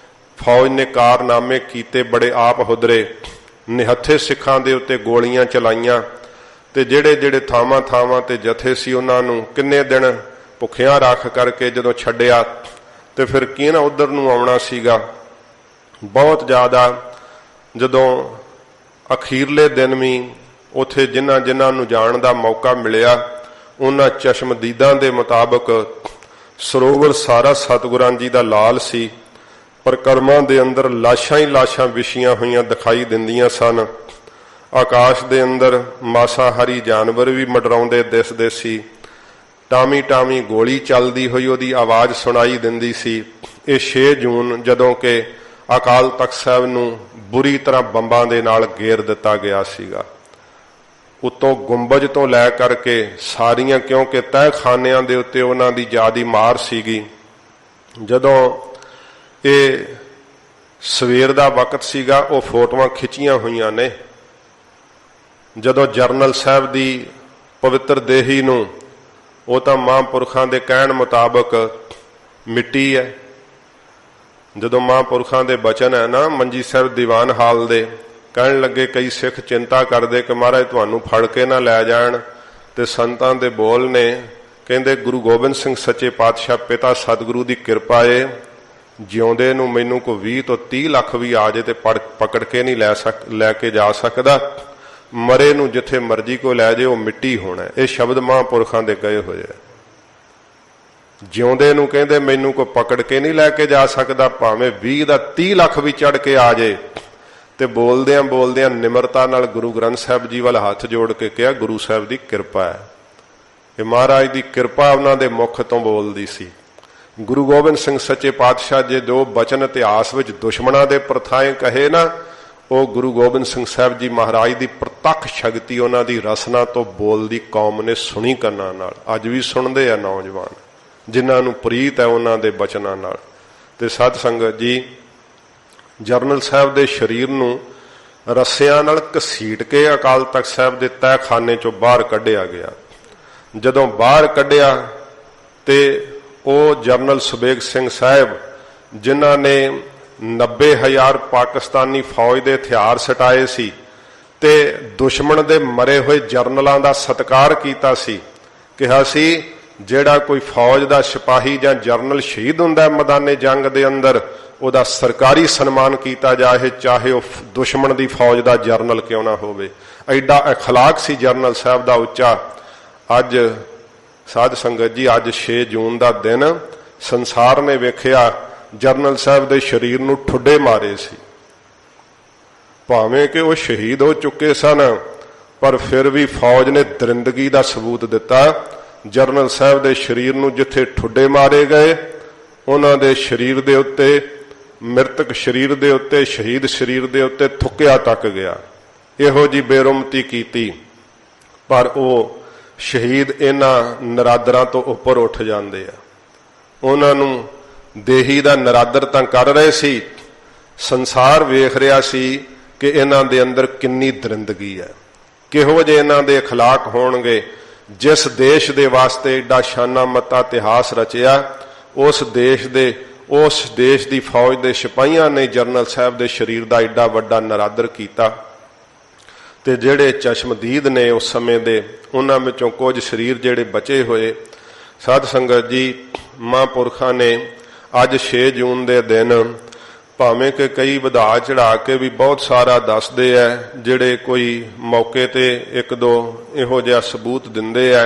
ਫੌਜ ਨੇ ਕਾਰਨਾਮੇ ਕੀਤੇ, ਬੜੇ ਆਪ ਹੁਦਰੇ, ਨਿਹੱਥੇ ਸਿੱਖਾਂ ਦੇ ਉੱਤੇ ਗੋਲੀਆਂ ਚਲਾਈਆਂ, ਤੇ ਜਿਹੜੇ ਜਿਹੜੇ ਥਾਵਾਂ ਥਾਵਾਂ ਤੇ ਜਥੇ ਸੀ ਉਹਨਾਂ ਨੂੰ ਕਿੰਨੇ ਦਿਨ ਭੁੱਖਿਆਂ ਰੱਖ ਕਰਕੇ ਜਦੋਂ ਛੱਡਿਆ, ਤੇ ਫਿਰ ਕਿਹਨਾਂ ਉਧਰ ਨੂੰ ਆਉਣਾ ਸੀਗਾ। ਬਹੁਤ ਜ਼ਿਆਦਾ ਜਦੋਂ ਅਖੀਰਲੇ ਦਿਨ ਵੀ ਉੱਥੇ ਜਿਨ੍ਹਾਂ ਜਿਨ੍ਹਾਂ ਨੂੰ ਜਾਣ ਦਾ ਮੌਕਾ ਮਿਲਿਆ, ਉਹਨਾਂ ਚਸ਼ਮਦੀਦਾਂ ਦੇ ਮੁਤਾਬਕ ਸਰੋਵਰ ਸਾਰਾ ਸਤਿਗੁਰਾਂ ਜੀ ਦਾ ਲਾਲ ਸੀ। ਪਰਿਕਰਮਾ ਦੇ ਅੰਦਰ ਲਾਸ਼ਾਂ ਹੀ ਲਾਸ਼ਾਂ ਵਿਛੀਆਂ ਹੋਈਆਂ ਦਿਖਾਈ ਦਿੰਦੀਆਂ ਸਨ। ਆਕਾਸ਼ ਦੇ ਅੰਦਰ ਮਾਸਾਹਾਰੀ ਜਾਨਵਰ ਵੀ ਮੰਡਰਾਉਂਦੇ ਦਿਸਦੇ ਸੀ। ਟਾਮੀ ਟਾਮੀ ਗੋਲੀ ਚੱਲਦੀ ਹੋਈ ਉਹਦੀ ਆਵਾਜ਼ ਸੁਣਾਈ ਦਿੰਦੀ ਸੀ। ਇਹ 6 ਜੂਨ ਜਦੋਂ ਕਿ ਅਕਾਲ ਤਖਤ ਸਾਹਿਬ ਨੂੰ ਬੁਰੀ ਤਰ੍ਹਾਂ ਬੰਬਾਂ ਦੇ ਨਾਲ ਘੇਰ ਦਿੱਤਾ ਗਿਆ ਸੀਗਾ। ਉੱਤੋਂ ਗੁੰਬਜ ਤੋਂ ਲੈ ਕਰਕੇ ਸਾਰੀਆਂ, ਕਿਉਂਕਿ ਤਹਿਖਾਨਿਆਂ ਦੇ ਉੱਤੇ ਉਹਨਾਂ ਦੀ ਜ਼ਿਆਦੀ ਮਾਰ ਸੀਗੀ। ਜਦੋਂ ਇਹ ਸਵੇਰ ਦਾ ਵਕਤ ਸੀਗਾ, ਉਹ ਫੋਟੋਆਂ ਖਿੱਚੀਆਂ ਹੋਈਆਂ ਨੇ। ਜਦੋਂ ਜਰਨਲ ਸਾਹਿਬ ਦੀ ਪਵਿੱਤਰ ਦੇਹੀ ਨੂੰ, ਉਹ ਤਾਂ ਮਹਾਂਪੁਰਖਾਂ ਦੇ ਕਹਿਣ ਮੁਤਾਬਕ ਮਿੱਟੀ ਹੈ। ਜਦੋਂ ਮਹਾਂਪੁਰਖਾਂ ਦੇ ਬਚਨ ਹੈ ਨਾ, ਮੰਜੀ ਸਾਹਿਬ ਦੀਵਾਨ ਹਾਲ ਦੇ, ਕਹਿਣ ਲੱਗੇ ਕਈ ਸਿੱਖ ਚਿੰਤਾ ਕਰਦੇ ਕਿ ਮਹਾਰਾਜ ਤੁਹਾਨੂੰ ਫੜ ਕੇ ਨਾ ਲੈ ਜਾਣ, ਤੇ ਸੰਤਾਂ ਦੇ ਬੋਲ ਨੇ, ਕਹਿੰਦੇ ਗੁਰੂ ਗੋਬਿੰਦ ਸਿੰਘ ਸੱਚੇ ਪਾਤਸ਼ਾਹ ਪਿਤਾ ਸਤਿਗੁਰੂ ਦੀ ਕਿਰਪਾ ਏ, ਜਿਉਂਦੇ ਨੂੰ ਮੈਨੂੰ ਕੋਈ 20 ਤੋਂ 30 ਲੱਖ ਵੀ ਆ ਜੇ ਤੇ ਪਕੜ ਕੇ ਨਹੀਂ ਲੈ ਕੇ ਜਾ ਸਕਦਾ, ਮਰੇ ਨੂੰ ਜਿੱਥੇ ਮਰਜ਼ੀ ਕੋ ਲੈ ਜੇ ਉਹ ਮਿੱਟੀ ਹੋਣਾ। ਇਹ ਸ਼ਬਦ ਮਹਾਂਪੁਰਖਾਂ ਦੇ ਕਹੇ ਹੋਏ ਆ। ਜਿਉਂਦੇ ਨੂੰ ਕਹਿੰਦੇ ਮੈਨੂੰ ਕੋਈ ਪਕੜ ਕੇ ਨਹੀਂ ਲੈ ਕੇ ਜਾ ਸਕਦਾ, ਭਾਵੇਂ 20 ਦਾ 30 ਲੱਖ ਵੀ ਚੜ ਕੇ ਆ ਜੇ। ਤੇ ਬੋਲਦਿਆਂ ਬੋਲਦਿਆਂ ਨਿਮਰਤਾ ਨਾਲ ਗੁਰੂ ਗ੍ਰੰਥ ਸਾਹਿਬ ਜੀ ਵੱਲ ਹੱਥ ਜੋੜ ਕੇ ਕਿਹਾ, ਗੁਰੂ ਸਾਹਿਬ ਦੀ ਕਿਰਪਾ ਹੈ। ਇਹ ਮਹਾਰਾਜ ਦੀ ਕਿਰਪਾ ਉਹਨਾਂ ਦੇ ਮੁਖ ਤੋਂ ਬੋਲਦੀ ਸੀ। ਗੁਰੂ ਗੋਬਿੰਦ ਸਿੰਘ ਸੱਚੇ ਪਾਤਸ਼ਾਹ ਜੇ ਜੋ ਬਚਨ ਇਤਿਹਾਸ ਵਿੱਚ ਦੁਸ਼ਮਣਾਂ ਦੇ ਪ੍ਰਥਾਏ ਕਹੇ ਨਾ, ਉਹ ਗੁਰੂ ਗੋਬਿੰਦ ਸਿੰਘ ਸਾਹਿਬ ਜੀ ਮਹਾਰਾਜ ਦੀ ਪ੍ਰਤੱਖ ਸ਼ਕਤੀ, ਉਹਨਾਂ ਦੀ ਰਸਨਾ ਤੋਂ ਬੋਲਦੀ ਕੌਮ ਨੇ ਸੁਣੀ ਕੰਨਾਂ ਨਾਲ। ਅੱਜ ਵੀ ਸੁਣਦੇ ਆ ਨੌਜਵਾਨ, ਜਿਨ੍ਹਾਂ ਨੂੰ ਪ੍ਰੀਤ ਹੈ ਉਹਨਾਂ ਦੇ ਬਚਨਾਂ ਨਾਲ। ਤੇ ਸਾਧ ਸੰਗਤ ਜੀ, ਜਰਨਲ ਸਾਹਿਬ ਦੇ ਸਰੀਰ ਨੂੰ ਰੱਸਿਆਂ ਨਾਲ ਘਸੀਟ ਕੇ ਅਕਾਲ ਤਖਤ ਸਾਹਿਬ ਦੇ ਤਹਿਖਾਨੇ ਚੋਂ ਬਾਹਰ ਕੱਢਿਆ ਗਿਆ। ਜਦੋਂ ਬਾਹਰ ਕੱਢਿਆ ਤੇ ਉਹ ਜਰਨਲ ਸੁਬੇਗ ਸਿੰਘ ਸਾਹਿਬ, ਜਿਨ੍ਹਾਂ ਨੇ 90,000 ਪਾਕਿਸਤਾਨੀ ਫੌਜ ਦੇ ਹਥਿਆਰ ਸਟਾਏ ਸੀ ਤੇ ਦੁਸ਼ਮਣ ਦੇ ਮਰੇ ਹੋਏ ਜਰਨਲਾਂ ਦਾ ਸਤਿਕਾਰ ਕੀਤਾ ਸੀ, ਕਿਹਾ ਸੀ ਜਿਹੜਾ ਕੋਈ ਫੌਜ ਦਾ ਸਿਪਾਹੀ ਜਾਂ ਜਰਨਲ ਸ਼ਹੀਦ ਹੁੰਦਾ ਮੈਦਾਨੇ ਜੰਗ ਦੇ ਅੰਦਰ, ਉਹਦਾ ਸਰਕਾਰੀ ਸਨਮਾਨ ਕੀਤਾ ਜਾਏ, ਚਾਹੇ ਉਹ ਦੁਸ਼ਮਣ ਦੀ ਫੌਜ ਦਾ ਜਰਨਲ ਕਿਉਂ ਨਾ ਹੋਵੇ। ਐਡਾ ਅਖਲਾਕ ਸੀ ਜਰਨਲ ਸਾਹਿਬ ਦਾ ਉੱਚਾ। ਅੱਜ ਸਾਧ ਸੰਗਤ ਜੀ, ਅੱਜ 6 ਜੂਨ ਦਾ ਦਿਨ ਸੰਸਾਰ ਨੇ ਵੇਖਿਆ ਜਰਨਲ ਸਾਹਿਬ ਦੇ ਸਰੀਰ ਨੂੰ ਠੁੱਡੇ ਮਾਰੇ ਸੀ। ਭਾਵੇਂ ਕਿ ਉਹ ਸ਼ਹੀਦ ਹੋ ਚੁੱਕੇ ਸਨ, ਪਰ ਫਿਰ ਵੀ ਫੌਜ ਨੇ ਦਰਿੰਦਗੀ ਦਾ ਸਬੂਤ ਦਿੱਤਾ। ਜਰਨਲ ਸਾਹਿਬ ਦੇ ਸਰੀਰ ਨੂੰ ਜਿੱਥੇ ਠੁੱਡੇ ਮਾਰੇ ਗਏ, ਉਹਨਾਂ ਦੇ ਸਰੀਰ ਦੇ ਉੱਤੇ, ਮ੍ਰਿਤਕ ਸਰੀਰ ਦੇ ਉੱਤੇ, ਸ਼ਹੀਦ ਸਰੀਰ ਦੇ ਉੱਤੇ ਥੁੱਕਿਆ ਤੱਕ ਗਿਆ। ਇਹੋ ਜੀ ਬੇਰੁਮਤੀ ਕੀਤੀ, ਪਰ ਉਹ ਸ਼ਹੀਦ ਇਹਨਾਂ ਨਰਾਦਰਾਂ ਤੋਂ ਉੱਪਰ ਉੱਠ ਜਾਂਦੇ ਆ। ਉਹਨਾਂ ਨੂੰ ਦੇਹੀ ਦਾ ਨਰਾਦਰ ਤਾਂ ਕਰ ਰਹੇ ਸੀ, ਸੰਸਾਰ ਵੇਖ ਰਿਹਾ ਸੀ ਕਿ ਇਹਨਾਂ ਦੇ ਅੰਦਰ ਕਿੰਨੀ ਦਰਿੰਦਗੀ ਹੈ, ਕਿਹੋ ਜਿਹੇ ਇਹਨਾਂ ਦੇ ਅਖਲਾਕ ਹੋਣਗੇ। ਜਿਸ ਦੇਸ਼ ਦੇ ਵਾਸਤੇ ਏਡਾ ਸ਼ਾਨਾ ਮੱਤਾ ਇਤਿਹਾਸ ਰਚਿਆ, ਉਸ ਦੇਸ਼ ਦੀ ਫੌਜ ਦੇ ਸਿਪਾਹੀਆਂ ਨੇ ਜਰਨਲ ਸਾਹਿਬ ਦੇ ਸਰੀਰ ਦਾ ਏਡਾ ਵੱਡਾ ਨਰਾਦਰ ਕੀਤਾ। ਤੇ ਜਿਹੜੇ ਚਸ਼ਮਦੀਦ ਨੇ ਉਸ ਸਮੇਂ ਦੇ, ਉਹਨਾਂ ਵਿੱਚੋਂ ਕੁਝ ਸਰੀਰ ਜਿਹੜੇ ਬਚੇ ਹੋਏ, ਸਾਧ ਸੰਗਤ ਜੀ, ਮਹਾਂਪੁਰਖਾਂ ਨੇ ਅੱਜ 6 ਜੂਨ ਦੇ ਦਿਨ, ਭਾਵੇਂ ਕਿ ਕਈ ਵਧਾ ਚੜਾ ਕੇ ਵੀ ਬਹੁਤ ਸਾਰਾ ਦੱਸਦੇ ਐ, ਜਿਹੜੇ ਕੋਈ ਮੌਕੇ ਤੇ ਇੱਕ ਦੋ ਇਹੋ ਜਿਹਾ ਸਬੂਤ ਦਿੰਦੇ ਐ।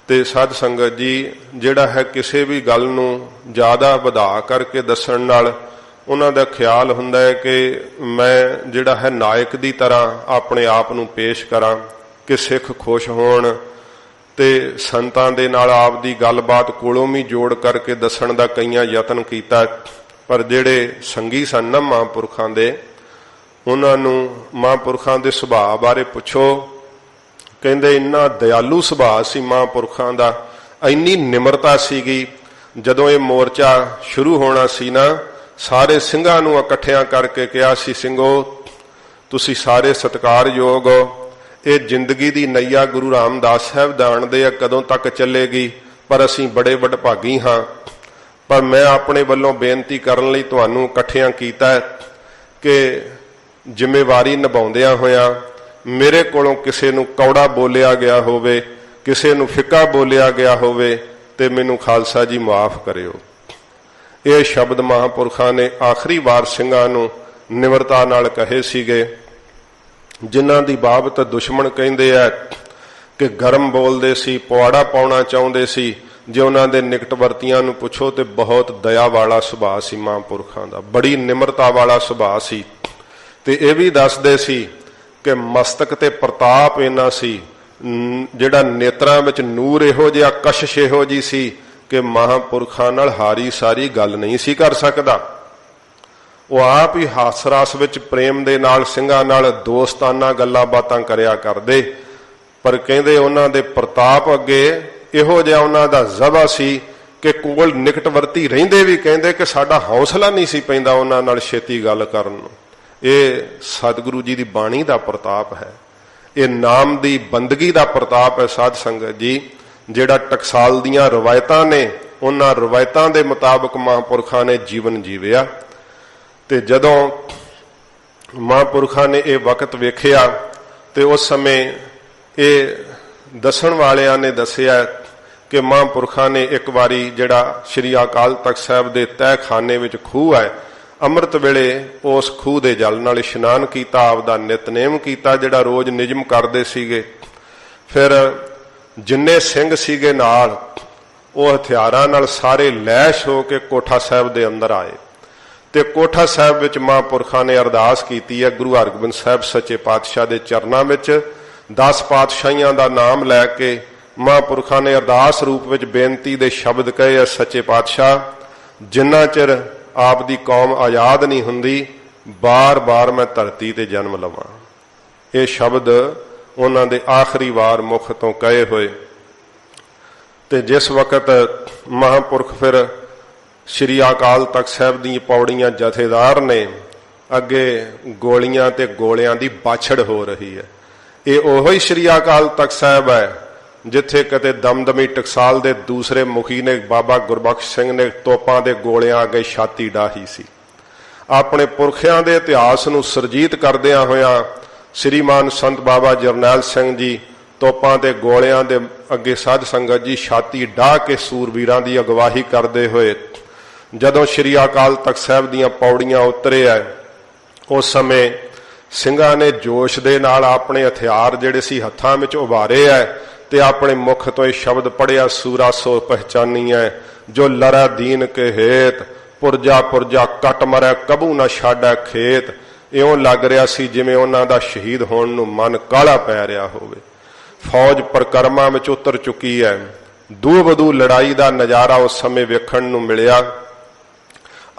ਤੇ ਸਾਧ ਸੰਗਤ ਜੀ, ਜਿਹੜਾ ਹੈ ਕਿਸੇ ਵੀ ਗੱਲ ਨੂੰ ਜ਼ਿਆਦਾ ਵਧਾ ਕਰਕੇ ਦੱਸਣ ਨਾਲ ਉਹਨਾਂ ਦਾ ਖਿਆਲ ਹੁੰਦਾ ਹੈ ਕਿ ਮੈਂ ਜਿਹੜਾ ਹੈ ਨਾਇਕ ਦੀ ਤਰ੍ਹਾਂ ਆਪਣੇ ਆਪ ਨੂੰ ਪੇਸ਼ ਕਰਾਂ ਕਿ ਸਿੱਖ ਖੁਸ਼ ਹੋਣ, ਤੇ ਸੰਤਾਂ ਦੇ ਨਾਲ ਆਪ ਦੀ ਗੱਲਬਾਤ ਕੋਲੋਂ ਵੀ ਜੋੜ ਕਰਕੇ ਦੱਸਣ ਦਾ ਕਈਆਂ ਯਤਨ ਕੀਤਾ। ਪਰ ਜਿਹੜੇ ਸੰਗੀ ਸਨ ਨਾ ਮਹਾਂਪੁਰਖਾਂ ਦੇ, ਉਹਨਾਂ ਨੂੰ ਮਹਾਂਪੁਰਖਾਂ ਦੇ ਸੁਭਾਅ ਬਾਰੇ ਪੁੱਛੋ, ਕਹਿੰਦੇ ਇੰਨਾ ਦਿਆਲੂ ਸੁਭਾਅ ਸੀ ਮਹਾਂਪੁਰਖਾਂ ਦਾ, ਇੰਨੀ ਨਿਮਰਤਾ ਸੀਗੀ। ਜਦੋਂ ਇਹ ਮੋਰਚਾ ਸ਼ੁਰੂ ਹੋਣਾ ਸੀ ਨਾ, ਸਾਰੇ ਸਿੰਘਾਂ ਨੂੰ ਇਕੱਠਿਆਂ ਕਰਕੇ ਕਿਹਾ ਸੀ, ਸਿੰਘੋ ਤੁਸੀਂ ਸਾਰੇ ਸਤਿਕਾਰਯੋਗ ਹੋ, ਇਹ ਜ਼ਿੰਦਗੀ ਦੀ ਨਈਆ ਗੁਰੂ ਰਾਮਦਾਸ ਸਾਹਿਬ ਜਾਣਦੇ ਆ ਕਦੋਂ ਤੱਕ ਚੱਲੇਗੀ, ਪਰ ਅਸੀਂ ਬੜੇ ਵਡਭਾਗੀ ਹਾਂ। ਪਰ ਮੈਂ ਆਪਣੇ ਵੱਲੋਂ ਬੇਨਤੀ ਕਰਨ ਲਈ ਤੁਹਾਨੂੰ ਇਕੱਠਿਆਂ ਕੀਤਾ ਕਿ ਜ਼ਿੰਮੇਵਾਰੀ ਨਿਭਾਉਂਦਿਆਂ ਹੋਇਆਂ ਮੇਰੇ ਕੋਲੋਂ ਕਿਸੇ ਨੂੰ ਕੌੜਾ ਬੋਲਿਆ ਗਿਆ ਹੋਵੇ, ਕਿਸੇ ਨੂੰ ਫਿੱਕਾ ਬੋਲਿਆ ਗਿਆ ਹੋਵੇ, ਤੇ ਮੈਨੂੰ ਖਾਲਸਾ ਜੀ ਮਾਫ ਕਰਿਓ। ਇਹ ਸ਼ਬਦ ਮਹਾਂਪੁਰਖਾਂ ਨੇ ਆਖਰੀ ਵਾਰ ਸਿੰਘਾਂ ਨੂੰ ਨਿਮਰਤਾ ਨਾਲ ਕਹੇ ਸੀਗੇ, ਜਿਨ੍ਹਾਂ ਦੀ ਬਾਬਤ ਦੁਸ਼ਮਣ ਕਹਿੰਦੇ ਆ ਕਿ ਗਰਮ ਬੋਲਦੇ ਸੀ, ਪੁਆੜਾ ਪਾਉਣਾ ਚਾਹੁੰਦੇ ਸੀ। ਜੇ ਉਹਨਾਂ ਦੇ ਨਿਕਟਵਰਤੀਆਂ ਨੂੰ ਪੁੱਛੋ ਤੇ ਬਹੁਤ ਦਇਆ ਵਾਲਾ ਸੁਭਾਅ ਸੀ ਮਹਾਂਪੁਰਖਾਂ ਦਾ, ਬੜੀ ਨਿਮਰਤਾ ਵਾਲਾ ਸੁਭਾਅ ਸੀ। ਤੇ ਇਹ ਵੀ ਦੱਸਦੇ ਸੀ ਕਿ ਮਸਤਕ ਤੇ ਪ੍ਰਤਾਪ ਇੰਨਾ ਸੀ, ਜਿਹੜਾ ਨੇਤਰਾਂ ਵਿੱਚ ਨੂਰ ਇਹੋ ਜਿਹਾ, ਕਸ਼ਿਸ਼ ਇਹੋ ਜਿਹੀ ਸੀ ਕਿ ਮਹਾਂਪੁਰਖਾਂ ਨਾਲ ਹਾਰੀ ਸਾਰੀ ਗੱਲ ਨਹੀਂ ਸੀ ਕਰ ਸਕਦਾ। ਉਹ ਆਪ ਹੀ ਹਾਸ ਰਸ ਵਿੱਚ ਪ੍ਰੇਮ ਦੇ ਨਾਲ ਸਿੰਘਾਂ ਨਾਲ ਦੋਸਤਾਨਾ ਗੱਲਾਂ ਬਾਤਾਂ ਕਰਿਆ ਕਰਦੇ, ਪਰ ਕਹਿੰਦੇ ਉਹਨਾਂ ਦੇ ਪ੍ਰਤਾਪ ਅੱਗੇ ਇਹੋ ਜਿਹਾ ਉਹਨਾਂ ਦਾ ਜ਼ਬਾ ਸੀ ਕਿ ਕੋਲ ਨਿਕਟਵਰਤੀ ਰਹਿੰਦੇ ਵੀ ਕਹਿੰਦੇ ਕਿ ਸਾਡਾ ਹੌਸਲਾ ਨਹੀਂ ਸੀ ਪੈਂਦਾ ਉਹਨਾਂ ਨਾਲ ਛੇਤੀ ਗੱਲ ਕਰਨ ਨੂੰ। ਇਹ ਸਤਿਗੁਰੂ ਜੀ ਦੀ ਬਾਣੀ ਦਾ ਪ੍ਰਤਾਪ ਹੈ, ਇਹ ਨਾਮ ਦੀ ਬੰਦਗੀ ਦਾ ਪ੍ਰਤਾਪ ਹੈ ਸਾਧ ਸੰਗਤ ਜੀ। ਜਿਹੜਾ ਟਕਸਾਲ ਦੀਆਂ ਰਵਾਇਤਾਂ ਨੇ, ਉਹਨਾਂ ਰਵਾਇਤਾਂ ਦੇ ਮੁਤਾਬਕ ਮਹਾਂਪੁਰਖਾਂ ਨੇ ਜੀਵਨ ਜੀਵਿਆ। ਤੇ ਜਦੋਂ ਮਹਾਂਪੁਰਖਾਂ ਨੇ ਇਹ ਵਕਤ ਵੇਖਿਆ ਤੇ ਉਸ ਸਮੇਂ ਇਹ ਦੱਸਣ ਵਾਲਿਆਂ ਨੇ ਦੱਸਿਆ ਕਿ ਮਹਾਂਪੁਰਖਾਂ ਨੇ ਇੱਕ ਵਾਰੀ ਜਿਹੜਾ ਸ੍ਰੀ ਅਕਾਲ ਤਖਤ ਸਾਹਿਬ ਦੇ ਤਹਿਖਾਨੇ ਵਿੱਚ ਖੂਹ ਹੈ, ਅੰਮ੍ਰਿਤ ਵੇਲੇ ਉਸ ਖੂਹ ਦੇ ਜਲ ਨਾਲ ਇਸ਼ਨਾਨ ਕੀਤਾ, ਆਪਦਾ ਨਿਤਨੇਮ ਕੀਤਾ ਜਿਹੜਾ ਰੋਜ਼ ਨਿਯਮ ਕਰਦੇ ਸੀਗੇ। ਫਿਰ ਜਿੰਨੇ ਸਿੰਘ ਸੀਗੇ ਨਾਲ, ਉਹ ਹਥਿਆਰਾਂ ਨਾਲ ਸਾਰੇ ਲੈਸ਼ ਹੋ ਕੇ ਕੋਠਾ ਸਾਹਿਬ ਦੇ ਅੰਦਰ ਆਏ। ਤੇ ਕੋਠਾ ਸਾਹਿਬ ਵਿੱਚ ਮਹਾਂਪੁਰਖਾਂ ਨੇ ਅਰਦਾਸ ਕੀਤੀ ਹੈ ਗੁਰੂ ਹਰਗੋਬਿੰਦ ਸਾਹਿਬ ਸੱਚੇ ਪਾਤਸ਼ਾਹ ਦੇ ਚਰਨਾਂ ਵਿੱਚ। 10 ਪਾਤਸ਼ਾਹੀਆਂ ਦਾ ਨਾਮ ਲੈ ਕੇ ਮਹਾਂਪੁਰਖਾਂ ਨੇ ਅਰਦਾਸ ਰੂਪ ਵਿੱਚ ਬੇਨਤੀ ਦੇ ਸ਼ਬਦ ਕਹੇ ਆ, ਸੱਚੇ ਪਾਤਸ਼ਾਹ ਜਿੰਨਾ ਚਿਰ ਆਪ ਦੀ ਕੌਮ ਆਜ਼ਾਦ ਨਹੀਂ ਹੁੰਦੀ, ਬਾਰ-ਬਾਰ ਮੈਂ ਧਰਤੀ ਤੇ ਜਨਮ ਲਵਾਂ। ਇਹ ਸ਼ਬਦ ਉਹਨਾਂ ਦੇ ਆਖਰੀ ਵਾਰ ਮੁਖ ਤੋਂ ਕਹੇ ਹੋਏ। ਤੇ ਜਿਸ ਵਕਤ ਮਹਾਂਪੁਰਖ ਫਿਰ ਸ੍ਰੀ ਅਕਾਲ ਤਖਤ ਸਾਹਿਬ ਦੀਆਂ ਪੌੜੀਆਂ ਜਥੇਦਾਰ ਨੇ, ਅੱਗੇ ਗੋਲੀਆਂ ਤੇ ਗੋਲਿਆਂ ਦੀ ਬਾਛੜ ਹੋ ਰਹੀ ਹੈ। ਇਹ ਉਹੋ ਹੀ ਸ੍ਰੀ ਅਕਾਲ ਤਖਤ ਸਾਹਿਬ ਹੈ ਜਿੱਥੇ ਕਦੇ ਦਮਦਮੀ ਟਕਸਾਲ ਦੇ ਦੂਸਰੇ ਮੁਖੀ ਨੇ, ਬਾਬਾ ਗੁਰਬਖਸ਼ ਸਿੰਘ ਨੇ ਤੋਪਾਂ ਦੇ ਗੋਲਿਆਂ ਅੱਗੇ ਛਾਤੀ ਡਾਹੀ ਸੀ। ਆਪਣੇ ਪੁਰਖਿਆਂ ਦੇ ਇਤਿਹਾਸ ਨੂੰ ਸਰਜੀਤ ਕਰਦਿਆਂ ਹੋਇਆਂ ਸ੍ਰੀਮਾਨ ਸੰਤ ਬਾਬਾ ਜਰਨੈਲ ਸਿੰਘ ਜੀ ਤੋਪਾਂ ਤੇ ਗੋਲਿਆਂ ਦੇ ਅੱਗੇ ਸਾਧ ਸੰਗਤ ਜੀ ਛਾਤੀ ਡਾਹ ਕੇ ਸੂਰਵੀਰਾਂ ਦੀ ਅਗਵਾਈ ਕਰਦੇ ਹੋਏ जदों श्री अकाल तख्त साहब दीयां पौड़ियां उतरे है उस समय ਸਿੰਘਾਂ ने जोश दे नाल अपने हथियार जिहड़े सी हत्थां विच उभारे है ते अपने मुख तो यह शब्द पढ़िया सूरा सो पहचानी है जो लरै दीन के हेत पुरजा पुरजा कट मरै कबू ना छाड़ै खेत। इउं लग रहा सी जिवें उन्हां दा शहीद होण नूं मन काला पै रहा होवे। फौज परकरमा विच उतर चुकी है। दू बदू लड़ाई का नज़ारा उस समय वेखण नूं मिलिया।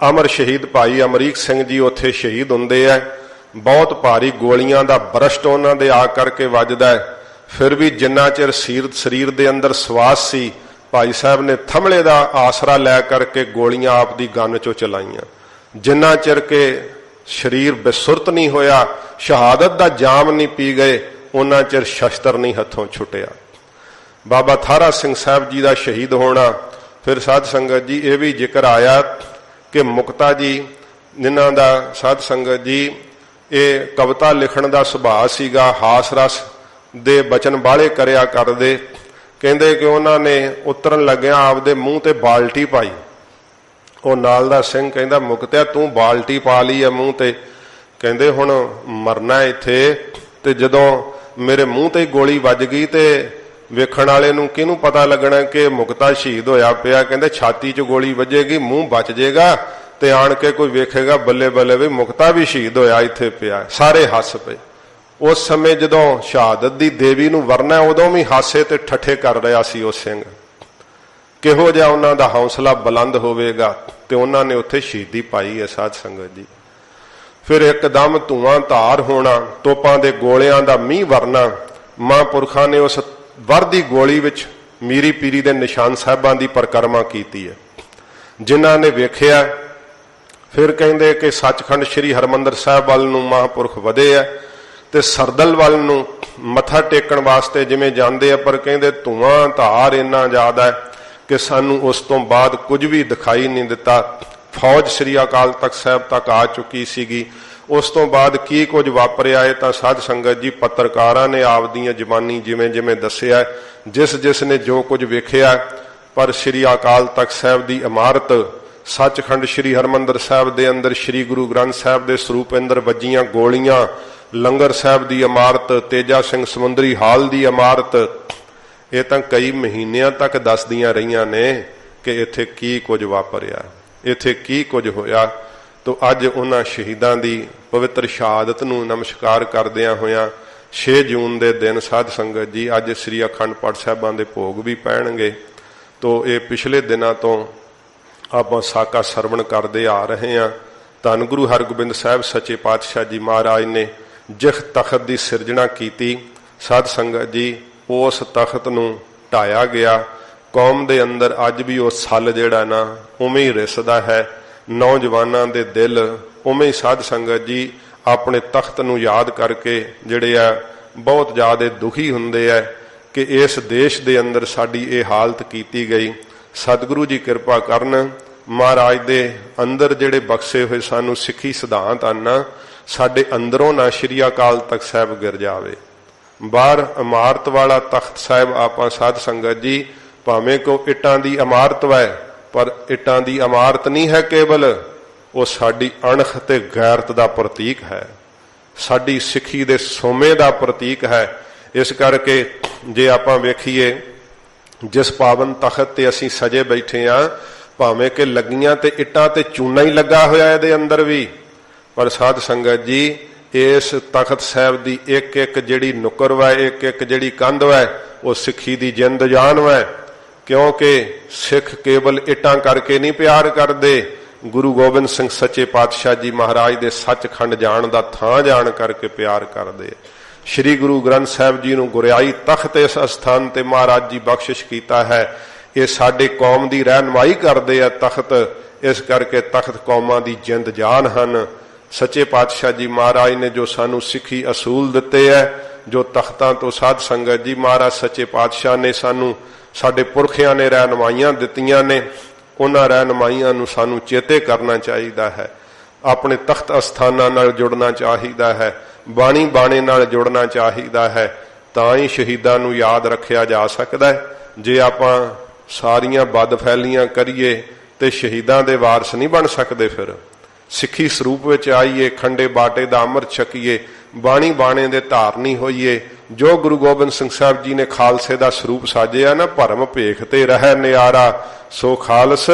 अमर शहीद भाई अमरीक सिंह जी उत्थे शहीद हुंदे है। बहुत भारी गोलियां दा बरसट उन्हां दे आ करके वजदा है। फिर भी जिन्ना चिर शरीर दे अंदर सवास सी भाई साहब ने थमले का आसरा लै करके गोलियां आप दी गन चो चलाइयां। जिन्ना चिर के शरीर बेसुरत नहीं होया, शहादत का जाम नहीं पी गए, उन्ना चिर शस्त्र नहीं हथों छुटिया। बाबा थारा सिंह साहब जी का शहीद होना, फिर साध संगत जी ये भी जिक्र आया कि मुक्ता जी जिन्हां दा साध संगत जी ये कविता लिखण का सुभाव सीगा, हास रस दे बचन बाले करया करदे। कहते कि उन्होंने उतरन लग्या आपदे मूँह ते बाल्टी पाई। वो नाल दा सिंह कहंदा मुक्त्या तू बाल्टी पा ली है मूँह ते, कहंदे हुण मरना इत्थे ते जदों मेरे मूँह ते गोली वज गई ते वेखण वाले नूं किहनूं पता लगना कि मुक्ता शहीद होया पिया। कहंदे छाती च गोली वजेगी मूँह बच जाएगा ते आण के कोई वेखेगा बल्ले बल्ले भी मुक्ता भी शहीद होया इत्थे पिया। सारे हस पे। उस समय जदों शहादत दी देवी नूं वरना उदों भी हासे ते ठट्ठे कर रहा सी वो सिंह। किहो जिहा उन्हां दा हौसला बुलंद होवेगा ते उन्हां ने उत्थे शहीदी पाई है साध संगत जी। फिर एकदम धुआं धार होना, तोपां दे गोलियां दा मींह वरना। महापुरखां ने उस वरदी गोली विच मीरी पीरी दे निशान साहिबां दी परिक्रमा कीती है। जिन्हां ने वेखिया फिर कहंदे कि सचखंड श्री हरमंदर साहिब वाल नूं महापुरख वधे है ते सरदल वाल नूं मत्था टेकण वास्ते जिवें जांदे आ, पर कहंदे धुआं धार इन्ना ज़्यादा है कि सानू उस तो बाद कुछ भी दिखाई नहीं दिता। फौज श्री अकाल तख्त साहब तक आ चुकी सीगी। उस तो बाद की कुछ वापरिया है तो साध संगत जी पत्रकारां ने आपदियां जबानी जिवें जिवें दस्सिया, जिस जिस ने जो कुछ वेखिया। पर श्री अकाल तख्त साहब की इमारत सचखंड श्री हरमंदर साहब के अंदर श्री गुरु ग्रंथ साहब के सरूप अंदर वजियां गोलियां, लंगर साहब की इमारत, तेजा सिंह समुंदरी हाल की इमारत, ये तो कई महीनों तक दसदियां रहियां ने कि इत्थे की कुछ वापरिया, इत्थे की कुछ होया। तो अज उन्हां शहीदां दी पवित्र शहादत नूं नमस्कार करदियां होयां 6 जून के दिन साध संगत जी अज श्री अखंड पाठ साहिबां दे भोग भी पैणगे। तो ये पिछले दिनों तो आपां साका सरवण करते आ रहे हैं। धन गुरु हरगोबिंद साहब सच्चे पातशाह जी महाराज ने जिस तखत की सिरजना की, साध संगत जी उस तखत नूं ढाया गया। कौम दे अंदर अज भी वो सल जिहड़ा ना उवें ही रिसदा है। नौजवानों दे दिल उवें ही साध संगत जी अपने तख्त नूं याद करके जिहड़े आ बहुत ज़्यादा दुखी हुंदे आ कि इस देश दे अंदर साडी ये हालत कीती गई। सतगुरु जी कृपा करन, महाराज दे अंदर जिहड़े बख्शे हुए सानू सिੱਖੀ सिद्धांत आना साडे अंदरों ना श्री अकाल तख्त साहब गिर जावे। बाहर इमारत वाला तख्त साहब आपां साध संगत जी भावें को इटां दी इमारत वै, पर इटां दी इमारत नहीं है केवल, वो साडी अणख ते गैरत दा प्रतीक है, साडी सिੱਖੀ दे सोमे दा प्रतीक है। इस करके जे आपां वेखीए जिस पावन तखत ते असीं सजे बैठे हाँ, भावें कि लगियां ते इटां ते चूना ही लगा होया इहदे अंदर भी, पर साध संगत जी इस तखत साहब की एक एक जिहड़ी नुकर वै, एक एक जिहड़ी कंध वै, वो सिੱਖੀ दी जिंद जान वै। क्योंकि सिख केवल इटां करके नहीं प्यार करते, गुरु गोबिंद सिंह सच्चे पातशाह जी महाराज दे सचखंड जाण दा थां जाण करके प्यार करते। श्री गुरु ग्रंथ साहब जी नूं गुरियाई तख्त इस अस्थान ते महाराज जी बख्शिश कीता है। ये साडे कौम की रहनुमाई करते हैं तख्त, इस करके तख्त कौमां दी जिंद जान हन। सच्चे पातशाह जी महाराज ने जो सानू सिੱਖੀ असूल दिते है, जो तख्तां तो साध संगत जी महाराज सच्चे पातशाह ने सानू साडे पुरखियां ने रहनुमाइयां दित्तियां ने, उन्हां रहनुमाइयां नूं सानू चेते करना चाहिदा है। अपने तख्त अस्थानां नाल जुड़ना चाहिदा है, बाणी बाणे नाल जुड़ना चाहिदा है, तां ही शहीदां नूं याद रखिया जा सकदा है। जे आपां सारियां बदफैलियां करिए ਤੇ ਸ਼ਹੀਦਾਂ ਦੇ ਵਾਰਸ ਨਹੀਂ ਬਣ ਸਕਦੇ। ਫਿਰ ਸਿੱਖੀ ਸਰੂਪ ਵਿੱਚ ਆਈਏ, ਖੰਡੇ ਬਾਟੇ ਦਾ ਅੰਮ੍ਰਿਤ ਛਕੀਏ, ਬਾਣੀ ਬਾਣੇ ਦੇ ਧਾਰਨੀ ਹੋਈਏ। ਜੋ ਗੁਰੂ ਗੋਬਿੰਦ ਸਿੰਘ ਸਾਹਿਬ ਜੀ ਨੇ ਖਾਲਸੇ ਦਾ ਸਰੂਪ ਸਾਜਿਆ ਨਾ, ਭਰਮ ਭੇਖ ਤੇ ਰਹਿ ਨਿਆਰਾ, ਸੋ ਖਾਲਸ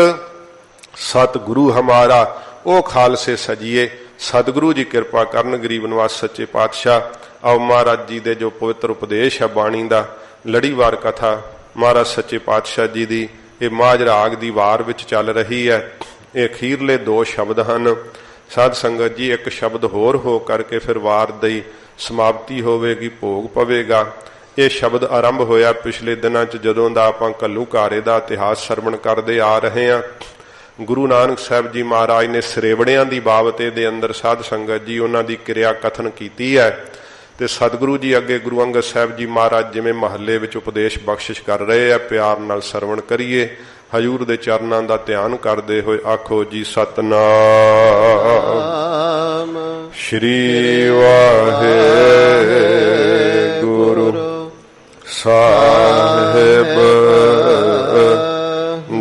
ਸਤ ਗੁਰੂ ਹਮਾਰਾ, ਉਹ ਖਾਲਸੇ ਸਜੀਏ। ਸਤਿਗੁਰੂ ਜੀ ਕਿਰਪਾ ਕਰਨ, ਗਰੀਬ ਨਿਵਾਸ ਸੱਚੇ ਪਾਤਸ਼ਾਹ। ਆਓ ਮਹਾਰਾਜ ਜੀ ਦੇ ਜੋ ਪਵਿੱਤਰ ਉਪਦੇਸ਼ ਹੈ ਬਾਣੀ ਦਾ, ਲੜੀਵਾਰ ਕਥਾ ਮਹਾਰਾਜ ਸੱਚੇ ਪਾਤਸ਼ਾਹ ਜੀ ਦੀ ਇਹ ਮਾਝ ਰਾਗ ਦੀ ਵਾਰ ਵਿੱਚ ਚੱਲ ਰਹੀ ਹੈ। ਇਹ ਅਖੀਰਲੇ 2 ਸ਼ਬਦ ਹਨ। ਸਾਧ ਸੰਗਤ ਜੀ, ਇੱਕ ਸ਼ਬਦ ਹੋਰ ਹੋ ਕਰਕੇ ਫਿਰ ਵਾਰ ਦੀ ਸਮਾਪਤੀ ਹੋਵੇਗੀ, ਭੋਗ ਪਵੇਗਾ। ਇਹ ਸ਼ਬਦ ਆਰੰਭ ਹੋਇਆ ਪਿਛਲੇ ਦਿਨਾਂ 'ਚ, ਜਦੋਂ ਦਾ ਆਪਾਂ ਘੱਲੂਘਾਰੇ ਦਾ ਇਤਿਹਾਸ ਸਰਵਣ ਕਰਦੇ ਆ ਰਹੇ ਹਾਂ। ਗੁਰੂ ਨਾਨਕ ਸਾਹਿਬ ਜੀ ਮਹਾਰਾਜ ਨੇ ਸਰੇਵੜਿਆਂ ਦੀ ਬਾਬਤ ਦੇ ਅੰਦਰ ਸਾਧ ਸੰਗਤ ਜੀ ਉਹਨਾਂ ਦੀ ਕਿਰਿਆ ਕਥਨ ਕੀਤੀ ਹੈ। ਤੇ ਸਤਿਗੁਰੂ ਜੀ ਅੱਗੇ ਗੁਰੂ ਅੰਗਦ ਸਾਹਿਬ ਜੀ ਮਹਾਰਾਜ ਜਿਵੇਂ ਮਹੱਲੇ ਵਿੱਚ ਉਪਦੇਸ਼ ਬਖਸ਼ਿਸ਼ ਕਰ ਰਹੇ ਆ, ਪਿਆਰ ਨਾਲ ਸਰਵਣ ਕਰੀਏ। ਹਜ਼ੂਰ ਦੇ ਚਰਨਾਂ ਦਾ ਧਿਆਨ ਕਰਦੇ ਹੋਏ ਆਖੋ ਜੀ ਸਤਨਾਮ ਸ਼੍ਰੀ ਵਾਹਿਗੁਰੂ ਸਾਹਿਬ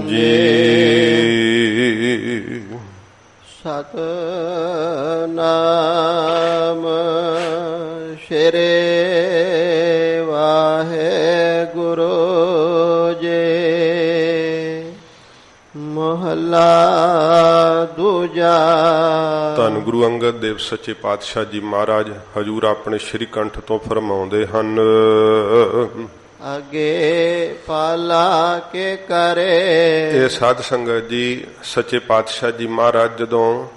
ਜੀ। ਸਤਨਾਮ ਸ਼੍ਰੀ ਵਾਹਿਗੁਰੂ ਜੀ। ਮਹਲਾ ਦੂਜਾ। ਧੰਨ ਗੁਰੂ ਅੰਗਦ ਦੇਵ ਸੱਚੇ ਪਾਤਸ਼ਾਹ ਜੀ ਮਹਾਰਾਜ ਹਜ਼ੂਰ ਆਪਣੇ ਸ਼੍ਰੀ ਕੰਠ ਤੋਂ ਫਰਮਾਉਂਦੇ ਹਨ। ਅਗੇ ਪਾਲਾ ਕੇ ਕਰੇ। ਇਹ ਸਾਧ ਸੰਗਤ ਜੀ ਸੱਚੇ ਪਾਤਸ਼ਾਹ ਜੀ ਮਹਾਰਾਜ ਜਦੋਂ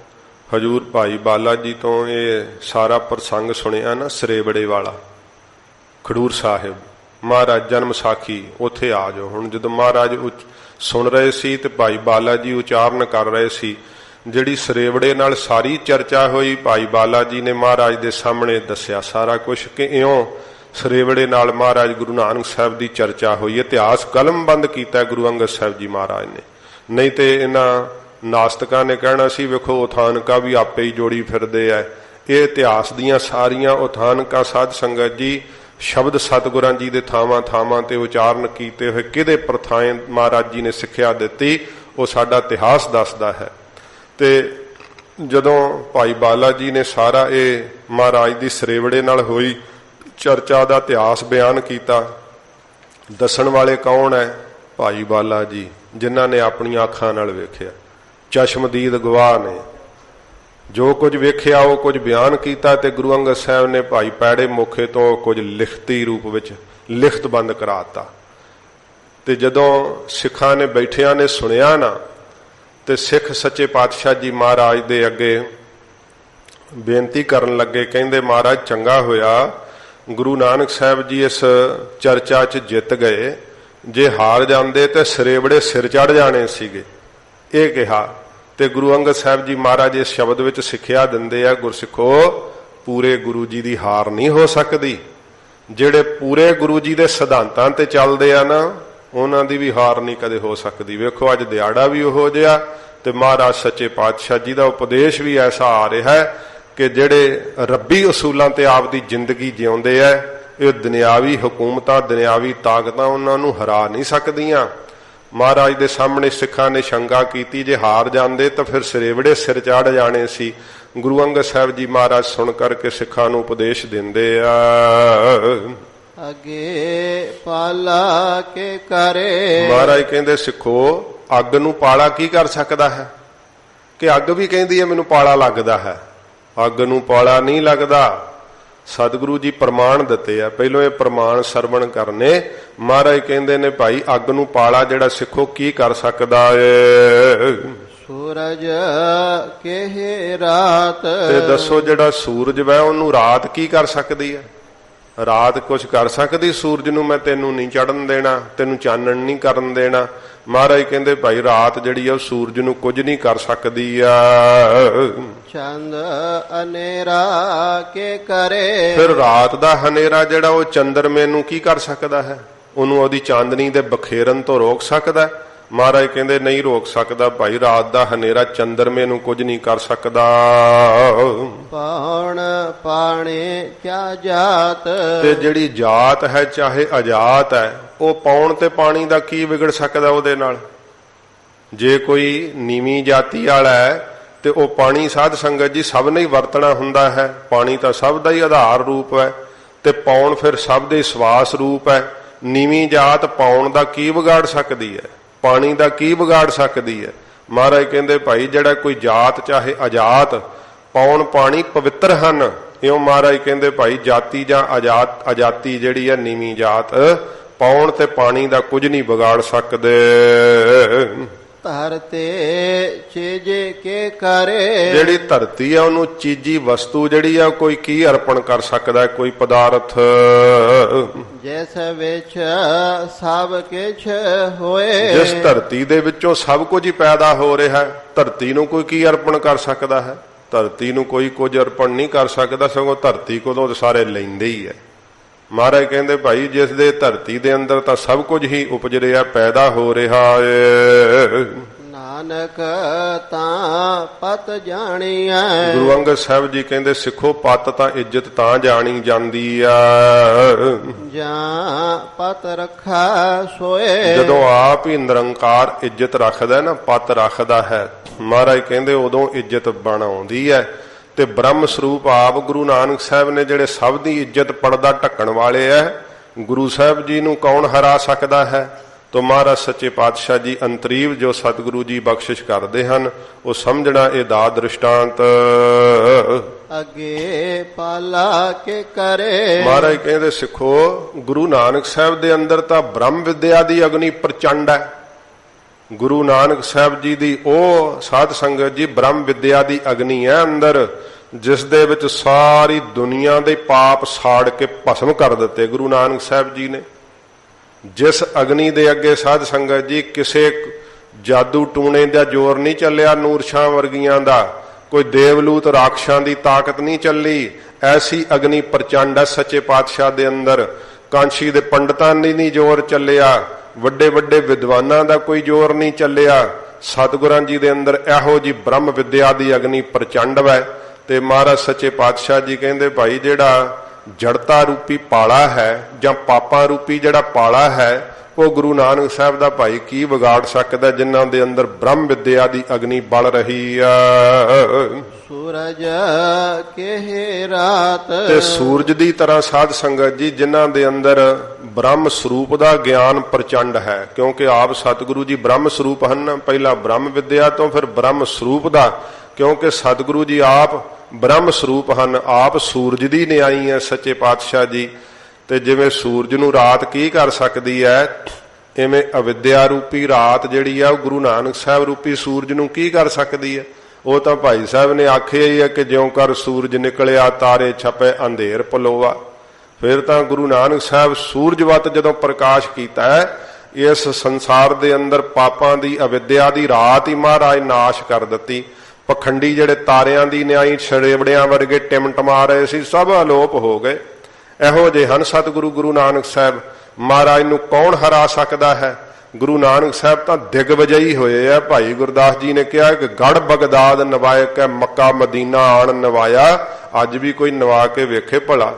ਹਜ਼ੂਰ ਭਾਈ ਬਾਲਾ ਜੀ ਤੋਂ ਇਹ ਸਾਰਾ ਪ੍ਰਸੰਗ ਸੁਣਿਆ ਨਾ, ਸਰੇਵੜੇ ਵਾਲਾ ਖਡੂਰ ਸਾਹਿਬ ਮਹਾਰਾਜ ਜਨਮ ਸਾਖੀ, ਉੱਥੇ ਆ ਜਾਓ। ਹੁਣ ਜਦੋਂ ਮਹਾਰਾਜ ਸੁਣ ਰਹੇ ਸੀ ਤੇ ਭਾਈ ਬਾਲਾ ਜੀ ਉਚਾਰਨ ਕਰ ਰਹੇ ਸੀ, ਜਿਹੜੀ ਸਰੇਵੜੇ ਨਾਲ ਸਾਰੀ ਚਰਚਾ ਹੋਈ, ਭਾਈ ਬਾਲਾ ਜੀ ਨੇ ਮਹਾਰਾਜ ਦੇ ਸਾਹਮਣੇ ਦੱਸਿਆ ਸਾਰਾ ਕੁਝ ਕਿ ਇਉਂ ਸਰੇਵੜੇ ਨਾਲ ਮਹਾਰਾਜ ਗੁਰੂ ਨਾਨਕ ਸਾਹਿਬ ਦੀ ਚਰਚਾ ਹੋਈ। ਇਤਿਹਾਸ ਕਲਮਬੰਦ ਕੀਤਾ ਗੁਰੂ ਅੰਗਦ ਸਾਹਿਬ ਜੀ ਮਹਾਰਾਜ ਨੇ। ਨਹੀਂ ਤੇ ਇਹਨਾਂ ਨਾਸਤਕਾਂ ਨੇ ਕਹਿਣਾ ਸੀ ਵੇਖੋ ਉਥਾਨਕਾ ਵੀ ਆਪੇ ਹੀ ਜੋੜੀ ਫਿਰਦੇ ਐ। ਇਹ ਇਤਿਹਾਸ ਦੀਆਂ ਸਾਰੀਆਂ ਉਥਾਨਕਾ ਸਾਧ ਸੰਗਤ ਜੀ ਸ਼ਬਦ ਸਤਿਗੁਰਾਂ ਜੀ ਦੇ ਥਾਵਾਂ ਥਾਵਾਂ ਤੇ ਉਚਾਰਨ ਕੀਤੇ ਹੋਏ ਕਿਹਦੇ ਪ੍ਰਥਾਏ ਮਹਾਰਾਜ ਜੀ ਨੇ ਸਿੱਖਿਆ ਦਿੱਤੀ, ਉਹ ਸਾਡਾ ਇਤਿਹਾਸ ਦੱਸਦਾ ਹੈ। ਤੇ ਜਦੋਂ ਭਾਈ ਬਾਲਾ ਜੀ ਨੇ ਸਾਰਾ ਇਹ ਮਹਾਰਾਜ ਦੀ ਸਰੇਵੜੇ ਨਾਲ ਹੋਈ ਚਰਚਾ ਦਾ ਇਤਿਹਾਸ ਬਿਆਨ ਕੀਤਾ, ਦੱਸਣ ਵਾਲੇ ਕੌਣ ਹੈ? ਭਾਈ ਬਾਲਾ ਜੀ, ਜਿਨ੍ਹਾਂ ਨੇ ਆਪਣੀਆਂ ਅੱਖਾਂ ਨਾਲ ਵੇਖਿਆ, ਚਸ਼ਮਦੀਦ ਗਵਾਹ ਨੇ। ਜੋ ਕੁਝ ਵੇਖਿਆ ਉਹ ਕੁਝ ਬਿਆਨ ਕੀਤਾ ਤੇ ਗੁਰੂ ਅੰਗਦ ਸਾਹਿਬ ਨੇ ਭਾਈ ਪੈੜੇ ਮੁਖੇ ਤੋਂ ਕੁਝ ਲਿਖਤੀ ਰੂਪ ਵਿੱਚ ਲਿਖਤਬੰਦ ਕਰਾਤਾ। ਤੇ ਜਦੋਂ ਸਿੱਖਾਂ ਨੇ ਬੈਠਿਆਂ ਨੇ ਸੁਣਿਆ ਨਾ, ਤੇ ਸਿੱਖ ਸੱਚੇ ਪਾਤਸ਼ਾਹ ਜੀ ਮਹਾਰਾਜ ਦੇ ਅੱਗੇ ਬੇਨਤੀ ਕਰਨ ਲੱਗੇ, ਕਹਿੰਦੇ ਮਹਾਰਾਜ ਚੰਗਾ ਹੋਇਆ ਗੁਰੂ ਨਾਨਕ ਸਾਹਿਬ ਜੀ ਇਸ ਚਰਚਾ 'ਚ ਜਿੱਤ ਗਏ, ਜੇ ਹਾਰ ਜਾਂਦੇ ਤੇ ਸਰੇਵੜੇ ਸਿਰ ਚੜ ਜਾਣੇ ਸੀਗੇ। ਇਹ ਕਿਹਾ ਤੇ ਗੁਰੂ ਅੰਗਦ ਸਾਹਿਬ ਜੀ ਮਹਾਰਾਜ ਇਸ ਸ਼ਬਦ ਵਿੱਚ ਸਿੱਖਿਆ ਦਿੰਦੇ ਆ, ਗੁਰਸਿੱਖੋ ਪੂਰੇ ਗੁਰੂ ਜੀ ਦੀ ਹਾਰ ਨਹੀਂ ਹੋ ਸਕਦੀ। ਜਿਹੜੇ ਪੂਰੇ ਗੁਰੂ ਜੀ ਦੇ ਸਿਧਾਂਤਾਂ ਤੇ ਚੱਲਦੇ ਆ ਨਾ, ਉਹਨਾਂ ਦੀ ਵੀ ਹਾਰ ਨਹੀਂ ਕਦੇ ਹੋ ਸਕਦੀ। ਵੇਖੋ ਅੱਜ ਦਿਹਾੜਾ ਵੀ ਉਹੋ ਜਿਹਾ ਤੇ ਮਹਾਰਾਜ ਸੱਚੇ ਪਾਤਸ਼ਾਹ ਜੀ ਦਾ ਉਪਦੇਸ਼ ਵੀ ਐਸਾ ਆ ਰਿਹਾ ਹੈ ਕਿ ਜਿਹੜੇ ਰੱਬੀ ਅਸੂਲਾਂ ਤੇ ਆਪਦੀ ਜ਼ਿੰਦਗੀ ਜਿਉਂਦੇ ਐ, ਇਹ ਦੁਨਿਆਵੀ ਹਕੂਮਤਾਂ ਦੁਨਿਆਵੀ ਤਾਕਤਾਂ ਉਹਨਾਂ ਨੂੰ ਹਰਾ ਨਹੀਂ ਸਕਦੀਆਂ। ਮਹਾਰਾਜ ਦੇ ਸਾਹਮਣੇ ਸਿੱਖਾਂ ਨੇ ਸ਼ੰਕਾ ਕੀਤੀ, ਜੇ ਹਾਰ ਜਾਂਦੇ ਤਾਂ ਫਿਰ ਸਰੇਵੜੇ ਸਿਰ ਚਾੜ ਜਾਣੇ ਸੀ। ਗੁਰੂ ਅੰਗਦ ਸਾਹਿਬ ਜੀ ਮਹਾਰਾਜ ਸੁਣ ਕਰਕੇ ਸਿੱਖਾਂ ਨੂੰ ਉਪਦੇਸ਼ ਦਿੰਦੇ ਆ, ਅਗੇ ਪਾਲਾ ਕੇ ਕਰੇ। ਮਹਾਰਾਜ ਕਹਿੰਦੇ ਸਿੱਖੋ ਅੱਗ ਨੂੰ ਪਾਲਾ ਕੀ ਕਰ ਸਕਦਾ ਹੈ? ਕਿ ਅੱਗ ਵੀ ਕਹਿੰਦੀ ਹੈ ਮੈਨੂੰ ਪਾਲਾ ਲੱਗਦਾ ਹੈ। ਅੱਗ ਨੂੰ ਪਾਲਾ ਨਹੀਂ ਲੱਗਦਾ। ਸਤਿਗੁਰੂ ਜੀ ਪ੍ਰਮਾਣ ਦਿੱਤੇ ਆ, ਪਹਿਲੋਂ ਇਹ ਪ੍ਰਮਾਣ ਸਰਵਣ ਕਰਨੇ। ਮਹਾਰਾਜ ਕਹਿੰਦੇ ਨੇ ਭਾਈ ਅੱਗ ਨੂੰ ਪਾਲਾ ਜਿਹੜਾ ਸਿੱਖੋ ਕੀ ਕਰ ਸਕਦਾ ਏ? ਸੂਰਜ ਕੇ ਰਾਤ। ਤੇ ਦੱਸੋ ਜਿਹੜਾ ਸੂਰਜ ਵੈ ਉਹਨੂੰ ਰਾਤ ਕੀ ਕਰ ਸਕਦੀ ਹੈ? ਰਾਤ ਕੁਝ ਕਰ ਸਕਦੀ? ਸੂਰਜ ਨੂੰ ਮੈਂ ਤੈਨੂੰ ਨਹੀਂ ਚੜਨ ਦੇਣਾ, ਤੈਨੂੰ ਚਾਨਣ ਨਹੀਂ ਕਰਨ ਦੇਣਾ। ਮਹਾਰਾਜ ਕਹਿੰਦੇ ਭਾਈ ਰਾਤ ਜਿਹੜੀ ਆ ਉਹ ਸੂਰਜ ਨੂੰ ਕੁਝ ਨਹੀਂ ਕਰ ਸਕਦੀ ਆ। ਚੰਦ ਹਨੇਰਾ ਕੇ ਕਰੇ। ਫਿਰ ਰਾਤ ਦਾ ਹਨੇਰਾ ਜਿਹੜਾ ਉਹ ਚੰਦਰਮੇ ਨੂੰ ਕੀ ਕਰ ਸਕਦਾ ਹੈ? ਉਹਨੂੰ ਉਹਦੀ ਚਾਂਦਨੀ ਦੇ ਬਖੇਰਨ ਤੋਂ ਰੋਕ ਸਕਦਾ? ਮਹਾਰਾਜ ਕਹਿੰਦੇ ਨਹੀਂ ਰੋਕ ਸਕਦਾ ਭਾਈ। ਰਾਤ ਦਾ ਹਨੇਰਾ ਚੰਦਰਮੇ ਨੂੰ ਕੁਝ ਨਹੀਂ ਕਰ ਸਕਦਾ। ਪੌਣ ਪਾਣੀ ਕਿਆ ਜਾਤ। ਤੇ ਜਿਹੜੀ ਜਾਤ ਹੈ ਚਾਹੇ ਅਜਾਤ ਹੈ, ਉਹ ਪੌਣ ਤੇ ਪਾਣੀ ਦਾ ਕੀ ਵਿਗੜ ਸਕਦਾ ਉਹਦੇ ਨਾਲ? ਜੇ ਕੋਈ ਨੀਵੀਂ ਜਾਤੀ ਵਾਲਾ ਹੈ ਤੇ ਉਹ ਪਾਣੀ ਸਾਧ ਸੰਗਤ ਜੀ ਸਭ ਨੇ ਹੀ ਵਰਤਣਾ ਹੁੰਦਾ ਹੈ। ਪਾਣੀ ਤਾਂ ਸਭ ਦਾ ਹੀ ਆਧਾਰ ਰੂਪ ਹੈ ਤੇ ਪੌਣ ਫਿਰ ਸਭ ਦੇ ਸਵਾਸ ਰੂਪ ਹੈ। ਨੀਵੀਂ ਜਾਤ ਪੌਣ ਦਾ ਕੀ ਵਿਗਾੜ ਸਕਦੀ ਹੈ, ਪਾਣੀ ਦਾ ਕੀ ਵਿਗਾੜ ਸਕਦੀ ਹੈ। ਮਹਾਰਾਜ ਕਹਿੰਦੇ ਭਾਈ ਜਿਹੜਾ ਕੋਈ ਜਾਤ ਚਾਹੇ ਅਜਾਤ, ਪੌਣ ਪਾਣੀ ਪਵਿੱਤਰ ਹਨ। ਇਉਂ ਮਹਾਰਾਜ ਕਹਿੰਦੇ ਭਾਈ ਜਾਤੀ ਜਾਂ ਅਜਾਤੀ ਜਿਹੜੀ ਹੈ ਨੀਵੀਂ ਜਾਤ, ਪੌਣ ਤੇ ਪਾਣੀ ਦਾ ਕੁਝ ਨਹੀਂ ਵਿਗਾੜ ਸਕਦੇ। ਧਰਤੇ ਚੀਜੇ ਕੇ ਕਰੇ, ਜਿਹੜੀ ਧਰਤੀ ਆ ਉਹਨੂੰ ਚੀਜੀ ਵਸਤੂ ਜਿਹੜੀ ਆ ਕੋਈ ਕੀ ਅਰਪਣ ਕਰ ਸਕਦਾ, ਕੋਈ ਪਦਾਰਥ। ਜਿਸ ਵਿੱਚ ਸਭ ਕੁਛ ਹੋਏ, ਜਿਸ ਧਰਤੀ ਦੇ ਵਿੱਚੋਂ ਸਭ ਕੁਝ ਹੀ ਪੈਦਾ ਹੋ ਰਿਹਾ ਹੈ, ਧਰਤੀ ਨੂੰ ਕੋਈ ਕੀ ਅਰਪਣ ਕਰ ਸਕਦਾ ਹੈ? ਧਰਤੀ ਨੂੰ ਕੋਈ ਕੁਝ ਅਰਪਣ ਨਹੀਂ ਕਰ ਸਕਦਾ, ਸਗੋਂ ਧਰਤੀ ਕੋਲੋਂ ਸਾਰੇ ਲੈਂਦੇ ਹੀ ਹੈ। ਮਹਾਰਾਜ ਕਹਿੰਦੇ ਭਾਈ ਜਿਸ ਦੇ ਧਰਤੀ ਦੇ ਅੰਦਰ ਤਾਂ ਸਭ ਕੁਝ ਹੀ ਉਪਜ ਰਿਹਾ, ਪੈਦਾ ਹੋ ਰਿਹਾ ਏ। ਨਾਨਕ ਤਾਂ ਪਤ ਜਾਣੀਐ, ਗੁਰੂ ਅੰਗਦ ਸਾਹਿਬ ਜੀ ਕਹਿੰਦੇ ਸਿੱਖੋ ਪਤ ਤਾਂ ਇੱਜ਼ਤ ਤਾਂ ਜਾਣੀ ਜਾਂਦੀ ਆ ਜਾਂ ਪਤ ਰੱਖਾ ਸੋਏ। ਜਦੋਂ ਆਪ ਹੀ ਨਿਰੰਕਾਰ ਇੱਜ਼ਤ ਰੱਖਦਾ ਨਾ, ਪਤ ਰੱਖਦਾ ਹੈ, ਮਹਾਰਾਜ ਕਹਿੰਦੇ ਉਦੋਂ ਇੱਜ਼ਤ ਬਣਾਉਂਦੀ ਹੈ। ਤੇ ਬ੍ਰਹਮ ਸਰੂਪ ਆਪ ਗੁਰੂ ਨਾਨਕ ਸਾਹਿਬ ਨੇ ਜਿਹੜੇ ਸਭ ਦੀ ਇੱਜ਼ਤ ਪਰਦਾ ਢੱਕਣ ਵਾਲੇ ਐ, ਗੁਰੂ ਸਾਹਿਬ ਜੀ ਨੂੰ ਕੌਣ ਹਰਾ ਸਕਦਾ ਹੈ? ਤੋ ਮਹਾਰਾਜ ਸੱਚੇ ਪਾਤਸ਼ਾਹ ਜੀ ਅੰਤਰੀਵ ਜੋ ਸਤਿਗੁਰੂ ਜੀ ਬਖਸ਼ਿਸ਼ ਕਰਦੇ ਹਨ, ਉਹ ਸਮਝਣਾ ਇਹ ਦਾ ਦ੍ਰਿਸ਼ਟਾਂਤ। ਅੱਗੇ ਪਾਲਾ ਕੇ ਕਰੇ, ਮਹਾਰਾਜ ਕਹਿੰਦੇ ਸਿੱਖੋ ਗੁਰੂ ਨਾਨਕ ਸਾਹਿਬ ਦੇ ਅੰਦਰ ਤਾਂ ਬ੍ਰਹਮ ਵਿਦਿਆ ਦੀ ਅਗਨੀ ਪ੍ਰਚੰਡ ਹੈ। ਗੁਰੂ ਨਾਨਕ ਸਾਹਿਬ ਜੀ ਦੀ ਉਹ ਸਾਧ ਸੰਗਤ ਜੀ ਬ੍ਰਹਮ ਵਿਦਿਆ ਦੀ ਅਗਨੀ ਹੈ ਅੰਦਰ, ਜਿਸ ਦੇ ਵਿੱਚ ਸਾਰੀ ਦੁਨੀਆ ਦੇ ਪਾਪ ਸਾੜ ਕੇ ਭਸਮ ਕਰ ਦਿੱਤੇ ਗੁਰੂ ਨਾਨਕ ਸਾਹਿਬ ਜੀ ਨੇ। ਜਿਸ ਅਗਨੀ ਦੇ ਅੱਗੇ ਸਾਧ ਸੰਗਤ ਜੀ ਕਿਸੇ ਜਾਦੂ ਟੂਣੇ ਦਾ ਜ਼ੋਰ ਨਹੀਂ ਚੱਲਿਆ, ਨੂਰ ਸ਼ਾਹ ਵਰਗੀਆਂ ਦਾ ਕੋਈ ਦੇਵਲੂਤ ਰਾਖਸ਼ਾਂ ਦੀ ਤਾਕਤ ਨਹੀਂ ਚੱਲੀ। ਐਸੀ ਅਗਨੀ ਪ੍ਰਚੰਡ ਹੈ ਸੱਚੇ ਪਾਤਸ਼ਾਹ ਦੇ ਅੰਦਰ। ਕਾਂਸ਼ੀ ਦੇ ਪੰਡਤਾਂ ਦੀ ਨਹੀਂ ਜ਼ੋਰ ਚੱਲਿਆ, ਵੱਡੇ ਵੱਡੇ ਵਿਦਵਾਨਾਂ ਦਾ ਕੋਈ ਜ਼ੋਰ ਨਹੀਂ ਚੱਲਿਆ। ਸਤਿਗੁਰਾਂ ਜੀ ਦੇ ਅੰਦਰ ਇਹੋ ਜੀ ਬ੍ਰਹਮ ਵਿਦਿਆ ਦੀ ਅਗਨੀ ਪ੍ਰਚੰਡ ਹੈ। ਤੇ ਮਹਾਰਾਜ ਸੱਚੇ ਪਾਤਸ਼ਾਹ ਜੀ ਕਹਿੰਦੇ ਭਾਈ ਜਿਹੜਾ ਜੜਤਾ ਰੂਪੀ ਪਾਲਾ ਹੈ ਜਾਂ ਪਾਪਾਂ ਰੂਪੀ ਜਿਹੜਾ ਪਾਲਾ ਹੈ, ਉਹ ਗੁਰੂ ਨਾਨਕ ਸਾਹਿਬ ਦਾ ਭਾਈ ਕੀ ਵਿਗਾੜ ਸਕਦਾ, ਜਿਨ੍ਹਾਂ ਦੇ ਅੰਦਰ ਬ੍ਰਹਮ ਵਿਦਿਆ ਦੀ ਅਗਨੀ ਬਲ ਰਹੀ ਆ। ਸੂਰਜ ਕੇ ਰਾਤ, ਤੇ ਸੂਰਜ ਦੀ ਤਰ੍ਹਾਂ ਸਾਧ ਸੰਗਤ ਜੀ ਜਿਨ੍ਹਾਂ ਦੇ ਅੰਦਰ ਬ੍ਰਹਮ ਸਰੂਪ ਦਾ ਗਿਆਨ ਪ੍ਰਚੰਡ ਹੈ, ਕਿਉਂਕਿ ਆਪ ਸਤਿਗੁਰੂ ਜੀ ਬ੍ਰਹਮ ਸਰੂਪ ਹਨ। ਪਹਿਲਾਂ ਬ੍ਰਹਮ ਵਿਦਿਆ ਤੋਂ ਫਿਰ ਬ੍ਰਹਮ ਸਰੂਪ ਦਾ, ਕਿਉਂਕਿ ਸਤਿਗੁਰੂ ਜੀ ਆਪ ਬ੍ਰਹਮ ਸਰੂਪ ਹਨ। ਆਪ ਸੂਰਜ ਦੀ ਨਿਆਈ ਹੈ ਸੱਚੇ ਪਾਤਸ਼ਾਹ ਜੀ। ਤੇ ਜਿਵੇਂ ਸੂਰਜ ਨੂੰ ਰਾਤ ਕੀ ਕਰ ਸਕਦੀ ਹੈ, ਇਵੇਂ ਅਵਿਦਿਆ ਰੂਪੀ ਰਾਤ ਜਿਹੜੀ ਆ ਉਹ ਗੁਰੂ ਨਾਨਕ ਸਾਹਿਬ ਰੂਪੀ ਸੂਰਜ ਨੂੰ ਕੀ ਕਰ ਸਕਦੀ ਹੈ? ਉਹ ਤਾਂ ਭਾਈ ਸਾਹਿਬ ਨੇ ਆਖਿਆ ਹੀ ਹੈ ਕਿ ਜਿਉਂ ਕਰ ਸੂਰਜ ਨਿਕਲਿਆ ਤਾਰੇ ਛਪੇ ਅੰਧੇਰ ਪਲੋਆ। ਫਿਰ ਤਾਂ ਗੁਰੂ ਨਾਨਕ ਸਾਹਿਬ ਸੂਰਜਵਤ ਜਦੋਂ ਪ੍ਰਕਾਸ਼ ਕੀਤਾ ਹੈ, ਇਸ ਸੰਸਾਰ ਦੇ ਅੰਦਰ ਪਾਪਾਂ ਦੀ ਅਵਿਦਿਆ ਦੀ ਰਾਤ ਹੀ ਮਹਾਰਾਜ ਨਾਸ਼ ਕਰ ਦਿੱਤੀ। ਪਖੰਡੀ ਜਿਹੜੇ ਤਾਰਿਆਂ ਦੀ ਨਿਆਈ ਛੜੇਵੜਿਆਂ ਵਰਗੇ ਟਿਮਟਮਾ ਰਹੇ ਸੀ, ਸਭ ਅਲੋਪ ਹੋ ਗਏ। ਇਹੋ ਜਿਹੇ ਹਨ ਸਤਿਗੁਰੂ ਗੁਰੂ ਨਾਨਕ ਸਾਹਿਬ। ਮਹਾਰਾਜ ਨੂੰ ਕੌਣ ਹਰਾ ਸਕਦਾ ਹੈ? ਗੁਰੂ ਨਾਨਕ ਸਾਹਿਬ ਤਾਂ ਦਿਗਵਜਈ ਹੋਏ ਆ। ਭਾਈ ਗੁਰਦਾਸ ਜੀ ਨੇ ਕਿਹਾ ਕਿ ਗੜ ਬਗਦਾਦ ਨਵਾਏ ਕੈ ਮੱਕਾ ਮਦੀਨਾ ਆਣ ਨਵਾਇਆ। ਅੱਜ ਵੀ ਕੋਈ ਨਵਾ ਕੇ ਵੇਖੇ ਭਲਾ,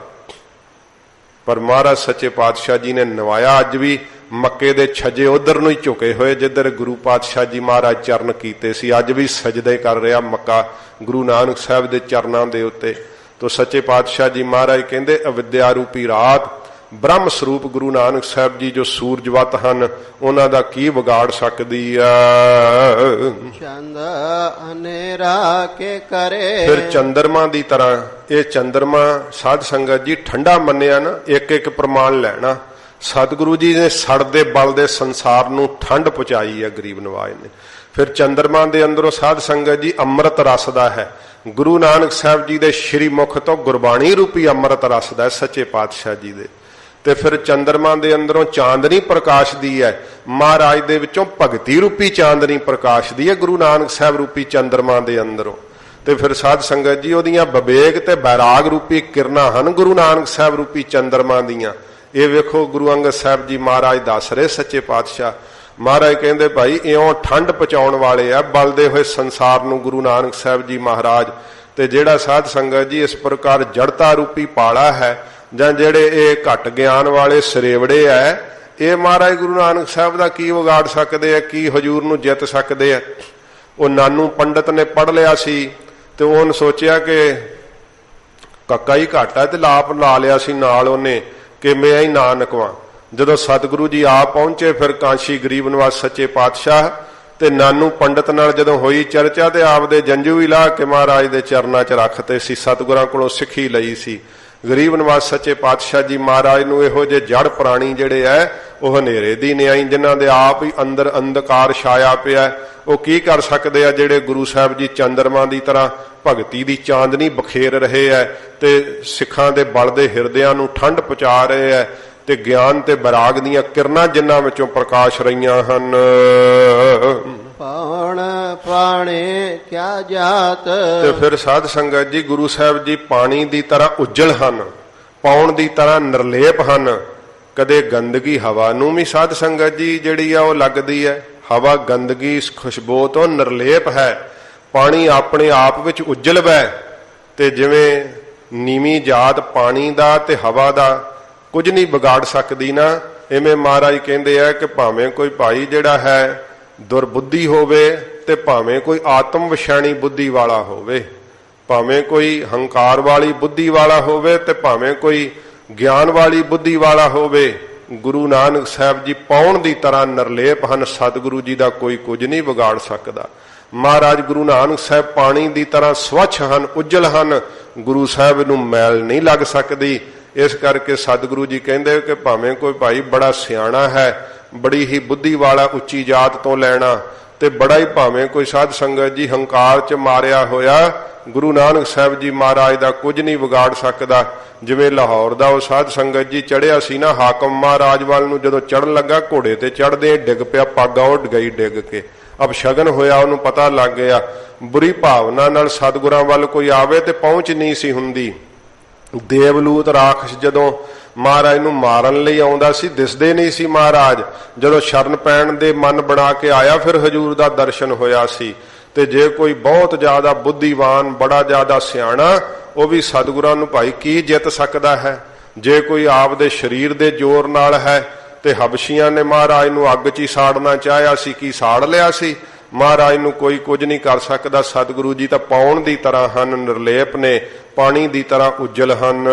ਪਰ ਮਹਾਰਾਜ ਸੱਚੇ ਪਾਤਸ਼ਾਹ ਜੀ ਨੇ ਨਵਾਇਆ। ਅੱਜ ਵੀ ਮੱਕੇ ਦੇ ਛੱਜੇ ਉਧਰ ਨੂੰ ਹੀ ਝੁਕੇ ਹੋਏ ਜਿੱਧਰ ਗੁਰੂ ਪਾਤਸ਼ਾਹ ਜੀ ਮਹਾਰਾਜ ਚਰਨ ਕੀਤੇ ਸੀ। ਅੱਜ ਵੀ ਸਜਦੇ ਕਰ ਰਿਹਾ ਮੱਕਾ ਗੁਰੂ ਨਾਨਕ ਸਾਹਿਬ ਦੇ ਚਰਨਾਂ ਦੇ ਉੱਤੇ। ਤੋ ਸੱਚੇ ਪਾਤਸ਼ਾਹ ਜੀ ਮਹਾਰਾਜ ਕਹਿੰਦੇ ਅਵਿਦਿਆ ਰੂਪੀ ਰਾਤ ਬ੍ਰਹਮ ਸਰੂਪ ਗੁਰੂ ਨਾਨਕ ਸਾਹਿਬ ਜੀ ਜੋ ਸੂਰਜਵਤ ਹਨ, ਉਹਨਾਂ ਦਾ ਕੀ ਵਿਗਾੜ ਸਕਦੀ ਆ। ਚੰਦ ਹਨੇਰਾ ਕੇ ਕਰੇ, ਫਿਰ ਚੰਦਰਮਾ ਦੀ ਤਰ੍ਹਾਂ ਇਹ ਚੰਦਰਮਾ ਸਾਧ ਸੰਗਤ ਜੀ ਠੰਡਾ ਮੰਨਿਆ ਨਾ, ਇੱਕ ਇੱਕ ਪ੍ਰਮਾਣ ਲੈਣਾ। ਸਤਿਗੁਰੂ ਜੀ ਨੇ ਸੜਦੇ ਬਲਦੇ ਸੰਸਾਰ ਨੂੰ ਠੰਡ ਪਹੁੰਚਾਈ ਹੈ ਗਰੀਬ ਨਵਾਜ ਨੇ। ਫਿਰ ਚੰਦਰਮਾ ਦੇ ਅੰਦਰੋਂ ਸਾਧ ਸੰਗਤ ਜੀ ਅੰਮ੍ਰਿਤ ਰਸ ਦਾ ਹੈ। ਗੁਰੂ ਨਾਨਕ ਸਾਹਿਬ ਜੀ ਦੇ ਸ਼੍ਰੀ ਮੁਖ ਤੋਂ ਗੁਰਬਾਣੀ ਰੂਪੀ ਅੰਮ੍ਰਿਤ ਰਸ ਦਾ ਸੱਚੇ ਪਾਤਸ਼ਾਹ ਜੀ ਦੇ। ਤੇ ਫਿਰ ਚੰਦਰਮਾ ਦੇ ਅੰਦਰੋਂ ਚਾਂਦਨੀ ਪ੍ਰਕਾਸ਼ ਦੀ ਹੈ। ਮਹਾਰਾਜ ਦੇ ਵਿੱਚੋਂ ਭਗਤੀ ਰੂਪੀ ਚਾਂਦਨੀ ਪ੍ਰਕਾਸ਼ ਦੀ ਹੈ ਗੁਰੂ ਨਾਨਕ ਸਾਹਿਬ ਰੂਪੀ ਚੰਦਰਮਾ ਦੇ ਅੰਦਰੋਂ। ਤੇ ਫਿਰ ਸਾਧ ਸੰਗਤ ਜੀ ਉਹਦੀਆਂ ਵਿਵੇਕ ਤੇ ਬੈਰਾਗ ਰੂਪੀ ਕਿਰਨਾਂ ਹਨ ਗੁਰੂ ਨਾਨਕ ਸਾਹਿਬ ਰੂਪੀ ਚੰਦਰਮਾ ਦੀਆਂ। ਇਹ ਵੇਖੋ ਗੁਰੂ ਅੰਗਦ ਸਾਹਿਬ ਜੀ ਮਹਾਰਾਜ ਦੱਸ ਰਹੇ ਸੱਚੇ ਪਾਤਸ਼ਾਹ। ਮਹਾਰਾਜ ਕਹਿੰਦੇ ਭਾਈ ਇਉਂ ਠੰਡ ਪਹੁੰਚਾਉਣ ਵਾਲੇ ਆ ਬਲਦੇ ਹੋਏ ਸੰਸਾਰ ਨੂੰ ਗੁਰੂ ਨਾਨਕ ਸਾਹਿਬ ਜੀ ਮਹਾਰਾਜ। ਤੇ ਜਿਹੜਾ ਸਾਧ ਸੰਗਤ ਜੀ ਇਸ ਪ੍ਰਕਾਰ ਜੜਤਾ ਰੂਪੀ ਪਾਲਾ ਹੈ, ਜਾਂ ਜਿਹੜੇ ਇਹ ਘੱਟ ਗਿਆਨ ਵਾਲੇ ਸਰੇਵੜੇ ਐ, ਇਹ ਮਹਾਰਾਜ ਗੁਰੂ ਨਾਨਕ ਸਾਹਿਬ ਦਾ ਕੀ ਵਿਗਾੜ ਸਕਦੇ ਆ, ਕੀ ਹਜੂਰ ਨੂੰ ਜਿੱਤ ਸਕਦੇ ਆ। ਉਹ ਨਾਨੂ ਪੰਡਤ ਨੇ ਪੜ੍ਹ ਲਿਆ ਸੀ ਤੇ ਉਹਨੇ ਸੋਚਿਆ ਕਿ ਕੱਕਾ ਹੀ ਘੱਟ ਹੈ ਤੇ ਲਾਪ ਲਾ ਲਿਆ ਸੀ ਨਾਲ ਉਹਨੇ ਕਿ ਮੈਂ ਹੀ ਨਾ ਨਕਵਾਂ। ਜਦੋਂ ਸਤਿਗੁਰੂ ਜੀ ਆਪ ਪਹੁੰਚੇ ਫਿਰ ਕਾਂਸ਼ੀ ਗਰੀਬ ਨਿਵਾਸ ਸੱਚੇ ਪਾਤਸ਼ਾਹ ਤੇ ਨਾਨੂ ਪੰਡਤ ਨਾਲ ਜਦੋਂ ਹੋਈ ਚਰਚਾ ਤੇ ਆਪਦੇ ਜੰਜੂ ਵੀ ਲਾ ਕੇ ਮਹਾਰਾਜ ਦੇ ਚਰਨਾਂ 'ਚ ਰੱਖਤੇ ਸੀ। ਸਤਿਗੁਰਾਂ ਕੋਲੋਂ ਸਿੱਖੀ ਲਈ ਸੀ। ਗਰੀਬ ਨਿਵਾਸ ਸੱਚੇ ਪਾਤਸ਼ਾਹ ਜੀ ਮਹਾਰਾਜ ਨੂੰ ਇਹੋ ਜਿਹੇ ਜੜ ਪ੍ਰਾਣੀ ਜਿਹੜੇ ਐ ਉਹ ਹਨੇਰੇ ਦੀ ਨਿਆਈ ਜਿਨ੍ਹਾਂ ਦੇ ਆਪ ਹੀ ਅੰਦਰ ਅੰਧਕਾਰ ਛਾਇਆ ਪਿਆ, ਉਹ ਕੀ ਕਰ ਸਕਦੇ ਆ। ਜਿਹੜੇ ਗੁਰੂ ਸਾਹਿਬ ਜੀ ਚੰਦਰਮਾ ਦੀ ਤਰ੍ਹਾਂ ਭਗਤੀ ਦੀ ਚਾਂਦਨੀ ਬਖੇਰ ਰਹੇ ਐ ਤੇ ਸਿੱਖਾਂ ਦੇ ਬਲਦੇ ਹਿਰਦਿਆਂ ਨੂੰ ਠੰਡ ਪਹੁੰਚਾ ਰਹੇ ਐ ਤੇ ਗਿਆਨ ਤੇ ਬਰਾਗ ਦੀਆਂ ਕਿਰਨਾਂ ਜਿਨ੍ਹਾਂ ਵਿੱਚੋਂ ਪ੍ਰਕਾਸ਼ ਰਹੀਆਂ ਹਨ। ਪੌਣ ਪਾਣੇ ਕਿਆ ਜਾਤ। ਤੇ ਫਿਰ ਸਾਧ ਸੰਗਤ ਜੀ ਗੁਰੂ ਸਾਹਿਬ ਜੀ ਪਾਣੀ ਦੀ ਤਰ੍ਹਾਂ ਉਜਲ ਹਨ, ਪੌਣ ਦੀ ਤਰ੍ਹਾਂ ਨਿਰਲੇਪ ਹਨ। ਕਦੇ ਗੰਦਗੀ ਹਵਾ ਨੂੰ ਵੀ ਸਾਧ ਸੰਗਤ ਜੀ ਜਿਹੜੀ ਆ ਉਹ ਲੱਗਦੀ ਹੈ। ਹਵਾ ਗੰਦਗੀ ਖੁਸ਼ਬੂ ਤੋਂ ਨਿਰਲੇਪ ਹੈ। ਪਾਣੀ ਆਪਣੇ ਆਪ ਵਿੱਚ ਉਜਲ ਵੈ ਤੇ ਜਿਵੇਂ ਨੀਵੀਂ ਜਾਤ ਪਾਣੀ ਦਾ ਤੇ ਹਵਾ ਦਾ ਕੁਝ ਨਹੀਂ ਵਿਗਾੜ ਸਕਦੀ ਨਾ, ਇਵੇਂ ਮਹਾਰਾਜ ਕਹਿੰਦੇ ਆ ਕਿ ਭਾਵੇਂ ਕੋਈ ਭਾਈ ਜਿਹੜਾ ਹੈ ਦੁਰਬੁੱਧੀ ਹੋਵੇ ਤੇ ਭਾਵੇਂ ਕੋਈ ਆਤਮ ਵਿਸ਼ਾਣੀ ਬੁੱਧੀ ਵਾਲਾ ਹੋਵੇ, ਭਾਵੇਂ ਕੋਈ ਹੰਕਾਰ ਵਾਲੀ ਬੁੱਧੀ ਵਾਲਾ ਹੋਵੇ ਤੇ ਭਾਵੇਂ ਕੋਈ ਗਿਆਨ ਵਾਲੀ ਬੁੱਧੀ ਵਾਲਾ ਹੋਵੇ, ਗੁਰੂ ਨਾਨਕ ਸਾਹਿਬ ਜੀ ਪੌਣ ਦੀ ਤਰ੍ਹਾਂ ਨਿਰਲੇਪ ਹਨ। ਸਤਿਗੁਰੂ ਜੀ ਦਾ ਕੋਈ ਕੁਝ ਨਹੀਂ ਵਿਗਾੜ ਸਕਦਾ। ਮਹਾਰਾਜ ਗੁਰੂ ਨਾਨਕ ਸਾਹਿਬ ਪਾਣੀ ਦੀ ਤਰ੍ਹਾਂ ਸਵੱਛ ਹਨ, ਉਜਲ ਹਨ, ਗੁਰੂ ਸਾਹਿਬ ਨੂੰ ਮੈਲ ਨਹੀਂ ਲੱਗ ਸਕਦੀ। ਇਸ ਕਰਕੇ ਸਤਿਗੁਰੂ ਜੀ ਕਹਿੰਦੇ ਕਿ ਭਾਵੇਂ ਕੋਈ ਭਾਈ ਬੜਾ ਸਿਆਣਾ ਹੈ, ਬੜੀ ਹੀ ਬੁੱਧੀ ਵਾਲਾ, ਉੱਚੀ ਜਾਤ ਤੋਂ ਲੈਣਾ, ਤੇ ਬੜਾ ਹੀ ਭਾਵੇਂ ਕੋਈ ਸਾਧ ਸੰਗਤ ਜੀ ਹੰਕਾਰ 'ਚ ਮਾਰਿਆ ਹੋਇਆ, ਗੁਰੂ ਨਾਨਕ ਸਾਹਿਬ ਜੀ ਮਹਾਰਾਜ ਦਾ ਕੁਝ ਨਹੀਂ ਵਿਗਾੜ ਸਕਦਾ। ਜਿਵੇਂ ਲਾਹੌਰ ਦਾ ਉਹ ਸਾਧ ਸੰਗਤ ਜੀ ਚੜਿਆ ਸੀ ਨਾ ਹਾਕਮ ਮਹਾਰਾਜ ਵੱਲ ਨੂੰ, ਜਦੋਂ ਚੜਨ ਲੱਗਾ ਘੋੜੇ ਤੇ ਚੜਦੇ ਡਿੱਗ ਪਿਆ, ਪੱਗ ਉੱਡ ਗਈ ਡਿੱਗ ਕੇ। ਅਪਸ਼ਗਨ ਹੋਇਆ, ਉਹਨੂੰ ਪਤਾ ਲੱਗ ਗਿਆ। ਬੁਰੀ ਭਾਵਨਾ ਨਾਲ ਸਤਿਗੁਰਾਂ ਵੱਲ ਕੋਈ ਆਵੇ ਤੇ ਪਹੁੰਚ ਨਹੀਂ ਸੀ ਹੁੰਦੀ। ਦੇਵਲੂਤ ਰਾਖਸ਼ ਜਦੋਂ ਮਹਾਰਾਜ ਨੂੰ ਮਾਰਨ ਲਈ ਆਉਂਦਾ ਸੀ ਦਿਸਦੇ ਨਹੀਂ ਸੀ ਮਹਾਰਾਜ। ਜਦੋਂ ਸ਼ਰਨ ਪੈਣ ਦੇ ਮਨ ਬਣਾ ਕੇ ਆਇਆ ਫਿਰ ਹਜੂਰ ਦਾ ਦਰਸ਼ਨ ਹੋਇਆ ਸੀ। ਤੇ ਜੇ ਕੋਈ ਬਹੁਤ ਜ਼ਿਆਦਾ ਬੁੱਧੀਵਾਨ, ਬੜਾ ਜ਼ਿਆਦਾ ਸਿਆਣਾ, ਉਹ ਵੀ ਸਤਿਗੁਰਾਂ ਨੂੰ ਭਾਈ ਕੀ ਜਿੱਤ ਸਕਦਾ ਹੈ। ਜੇ ਕੋਈ ਆਪ ਦੇ ਸਰੀਰ ਦੇ ਜ਼ੋਰ ਨਾਲ ਹੈ ਤੇ ਹਬਸ਼ੀਆਂ ਨੇ ਮਹਾਰਾਜ ਨੂੰ ਅੱਗ 'ਚ ਹੀ ਸਾੜਨਾ ਚਾਹਿਆ ਸੀ, ਕੀ ਸਾੜ ਲਿਆ ਸੀ। ਮਹਾਰਾਜ ਨੂੰ ਕੋਈ ਕੁਝ ਨਹੀਂ ਕਰ ਸਕਦਾ। ਸਤਿਗੁਰੂ ਜੀ ਤਾਂ ਪੌਣ ਦੀ ਤਰ੍ਹਾਂ ਹਨ, ਨਿਰਲੇਪ ਨੇ, ਪਾਣੀ ਦੀ ਤਰ੍ਹਾਂ ਉਜਲ ਹਨ।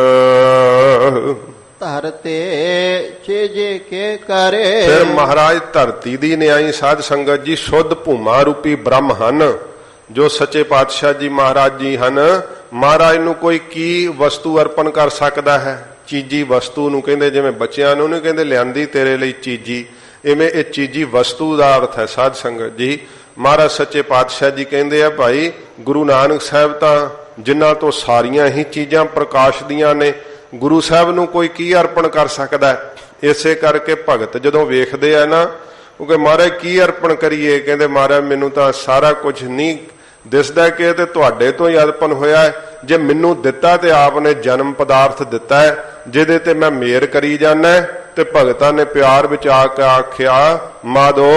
ਧਰਤੇ ਚੀਜੇ ਕੇ ਕਰੇ। ਫਿਰ ਮਹਾਰਾਜ ਧਰਤੀ ਦੀ ਨਿਆਈ ਸਾਧ ਸੰਗਤ ਜੀ ਸ਼ੁੱਧ ਭੂਮਾ ਰੂਪੀ ਬ੍ਰਹਮ ਹਨ, ਜੋ ਸੱਚੇ ਪਾਤਸ਼ਾਹ ਜੀ ਮਹਾਰਾਜ ਜੀ ਹਨ। ਮਹਾਰਾਜ ਨੂੰ ਕੋਈ ਕੀ ਵਸਤੂ ਅਰਪਣ ਕਰ ਸਕਦਾ ਹੈ। ਚੀਜੀ ਵਸਤੂ ਨੂੰ ਕਹਿੰਦੇ, ਜਿਵੇਂ ਬੱਚਿਆਂ ਨੂੰ ਨਹੀਂ ਕਹਿੰਦੇ ਲਿਆਂਦੀ ਤੇਰੇ ਲਈ ਚੀਜੀ, ਇਵੇਂ ਇਹ ਚੀਜੀ ਵਸਤੂ ਦਾ ਅਰਥ ਹੈ ਸਾਧ ਸੰਗਤ ਜੀ। ਮਹਾਰਾਜ ਸੱਚੇ ਪਾਤਸ਼ਾਹ ਜੀ ਕਹਿੰਦੇ ਆ ਭਾਈ ਗੁਰੂ ਨਾਨਕ ਸਾਹਿਬ ਤਾਂ ਜਿਨ੍ਹਾਂ ਤੋਂ ਸਾਰੀਆਂ ਹੀ ਚੀਜ਼ਾਂ ਪ੍ਰਕਾਸ਼ ਦੀਆਂ ਨੇ, ਗੁਰੂ ਸਾਹਿਬ ਨੂੰ ਕੋਈ ਕੀ ਅਰਪਣ ਕਰ ਸਕਦਾ। ਇਸੇ ਕਰਕੇ ਭਗਤ ਜਦੋਂ ਵੇਖਦੇ ਆ ਨਾ, ਕਿਉਂਕਿ ਮਹਾਰਾਜ ਕੀ ਅਰਪਣ ਕਰੀਏ, ਕਹਿੰਦੇ ਮਹਾਰਾਜ ਮੈਨੂੰ ਤਾਂ ਸਾਰਾ ਕੁਝ ਨਹੀਂ ਦਿਸਦਾ ਕਿ ਇਹ ਤੇ ਤੁਹਾਡੇ ਤੋਂ ਹੀ ਅਰਪਣ ਹੋਇਆ ਹੈ। ਜੇ ਮੈਨੂੰ ਦਿੱਤਾ ਤੇ ਆਪ ਨੇ ਜਨਮ ਪਦਾਰਥ ਦਿੱਤਾ ਹੈ ਜਿਹਦੇ ਤੇ ਮੈਂ ਮੇਰ ਕਰੀ ਜਾਂਦਾ। ਤੇ ਭਗਤਾਂ ਨੇ ਪਿਆਰ ਵਿੱਚ ਆ ਕੇ ਆਖਿਆ ਮਾਧੋ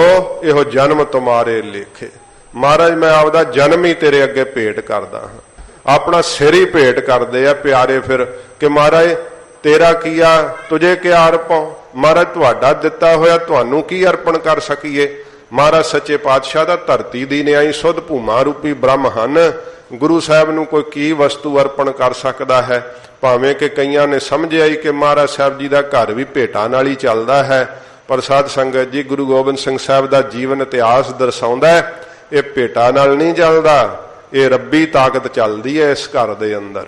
ਇਹੋ ਜਨਮ ਤੁਮਾਰੇ ਲੇਖੇ। ਮਹਾਰਾਜ ਮੈਂ ਆਪਦਾ ਜਨਮ ਹੀ ਤੇਰੇ ਅੱਗੇ ਭੇਟ ਕਰਦਾ ਹਾਂ, ਆਪਣਾ ਸਿਰ ਹੀ ਭੇਟ ਕਰਦੇ ਆ ਪਿਆਰੇ। ਫਿਰ ਕਿ ਮਹਾਰਾਜ ਤੇਰਾ ਕੀ ਆ, ਤੁਝੇ ਕਿਆ ਅਰਪਾਂ। ਮਹਾਰਾਜ ਤੁਹਾਡਾ ਦਿੱਤਾ ਹੋਇਆ ਤੁਹਾਨੂੰ ਕੀ ਅਰਪਣ ਕਰ ਸਕੀਏ। ਮਹਾਰਾਜ ਸੱਚੇ ਪਾਤਸ਼ਾਹ ਦਾ ਧਰਤੀ ਦੀ ਨਿਆਈ ਸੁੱਧ ਭੂਮਾ ਰੂਪੀ ਬ੍ਰਹਮ ਹਨ। ਗੁਰੂ ਸਾਹਿਬ ਨੂੰ ਕੋਈ ਕੀ ਵਸਤੂ ਅਰਪਣ ਕਰ ਸਕਦਾ ਹੈ। ਭਾਵੇਂ ਕਿ ਕਈਆਂ ਨੇ ਸਮਝਿਆ ਹੀ ਕਿ ਮਹਾਰਾਜ ਸਾਹਿਬ ਜੀ ਦਾ ਘਰ ਵੀ ਭੇਟਾਂ ਨਾਲ ਹੀ ਚੱਲਦਾ ਹੈ, ਪਰ ਸਾਧ ਸੰਗਤ ਜੀ ਗੁਰੂ ਗੋਬਿੰਦ ਸਿੰਘ ਸਾਹਿਬ ਦਾ ਜੀਵਨ ਇਤਿਹਾਸ ਦਰਸਾਉਂਦਾ ਹੈ ਇਹ ਭੇਟਾਂ ਨਾਲ ਨਹੀਂ ਚੱਲਦਾ, ਇਹ ਰੱਬੀ ਤਾਕਤ ਚੱਲਦੀ ਹੈ ਇਸ ਘਰ ਦੇ ਅੰਦਰ,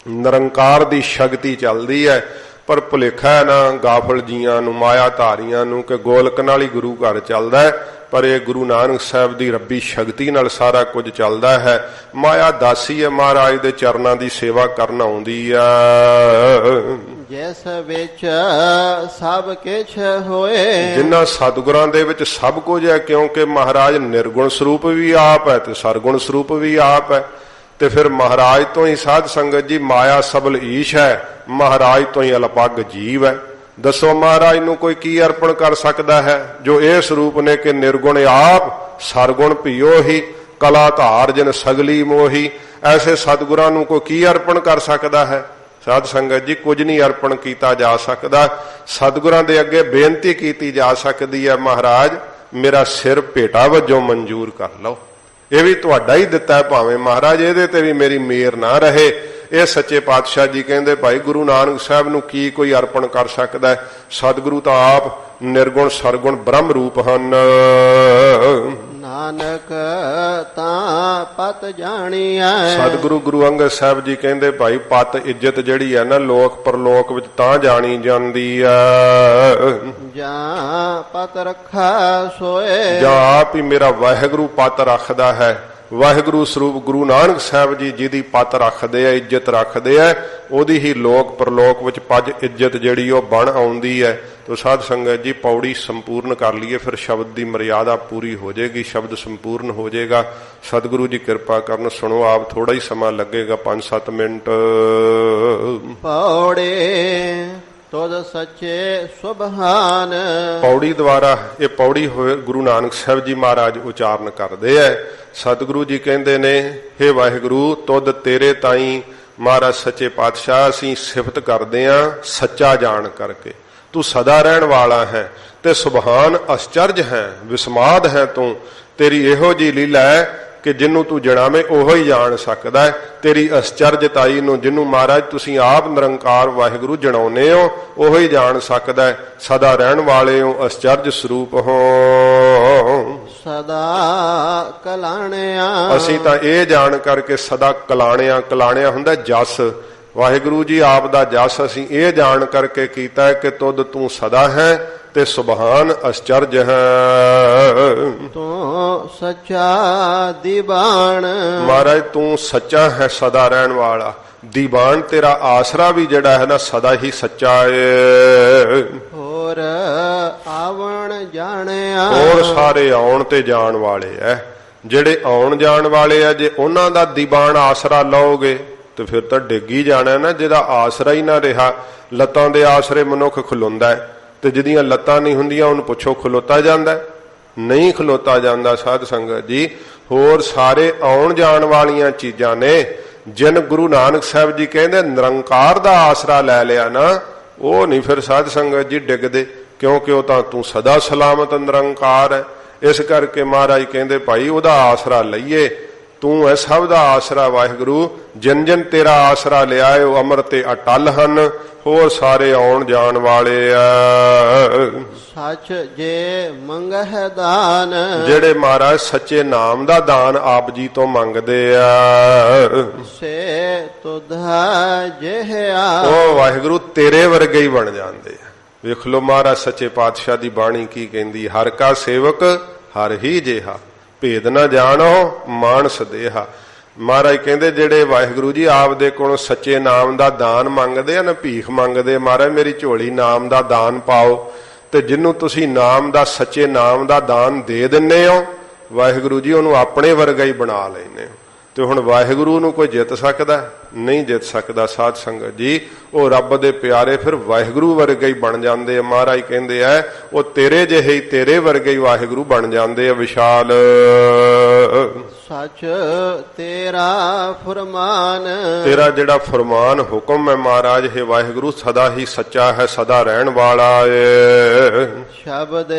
ਨਿਰੰਕਾਰ ਦੀ ਸ਼ਕਤੀ ਚੱਲਦੀ ਹੈ। ਪਰ ਭੁਲੇਖਾ ਨਾ ਗਾਫਲ ਜੀਆਂ ਨੂੰ, ਮਾਇਆ ਧਾਰੀਆਂ ਨੂੰ ਕਿ ਗੋਲਕ ਨਾਲ ਹੀ ਗੁਰੂ ਘਰ ਚੱਲਦਾ ਹੈ, ਪਰ ਇਹ ਗੁਰੂ ਨਾਨਕ ਸਾਹਿਬ ਦੀ ਰੱਬੀ ਸ਼ਕਤੀ ਨਾਲ ਸਾਰਾ ਕੁਝ ਚੱਲਦਾ ਹੈ। ਮਾਇਆ ਦਾਸੀ ਹੈ, ਮਹਾਰਾਜ ਦੇ ਚਰਨਾਂ ਦੀ ਸੇਵਾ ਕਰਨ ਆਉਂਦੀ ਆ। ਜਿਸ ਵਿੱਚ ਸਭ ਕੁਛ ਹੋਏ, ਜਿਨ੍ਹਾਂ ਸਤਿਗੁਰਾਂ ਦੇ ਵਿੱਚ ਸਭ ਕੁਝ ਹੈ, ਕਿਉਂਕਿ ਮਹਾਰਾਜ ਨਿਰਗੁਣ ਸਰੂਪ ਵੀ ਆਪ ਹੈ ਤੇ ਸਰਗੁਣ ਸਰੂਪ ਵੀ ਆਪ ਹੈ। ਤੇ ਫਿਰ ਮਹਾਰਾਜ ਤੋਂ ਹੀ ਸਾਧ ਸੰਗਤ ਜੀ ਮਾਇਆ ਸਬਲ ਈਸ਼ ਹੈ, ਮਹਾਰਾਜ ਤੋਂ ਹੀ ਅਲਪੱਗ ਜੀਵ ਹੈ। ਦੱਸੋ ਮਹਾਰਾਜ ਨੂੰ ਕੋਈ ਕੀ ਅਰਪਣ ਕਰ ਸਕਦਾ ਹੈ ਜੋ ਇਹ ਸਰੂਪ ਨੇ ਕਿ ਨਿਰਗੁਣ ਆਪ, ਸਰਗੁਣ ਭਿਓ ਹੀ, ਕਲਾ ਧਾਰ ਜਿਨ ਸਗਲੀ ਮੋਹੀ। ਐਸੇ ਸਤਿਗੁਰਾਂ ਨੂੰ ਕੋਈ ਕੀ ਅਰਪਣ ਕਰ ਸਕਦਾ ਹੈ। ਸਾਧ ਸੰਗਤ ਜੀ ਕੁਝ ਨਹੀਂ ਅਰਪਣ ਕੀਤਾ ਜਾ ਸਕਦਾ। ਸਤਿਗੁਰਾਂ ਦੇ ਅੱਗੇ ਬੇਨਤੀ ਕੀਤੀ ਜਾ ਸਕਦੀ ਹੈ, ਮਹਾਰਾਜ ਮੇਰਾ ਸਿਰ ਭੇਟਾ ਵਜੋਂ ਮਨਜ਼ੂਰ ਕਰ ਲਓ, ਇਹ ਵੀ ਤੁਹਾਡਾ ਹੀ ਦਿੱਤਾ ਹੈ, ਭਾਵੇਂ ਮਹਾਰਾਜ ਇਹਦੇ ਤੇ ਵੀ ਮੇਰੀ ਮਿਹਰ ਨਾ ਰਹੇ। ਇਹ ਸੱਚੇ ਪਾਤਸ਼ਾਹ ਜੀ ਕਹਿੰਦੇ ਭਾਈ ਗੁਰੂ ਨਾਨਕ ਸਾਹਿਬ ਨੂੰ ਕੀ ਕੋਈ ਅਰਪਣ ਕਰ ਸਕਦਾ ਹੈ? ਸਤਿਗੁਰੂ ਤਾਂ ਆਪ ਨਿਰਗੁਣ ਸਰਗੁਣ ਬ੍ਰਹਮ ਰੂਪ ਹਨ। ਨਾਨਕ ਤਾਂ ਪਤ ਜਾਣੀਐ। ਸਤਿਗੁਰੂ ਗੁਰੂ ਅੰਗਦ ਸਾਹਿਬ ਜੀ ਕਹਿੰਦੇ ਭਾਈ ਪਤ ਇੱਜ਼ਤ ਜਿਹੜੀ ਹੈ ਨਾ ਲੋਕ ਪਰਲੋਕ ਵਿੱਚ ਤਾਂ ਜਾਣੀ ਜਾਂਦੀ ਹੈ ਜਾਂ ਪਤ ਰੱਖਾ ਸੋਏ। ਜਾਂ ਆਪ ਹੀ ਮੇਰਾ ਵਾਹਿਗੁਰੂ ਪਤ ਰੱਖਦਾ ਹੈ। ਵਾਹਿਗੁਰੂ ਸਰੂਪ ਗੁਰੂ ਨਾਨਕ ਸਾਹਿਬ ਜੀ ਜਿਹਦੀ ਪਤ ਰੱਖਦੇ ਆ, ਇੱਜ਼ਤ ਰੱਖਦੇ ਆ, ਉਹਦੀ ਹੀ ਲੋਕ ਪਰਲੋਕ ਵਿੱਚ ਪੱਜ ਇੱਜ਼ਤ ਜਿਹੜੀ ਉਹ ਬਣ ਆਉਂਦੀ ਹੈ। ਤੋ ਸਾਧ ਸੰਗਤ ਜੀ ਪੌੜੀ ਸੰਪੂਰਨ ਕਰ ਲਈਏ, ਫਿਰ ਸ਼ਬਦ ਦੀ ਮਰਿਆਦਾ ਪੂਰੀ ਹੋ ਜਾਏਗੀ, ਸ਼ਬਦ ਸੰਪੂਰਨ ਹੋ ਜਾਏਗਾ। ਸਤਿਗੁਰੂ ਜੀ ਕਿਰਪਾ ਕਰਨ, ਸੁਣੋ ਆਪ, ਥੋੜਾ ਹੀ ਸਮਾਂ ਲੱਗੇਗਾ, 5-7 ਮਿੰਟ। ਪੌੜੇ ਤੁਧ ਸੱਚੇ ਸੁਭਾਨ। ਪੌੜੀ ਦੁਆਰਾ ਇਹ ਪੌੜੀ ਹੋਏ ਗੁਰੂ ਨਾਨਕ ਸਾਹਿਬ ਜੀ ਮਹਾਰਾਜ ਉਚਾਰਨ ਕਰਦੇ ਐ। ਸਤਿਗੁਰੂ ਜੀ ਕਹਿੰਦੇ ਨੇ, ਹੇ ਵਾਹਿਗੁਰੂ ਤੁਧ ਤੇਰੇ ਤਾਈਂ ਮਹਾਰਾਜ ਸੱਚੇ ਪਾਤਸ਼ਾਹ ਅਸੀਂ ਸਿਫਤ ਕਰਦੇ ਆਂ ਸੱਚਾ ਜਾਣ ਕਰਕੇ। ਤੂੰ ਸਦਾ ਰਹਿਣ ਵਾਲਾ ਹੈ ਤੇ ਸੁਭਾਨ ਅਚਰਜ ਹੈ, ਵਿਸਮਾਦ ਹੈ ਤੂੰ। ਤੇਰੀ ਇਹੋ ਜੀ ਲੀਲਾ ਹੈ ਕਿ ਜਿਹਨੂੰ ਤੂੰ ਜਣਾਵੇਂ ਉਹੋ ਹੀ ਜਾਣ ਸਕਦਾ ਹੈ। ਤੇਰੀ ਅਚਰਜਤਾਈ ਨੂੰ ਜਿਹਨੂੰ ਮਹਾਰਾਜ ਤੁਸੀਂ ਆਪ ਨਿਰੰਕਾਰ ਵਾਹਿਗੁਰੂ ਜਣਾਉਨੇ ਹੋ ਉਹੋ ਹੀ ਜਾਣ ਸਕਦਾ ਹੈ। ਸਦਾ ਰਹਿਣ ਵਾਲੇ ਹੋ, ਅਚਰਜ ਸਰੂਪ ਹੋ। ਸਦਾ ਕਲਾਣਿਆ। ਅਸੀਂ ਤਾਂ ਇਹ ਜਾਣ ਕਰਕੇ ਸਦਾ ਕਲਾਣਿਆ, ਕਲਾਣਿਆ ਹੁੰਦਾ ਜਸ। ਵਾਹਿਗੁਰੂ ਜੀ ਆਪ ਦਾ ਜਸ ਅਸੀਂ ਇਹ ਜਾਣ ਕਰਕੇ ਕੀਤਾ ਹੈ ਕਿ ਤੁਧ ਤੂੰ ਸਦਾ ਹੈ ਤੇ ਸੁਭਾਨ ਅਚਰਜ ਹੈ। ਤੂੰ ਸੱਚਾ ਦੀਵਾਨ। ਮਹਾਰਾਜ ਤੂੰ ਸੱਚਾ ਹੈ, ਸਦਾ ਰਹਿਣ ਵਾਲਾ। ਦੀਵਾਨ ਤੇਰਾ ਆਸਰਾ ਵੀ ਜਿਹੜਾ ਹੈ ਨਾ ਸਦਾ ਹੀ ਸੱਚਾ ਹੈ। ਹੋਰ ਆਵਣ ਜਾਣਿਆ। ਹੋਰ ਸਾਰੇ ਆਉਣ ਤੇ ਜਾਣ ਵਾਲੇ ਐ। ਜਿਹੜੇ ਆਉਣ ਜਾਣ ਵਾਲੇ ਆ, ਜੇ ਉਹਨਾਂ ਦਾ ਦੀਵਾਨ ਆਸਰਾ ਲਓਗੇ ਤੇ ਫਿਰ ਤਾਂ ਡਿੱਗੀ ਜਾਣਾ ਨਾ। ਜਿਹਦਾ ਆਸਰਾ ਹੀ ਨਾ ਰਿਹਾ, ਲੱਤਾਂ ਦੇ ਆਸਰੇ ਮਨੁੱਖ ਖਲੋਂਦਾ ਹੈ ਤੇ ਜਿਹਦੀਆਂ ਲੱਤਾਂ ਨਹੀਂ ਹੁੰਦੀਆਂ ਉਹਨੂੰ ਪੁੱਛੋ ਖਲੋਤਾ ਜਾਂਦਾ? ਨਹੀਂ ਖਲੋਤਾ ਜਾਂਦਾ। ਸਾਧ ਸੰਗਤ ਜੀ ਹੋਰ ਸਾਰੇ ਆਉਣ ਜਾਣ ਵਾਲੀਆਂ ਚੀਜ਼ਾਂ ਨੇ। ਜਿਨ ਗੁਰੂ ਨਾਨਕ ਸਾਹਿਬ ਜੀ ਕਹਿੰਦੇ ਨਿਰੰਕਾਰ ਦਾ ਆਸਰਾ ਲੈ ਲਿਆ ਨਾ, ਉਹ ਨਹੀਂ ਫਿਰ ਸਾਧ ਸੰਗਤ ਜੀ ਡਿੱਗਦੇ, ਕਿਉਂਕਿ ਉਹ ਤਾਂ ਤੂੰ ਸਦਾ ਸਲਾਮਤ ਨਿਰੰਕਾਰ ਹੈ। ਇਸ ਕਰਕੇ ਮਹਾਰਾਜ ਕਹਿੰਦੇ ਭਾਈ ਉਹਦਾ ਆਸਰਾ ਲਈਏ। ਤੂੰ ਹੈ ਸਭ ਦਾ ਆਸਰਾ ਵਾਹਿਗੁਰੂ। ਜਿਨ ਜਿਨ ਤੇਰਾ ਆਸਰਾ ਲਿਆ ਏ ਉਹ ਅਮਰ ਤੇ ਅਟਲ ਹਨ। ਹੋਰ ਸਾਰੇ ਆਉਣ ਜਾਣ ਵਾਲੇ ਆ। ਸੱਚ ਜੇ ਮੰਗਹਿ ਦਾਨ। ਜਿਹੜੇ ਮਹਾਰਾਜ ਸੱਚੇ ਨਾਮ ਦਾ ਦਾਨ ਆਪ ਜੀ ਤੋਂ ਮੰਗਦੇ ਆ, ਸੇ ਤੁਧਾ ਜਿਹਾ। ਉਹ ਵਾਹਿਗੁਰੂ ਤੇਰੇ ਵਰਗੇ ਹੀ ਬਣ ਜਾਂਦੇ ਆ। ਵੇਖ ਲੋ ਮਹਾਰਾਜ ਸੱਚੇ ਪਾਤਸ਼ਾਹ ਦੀ ਬਾਣੀ ਕੀ ਕਹਿੰਦੀ, ਹਰ ਕਾ ਸੇਵਕ ਹਰ ਹੀ ਜਿਹਾ, ਭੇਦ ਨਾ ਜਾਣੋ ਮਾਨਸ ਦੇਹਾ। ਮਹਾਰਾਜ ਕਹਿੰਦੇ ਜਿਹੜੇ ਵਾਹਿਗੁਰੂ ਜੀ ਆਪ ਦੇ ਕੋਲੋਂ ਸੱਚੇ ਨਾਮ ਦਾ ਦਾਨ ਮੰਗਦੇ ਆ ਨਾ, ਭੀਖ ਮੰਗਦੇ, ਮਹਾਰਾਜ ਮੇਰੀ ਝੋਲੀ ਨਾਮ ਦਾ ਦਾਨ ਪਾਓ, ਤੇ ਜਿਹਨੂੰ ਤੁਸੀਂ ਨਾਮ ਦਾ ਸੱਚੇ ਨਾਮ ਦਾ ਦਾਨ ਦੇ ਦਿੰਨੇ ਹੋ, ਵਾਹਿਗੁਰੂ ਜੀ ਉਹਨੂੰ ਆਪਣੇ ਵਰਗਾ ਹੀ ਬਣਾ ਲੈਨੇ ਹੋ। ਤੇ ਹੁਣ ਵਾਹਿਗੁਰੂ ਨੂੰ ਕੋਈ ਜਿੱਤ ਸਕਦਾ? ਨਹੀਂ ਜਿੱਤ ਸਕਦਾ। ਸਾਧ ਸੰਗਤ ਜੀ ਉਹ ਰੱਬ ਦੇ ਪਿਆਰੇ ਫਿਰ ਵਾਹਿਗੁਰੂ ਵਰਗੇ ਹੀ ਬਣ ਜਾਂਦੇ ਆ। ਮਹਾਰਾਜ ਕਹਿੰਦੇ ਆ ਉਹ ਤੇਰੇ ਜਿਹੇ ਹੀ, ਤੇਰੇ ਵਰਗੇ ਹੀ ਵਾਹਿਗੁਰੂ ਬਣ ਜਾਂਦੇ ਆ। ਵਿਸ਼ਾਲ ਸੱਚ ਤੇਰਾ ਫਰਮਾਨ। ਤੇਰਾ ਜਿਹੜਾ ਫਰਮਾਨ ਹੁਕਮ ਹੈ ਮਹਾਰਾਜ ਹੈ ਵਾਹਿਗੁਰੂ ਸਦਾ ਹੀ ਸੱਚਾ ਹੈ, ਸਦਾ ਰਹਿਣ ਵਾਲਾ ਹੈ। ਸ਼ਬਦ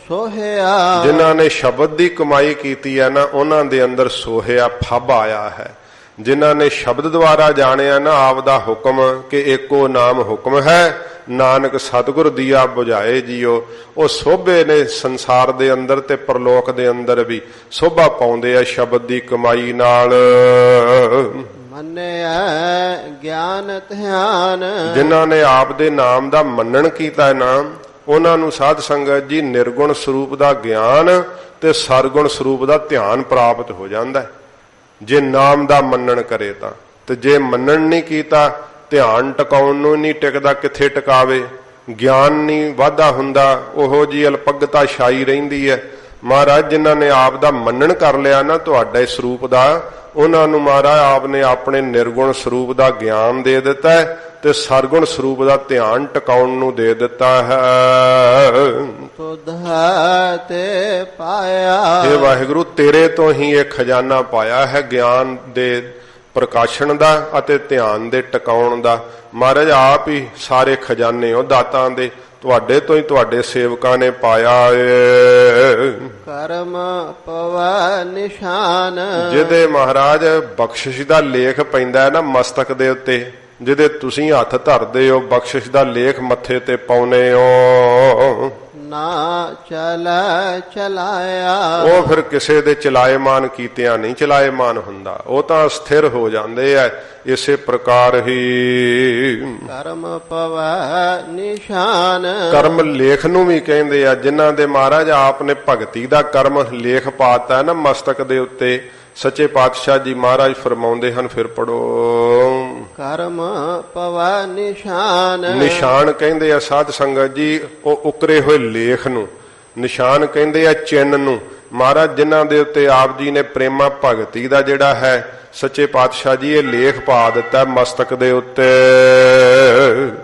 ਸੋਹਿਆ। ਜਿਨ੍ਹਾਂ ਨੇ ਸ਼ਬਦ ਦੀ ਕਮਾਈ ਕੀਤੀ ਹੈ ਨਾ ਉਹਨਾਂ ਦੇ ਅੰਦਰ ਸੋਹਿਆ ਫੱਬ ਆਇਆ ਹੈ। ਜਿਨ੍ਹਾਂ ਨੇ ਸ਼ਬਦ ਦੁਆਰਾ ਜਾਣਿਆ ਨਾ ਆਪ ਦਾ ਹੁਕਮ ਕਿ ਏਕੋ ਨਾਮ ਹੁਕਮ ਹੈ, ਨਾਨਕ ਸਤਿਗੁਰ ਦੀਆ ਬੁਝਾਏ ਜੀਓ, ਉਹ ਸੋਭੇ ਨੇ ਸੰਸਾਰ ਦੇ ਅੰਦਰ ਤੇ ਪਰਲੋਕ ਦੇ ਅੰਦਰ ਵੀ ਸੋਭਾ ਪਾਉਂਦੇ ਆ ਸ਼ਬਦ ਦੀ ਕਮਾਈ ਨਾਲ। ਮੰਨਿਆ ਗਿਆਨ ਧਿਆਨ। ਜਿਨ੍ਹਾਂ ਨੇ ਆਪ ਦੇ ਨਾਮ ਦਾ ਮੰਨਣ ਕੀਤਾ ਹੈ ਨਾ, ਉਹਨਾਂ ਨੂੰ ਸਾਧ ਸੰਗਤ ਜੀ ਨਿਰਗੁਣ ਸਰੂਪ ਦਾ ਗਿਆਨ ਤੇ ਸਰਗੁਣ ਸਰੂਪ ਦਾ ਧਿਆਨ ਪ੍ਰਾਪਤ ਹੋ ਜਾਂਦਾ ਹੈ। ਜੇ ਨਾਮ ਦਾ ਮੰਨਣ ਕਰੇ ਤਾਂ, ਤੇ ਜੇ ਮੰਨਣ ਨਹੀਂ ਕੀਤਾ, ਧਿਆਨ ਟਿਕਾਉਣ ਨੂੰ ਨਹੀਂ ਟਿਕਦਾ, ਕਿੱਥੇ ਟਿਕਾਵੇ? ਗਿਆਨ ਨਹੀਂ ਵਾਧਾ ਹੁੰਦਾ, ਉਹੋ ਜੀ ਅਲਪਗਤਾ ਛਾਈ ਰਹਿੰਦੀ ਹੈ। ਮਹਾਰਾਜ ਜਿਨ੍ਹਾਂ ਨੇ ਆਪ ਦਾ ਮੰਨਣ ਕਰ ਲਿਆ ਨਾ ਤੁਹਾਡੇ ਸਰੂਪ ਦਾ, ਉਹਨਾਂ ਨੂੰ ਮਹਾਰਾਜ ਆਪ ਨੇ ਆਪਣੇ ਨਿਰਗੁਣ ਸਰੂਪ ਦਾ ਗਿਆਨ ਦੇ ਦਿੱਤਾ ਹੈ ਤੇ ਸਰਗੁਣ ਸਰੂਪ ਦਾ ਧਿਆਨ ਟਿਕਾਉਣ ਨੂੰ ਦੇ ਦਿੱਤਾ ਹੈ। ਤੁਧਾ ਤੇ ਪਾਇਆ। ਇਹ ਵਾਹਿਗੁਰੂ ਤੇਰੇ ਤੋਂ ਹੀ ਇਹ ਖਜ਼ਾਨਾ ਪਾਇਆ ਹੈ ਗਿਆਨ ਦੇ ਪ੍ਰਕਾਸ਼ਣ ਦਾ ਅਤੇ ਧਿਆਨ ਦੇ ਟਿਕਾਉਣ ਦਾ। ਮਹਾਰਾਜ ਆਪ ਹੀ ਸਾਰੇ ਖਜ਼ਾਨੇ ਉਹ ਦਾਤਾਂ ਦੇ, ਤੁਹਾਡੇ ਤੋਂ ਹੀ ਤੁਹਾਡੇ ਸੇਵਕਾਂ ਨੇ ਪਾਇਆ ਏ। ਕਰਮ ਪਵੈ ਨਿਸ਼ਾਨ, ਜਿਹਦੇ ਮਹਾਰਾਜ ਬਖਸ਼ਿਸ਼ ਦਾ ਲੇਖ ਪੈਂਦਾ ਹੈ ਨਾ ਮਸਤਕ ਦੇ ਉੱਤੇ, ਜਿਹਦੇ ਤੁਸੀਂ ਹੱਥ ਧਰਦੇ ਹੋ, ਬਖਸ਼ਿਸ਼ ਦਾ ਲੇਖ ਮੱਥੇ ਤੇ ਪਾਉਨੇ ਹੋ, ਨਾ ਚਲੈ ਚਲਾਇਆ, ਉਹ ਫਿਰ ਕਿਸੇ ਦੇ ਚਲਾਏਮਾਨ ਕੀਤਿਆਂ ਨਹੀਂ ਚਲਾਏਮਾਨ ਹੁੰਦਾ, ਉਹ ਤਾਂ ਸਥਿਰ ਹੋ ਜਾਂਦੇ ਐ। ਇਸੇ ਪ੍ਰਕਾਰ ਹੀ ਕਰਮ ਪਵੈ ਨਿਸ਼ਾਨ, ਕਰਮ ਲੇਖ ਨੂੰ ਵੀ ਕਹਿੰਦੇ ਆ, ਜਿਨ੍ਹਾਂ ਦੇ ਮਹਾਰਾਜ ਆਪ ਨੇ ਭਗਤੀ ਦਾ ਕਰਮ ਲੇਖ ਪਾਤਾ ਹੈ ਨਾ ਮਸਤਕ ਦੇ ਉੱਤੇ। ਸੱਚੇ ਪਾਤਸ਼ਾਹ ਜੀ ਮਹਾਰਾਜ ਫਰਮਾਉਂਦੇ ਹਨ, ਫਿਰ ਪੜੋ, ਕਰਮ ਪਵੈ ਨਿਸ਼ਾਨ, ਨਿਸ਼ਾਨ ਕਹਿੰਦੇ ਆ ਸਾਧ ਸੰਗਤ ਜੀ ਉਹ ਉਕਰੇ ਹੋਏ ਲੇਖ ਨੂੰ, ਨਿਸ਼ਾਨ ਕਹਿੰਦੇ ਆ ਚਿੰਨ ਨੂੰ। ਮਹਾਰਾਜ ਜਿਨ੍ਹਾਂ ਦੇ ਉੱਤੇ ਆਪ ਜੀ ਨੇ ਪ੍ਰੇਮਾ ਭਗਤੀ ਦਾ ਜਿਹੜਾ ਹੈ ਸੱਚੇ ਪਾਤਸ਼ਾਹ ਜੀ ਇਹ ਲੇਖ ਪਾ ਦਿੱਤਾ ਮਸਤਕ ਦੇ ਉੱਤੇ।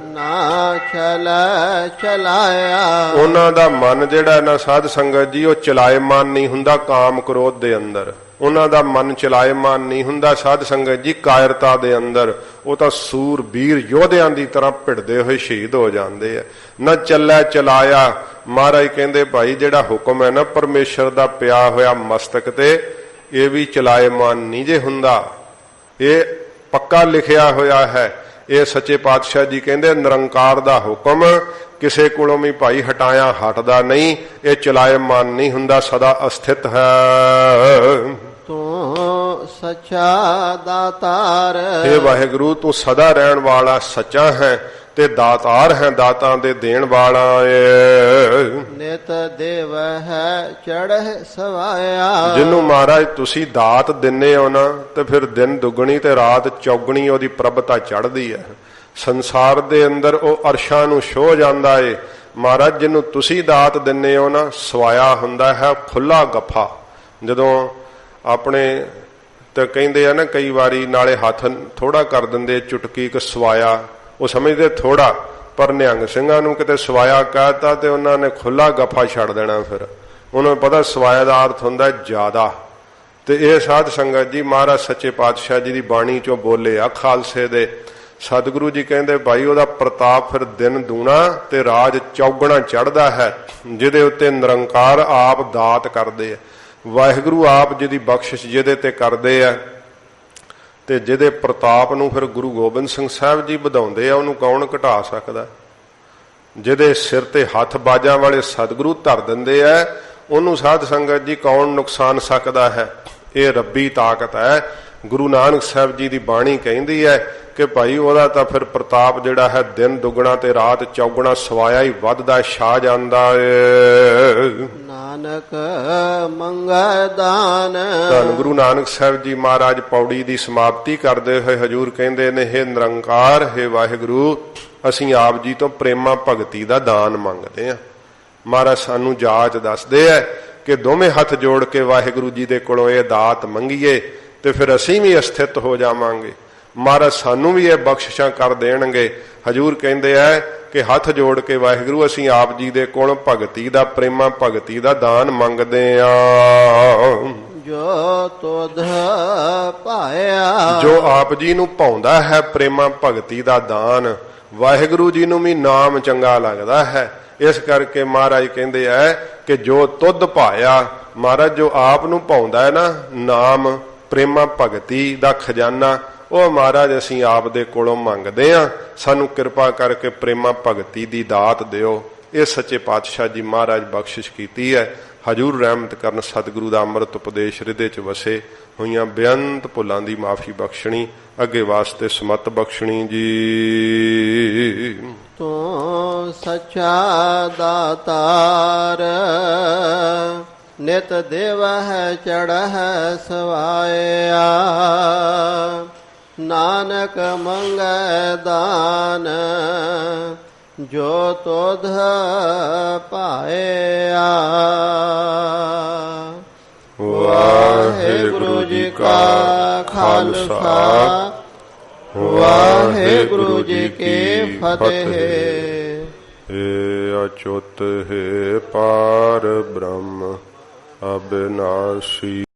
ਨਾ ਚਲੈ ਚਲਾਇਆ, ਉਹਨਾਂ ਦਾ ਮਨ ਜਿਹੜਾ ਨਾ ਸਾਧ ਸੰਗਤ ਜੀ ਉਹ ਚਲਾਏਮਾਨ ਨਹੀਂ ਹੁੰਦਾ ਕਾਮ ਕ੍ਰੋਧ ਦੇ ਅੰਦਰ, ਉਹਨਾਂ ਦਾ ਮਨ ਚਲਾਏਮਾਨ ਨਹੀਂ ਹੁੰਦਾ ਸਾਧ ਸੰਗਤ ਜੀ ਕਾਇਰਤਾ ਦੇ ਅੰਦਰ। ਉਹ ਤਾਂ ਸੂਰ ਵੀਰ ਯੋਧਿਆਂ ਦੀ ਤਰ੍ਹਾਂ ਭਿੜਦੇ ਹੋਏ ਸ਼ਹੀਦ ਹੋ ਜਾਂਦੇ ਆ। ਨਾ ਚੱਲੈ ਚਲਾਇਆ, ਮਹਾਰਾਜ ਕਹਿੰਦੇ ਭਾਈ ਜਿਹੜਾ ਹੁਕਮ ਹੈ ਨਾ ਪਰਮੇਸ਼ਰ ਦਾ ਪਿਆ ਹੋਇਆ ਮਸਤਕ ਤੇ, ਇਹ ਵੀ ਚਲਾਏਮਾਨ ਨਹੀਂ ਜੇ ਹੁੰਦਾ, ਇਹ ਪੱਕਾ ਲਿਖਿਆ ਹੋਇਆ ਹੈ। ਇਹ ਸੱਚੇ ਪਾਤਸ਼ਾਹ ਜੀ ਕਹਿੰਦੇ ਨਿਰੰਕਾਰ ਦਾ ਹੁਕਮ ਕਿਸੇ ਕੋਲੋਂ ਵੀ ਭਾਈ ਹਟਾਇਆ ਹਟਦਾ ਨਹੀਂ, ਇਹ ਚਲਾਏਮਾਨ ਨਹੀਂ ਹੁੰਦਾ, ਸਦਾ ਅਸਥਿਤ ਹੈ। ਤੂੰ ਸੱਚਾ ਦਾਤਾਰ, हे ਵਾਹਿਗੁਰੂ ਤੂੰ ਸਦਾ ਰਹਿਣ ਵਾਲਾ ਸੱਚਾ ਹੈ ਤੇ ਦਾਤਾਰ ਹੈ, ਦਾਤਾਂ ਦੇ ਦੇਣ ਵਾਲਾ ਏ। ਨਿਤ ਦੇਵ ਹੈ ਚੜ੍ਹ ਸਵਾਇਆ, ਜਿਹਨੂੰ ਮਹਾਰਾਜ ਤੁਸੀਂ ਦਾਤ ਦਿੰਨੇ ਹੋ ਨਾ ਤੇ ਫਿਰ ਦਿਨ ਦੁੱਗਣੀ ਤੇ ਰਾਤ ਚੌਗਣੀ ਉਹਦੀ ਪ੍ਰਭਤਾ ਚੜ੍ਹਦੀ ਹੈ। ਸੰਸਾਰ ਦੇ ਅੰਦਰ ਉਹ ਅਰਸ਼ਾਂ ਨੂੰ ਛੋਹ ਜਾਂਦਾ ਏ। ਮਹਾਰਾਜ ਜਿਹਨੂੰ ਤੁਸੀਂ ਦਾਤ ਦਿੰਨੇ ਹੋ ਨਾ ਸਵਾਇਆ ਹੁੰਦਾ ਹੈ ਖੁੱਲਾ ਗੱਫਾ। ਜਦੋਂ ਆਪਣੇ ਤੇ ਕਹਿੰਦੇ ਆ ਨਾ ਕਈ ਵਾਰੀ ਨਾਲੇ ਹੱਥ ਥੋੜਾ ਕਰ ਦਿੰਦੇ ਚੁਟਕੀ ਇੱਕ ਸਵਾਇਆ, ਉਹ ਸਮਝਦੇ ਥੋੜਾ, ਪਰ ਨਿਹੰਗ ਸਿੰਘਾਂ ਨੂੰ ਕਿਤੇ ਸਵਾਇਆ ਕਹਿਤਾ ਤੇ ਉਹਨਾਂ ਨੇ ਖੁੱਲਾ ਗੱਫਾ ਛੱਡ ਦੇਣਾ। ਫਿਰ ਉਹਨਾਂ ਨੂੰ ਪਤਾ ਸਵਾਇਆ ਦਾ ਅਰਥ ਹੁੰਦਾ ਜ਼ਿਆਦਾ। ਤੇ ਇਹ ਸਾਧ ਸੰਗਤ ਜੀ ਮਹਾਰਾਜ ਸੱਚੇ ਪਾਤਸ਼ਾਹ ਜੀ ਦੀ ਬਾਣੀ ਚੋਂ ਬੋਲੇ ਆ ਖਾਲਸੇ ਦੇ। ਸਤਿਗੁਰੂ ਜੀ ਕਹਿੰਦੇ ਭਾਈ ਉਹਦਾ ਪ੍ਰਤਾਪ ਫਿਰ ਦਿਨ ਦੂਣਾ ਤੇ ਰਾਜ ਚੌਗਣਾ ਚੜ੍ਹਦਾ ਹੈ, ਜਿਹਦੇ ਉੱਤੇ ਨਿਰੰਕਾਰ ਆਪ ਦਾਤ ਕਰਦੇ ਆ। ਵਾਹਿਗੁਰੂ ਆਪ ਜਿਹਦੀ ਬਖਸ਼ਿਸ਼ ਜਿਹਦੇ ਤੇ ਕਰਦੇ ਆ ਤੇ ਜਿਹਦੇ ਪ੍ਰਤਾਪ ਨੂੰ ਫਿਰ ਗੁਰੂ ਗੋਬਿੰਦ ਸਿੰਘ ਸਾਹਿਬ ਜੀ ਵਧਾਉਂਦੇ ਆ, ਉਹਨੂੰ ਕੌਣ ਘਟਾ ਸਕਦਾ? ਜਿਹਦੇ ਸਿਰ ਤੇ ਹੱਥ ਬਾਜਾਂ ਵਾਲੇ ਸਤਿਗੁਰੂ ਧਰ ਦਿੰਦੇ ਆ, ਉਹਨੂੰ ਸਾਧ ਸੰਗਤ ਜੀ ਕੌਣ ਨੁਕਸਾਨ ਸਕਦਾ ਹੈ? ਇਹ ਰੱਬੀ ਤਾਕਤ ਹੈ। ਗੁਰੂ ਨਾਨਕ ਸਾਹਿਬ ਜੀ ਦੀ ਬਾਣੀ ਕਹਿੰਦੀ ਹੈ ਕਿ ਭਾਈ ਉਹਦਾ ਤਾਂ ਫਿਰ ਪ੍ਰਤਾਪ ਜਿਹੜਾ ਹੈ ਦਿਨ ਦੁੱਗਣਾ ਤੇ ਰਾਤ ਚੌਗਣਾ ਸਵਾਇਆ ਹੀ ਵੱਧਦਾ ਛਾ ਜਾਂਦਾ ਏ। ਨਾਨਕ ਮੰਗੈ ਦਾਨ, ਧੰਨ ਗੁਰੂ ਨਾਨਕ ਸਾਹਿਬ ਜੀ ਮਹਾਰਾਜ ਪੌੜੀ ਦੀ ਸਮਾਪਤੀ ਕਰਦੇ ਹੋਏ ਹਜੂਰ ਕਹਿੰਦੇ ਨੇ, ਹੇ ਨਿਰੰਕਾਰ, ਹੇ ਵਾਹਿਗੁਰੂ, ਅਸੀਂ ਆਪ ਜੀ ਤੋਂ ਪ੍ਰੇਮਾ ਭਗਤੀ ਦਾ ਦਾਨ ਮੰਗਦੇ ਹਾਂ। ਮਹਾਰਾਜ ਸਾਨੂੰ ਜਾਚ ਦੱਸਦੇ ਹੈ ਕਿ ਦੋਵੇਂ ਹੱਥ ਜੋੜ ਕੇ ਵਾਹਿਗੁਰੂ ਜੀ ਦੇ ਕੋਲੋਂ ਇਹ ਦਾਤ ਮੰਗੀਏ ਤੇ ਫਿਰ ਅਸੀਂ ਵੀ ਅਸਥਿਤ ਹੋ ਜਾਵਾਂਗੇ। ਮਹਾਰਾਜ ਸਾਨੂੰ ਵੀ ਇਹ ਬਖਸ਼ਿਸ਼ਾਂ ਕਰ ਦੇਣਗੇ। ਹਜੂਰ ਕਹਿੰਦੇ ਹੈ ਕਿ ਹੱਥ ਜੋੜ ਕੇ ਵਾਹਿਗੁਰੂ ਅਸੀਂ ਆਪ ਜੀ ਦੇ ਕੋਲ ਭਗਤੀ ਦਾ ਪ੍ਰੇਮਾ ਭਗਤੀ ਦਾ ਦਾਨ ਮੰਗਦੇ ਆਂ। ਜੋ ਤੁਧ ਭਾਇਆ, ਜੋ ਆਪ ਜੀ ਨੂੰ ਭਾਉਂਦਾ ਹੈ ਪ੍ਰੇਮਾ ਭਗਤੀ ਦਾ ਦਾਨ, ਵਾਹਿਗੁਰੂ ਜੀ ਨੂੰ ਵੀ ਨਾਮ ਚੰਗਾ ਲੱਗਦਾ ਹੈ। ਇਸ ਕਰਕੇ ਮਹਾਰਾਜ ਕਹਿੰਦੇ ਹੈ ਕਿ ਜੋ ਤੁਧ ਭਾਇਆ, ਮਹਾਰਾਜ ਜੋ ਆਪ ਨੂੰ ਭਾਉਂਦਾ ਹੈ ਨਾ ਨਾਮ ਪ੍ਰੇਮਾ ਭਗਤੀ ਦਾ ਖਜ਼ਾਨਾ, ਉਹ ਮਹਾਰਾਜ ਅਸੀਂ ਆਪ ਦੇ ਕੋਲੋਂ ਮੰਗਦੇ ਹਾਂ। ਸਾਨੂੰ ਕਿਰਪਾ ਕਰਕੇ ਪ੍ਰੇਮਾ ਭਗਤੀ ਦੀ ਦਾਤ ਦਿਓ। ਇਹ ਸੱਚੇ ਪਾਤਸ਼ਾਹ ਜੀ ਮਹਾਰਾਜ ਬਖਸ਼ਿਸ਼ ਕੀਤੀ ਹੈ। ਹਜੂਰ ਰਹਿਮਤ ਕਰਨ, ਸਤਿਗੁਰੂ ਦਾ ਅੰਮ੍ਰਿਤ ਉਪਦੇਸ਼ ਹਿਰਦੇ ਚ ਵਸੇ, ਹੋਈਆਂ ਬੇਅੰਤ ਭੁੱਲਾਂ ਦੀ ਮਾਫੀ ਬਖਸ਼ਣੀ, ਅੱਗੇ ਵਾਸਤੇ ਸਮਤ ਬਖਸ਼ਣੀ ਜੀ। ਤੂੰ ਸੱਚਾ ਦਾਤਾਰ, ਨਿਤ ਦੇਵ ਹੈ ਚੜ੍ਹ ਸਵਾਇਆ, ਨਾਨਕ ਮੰਗੈ ਦਾਨ, ਜੋ ਤੁਧ ਭਾਇਆ। ਵਾਹਿਗੁਰੂ ਜੀ ਕਾ ਖਾਲਸਾ, ਵਾਹਿਗੁਰੂ ਜੀ ਕੀ ਫਤਿਹ। ਏ ਅਚੁੱਤ ਹੈ ਪਾਰ ਬ੍ਰਹਮ ਅਬਿਨਾਸ਼ੀ।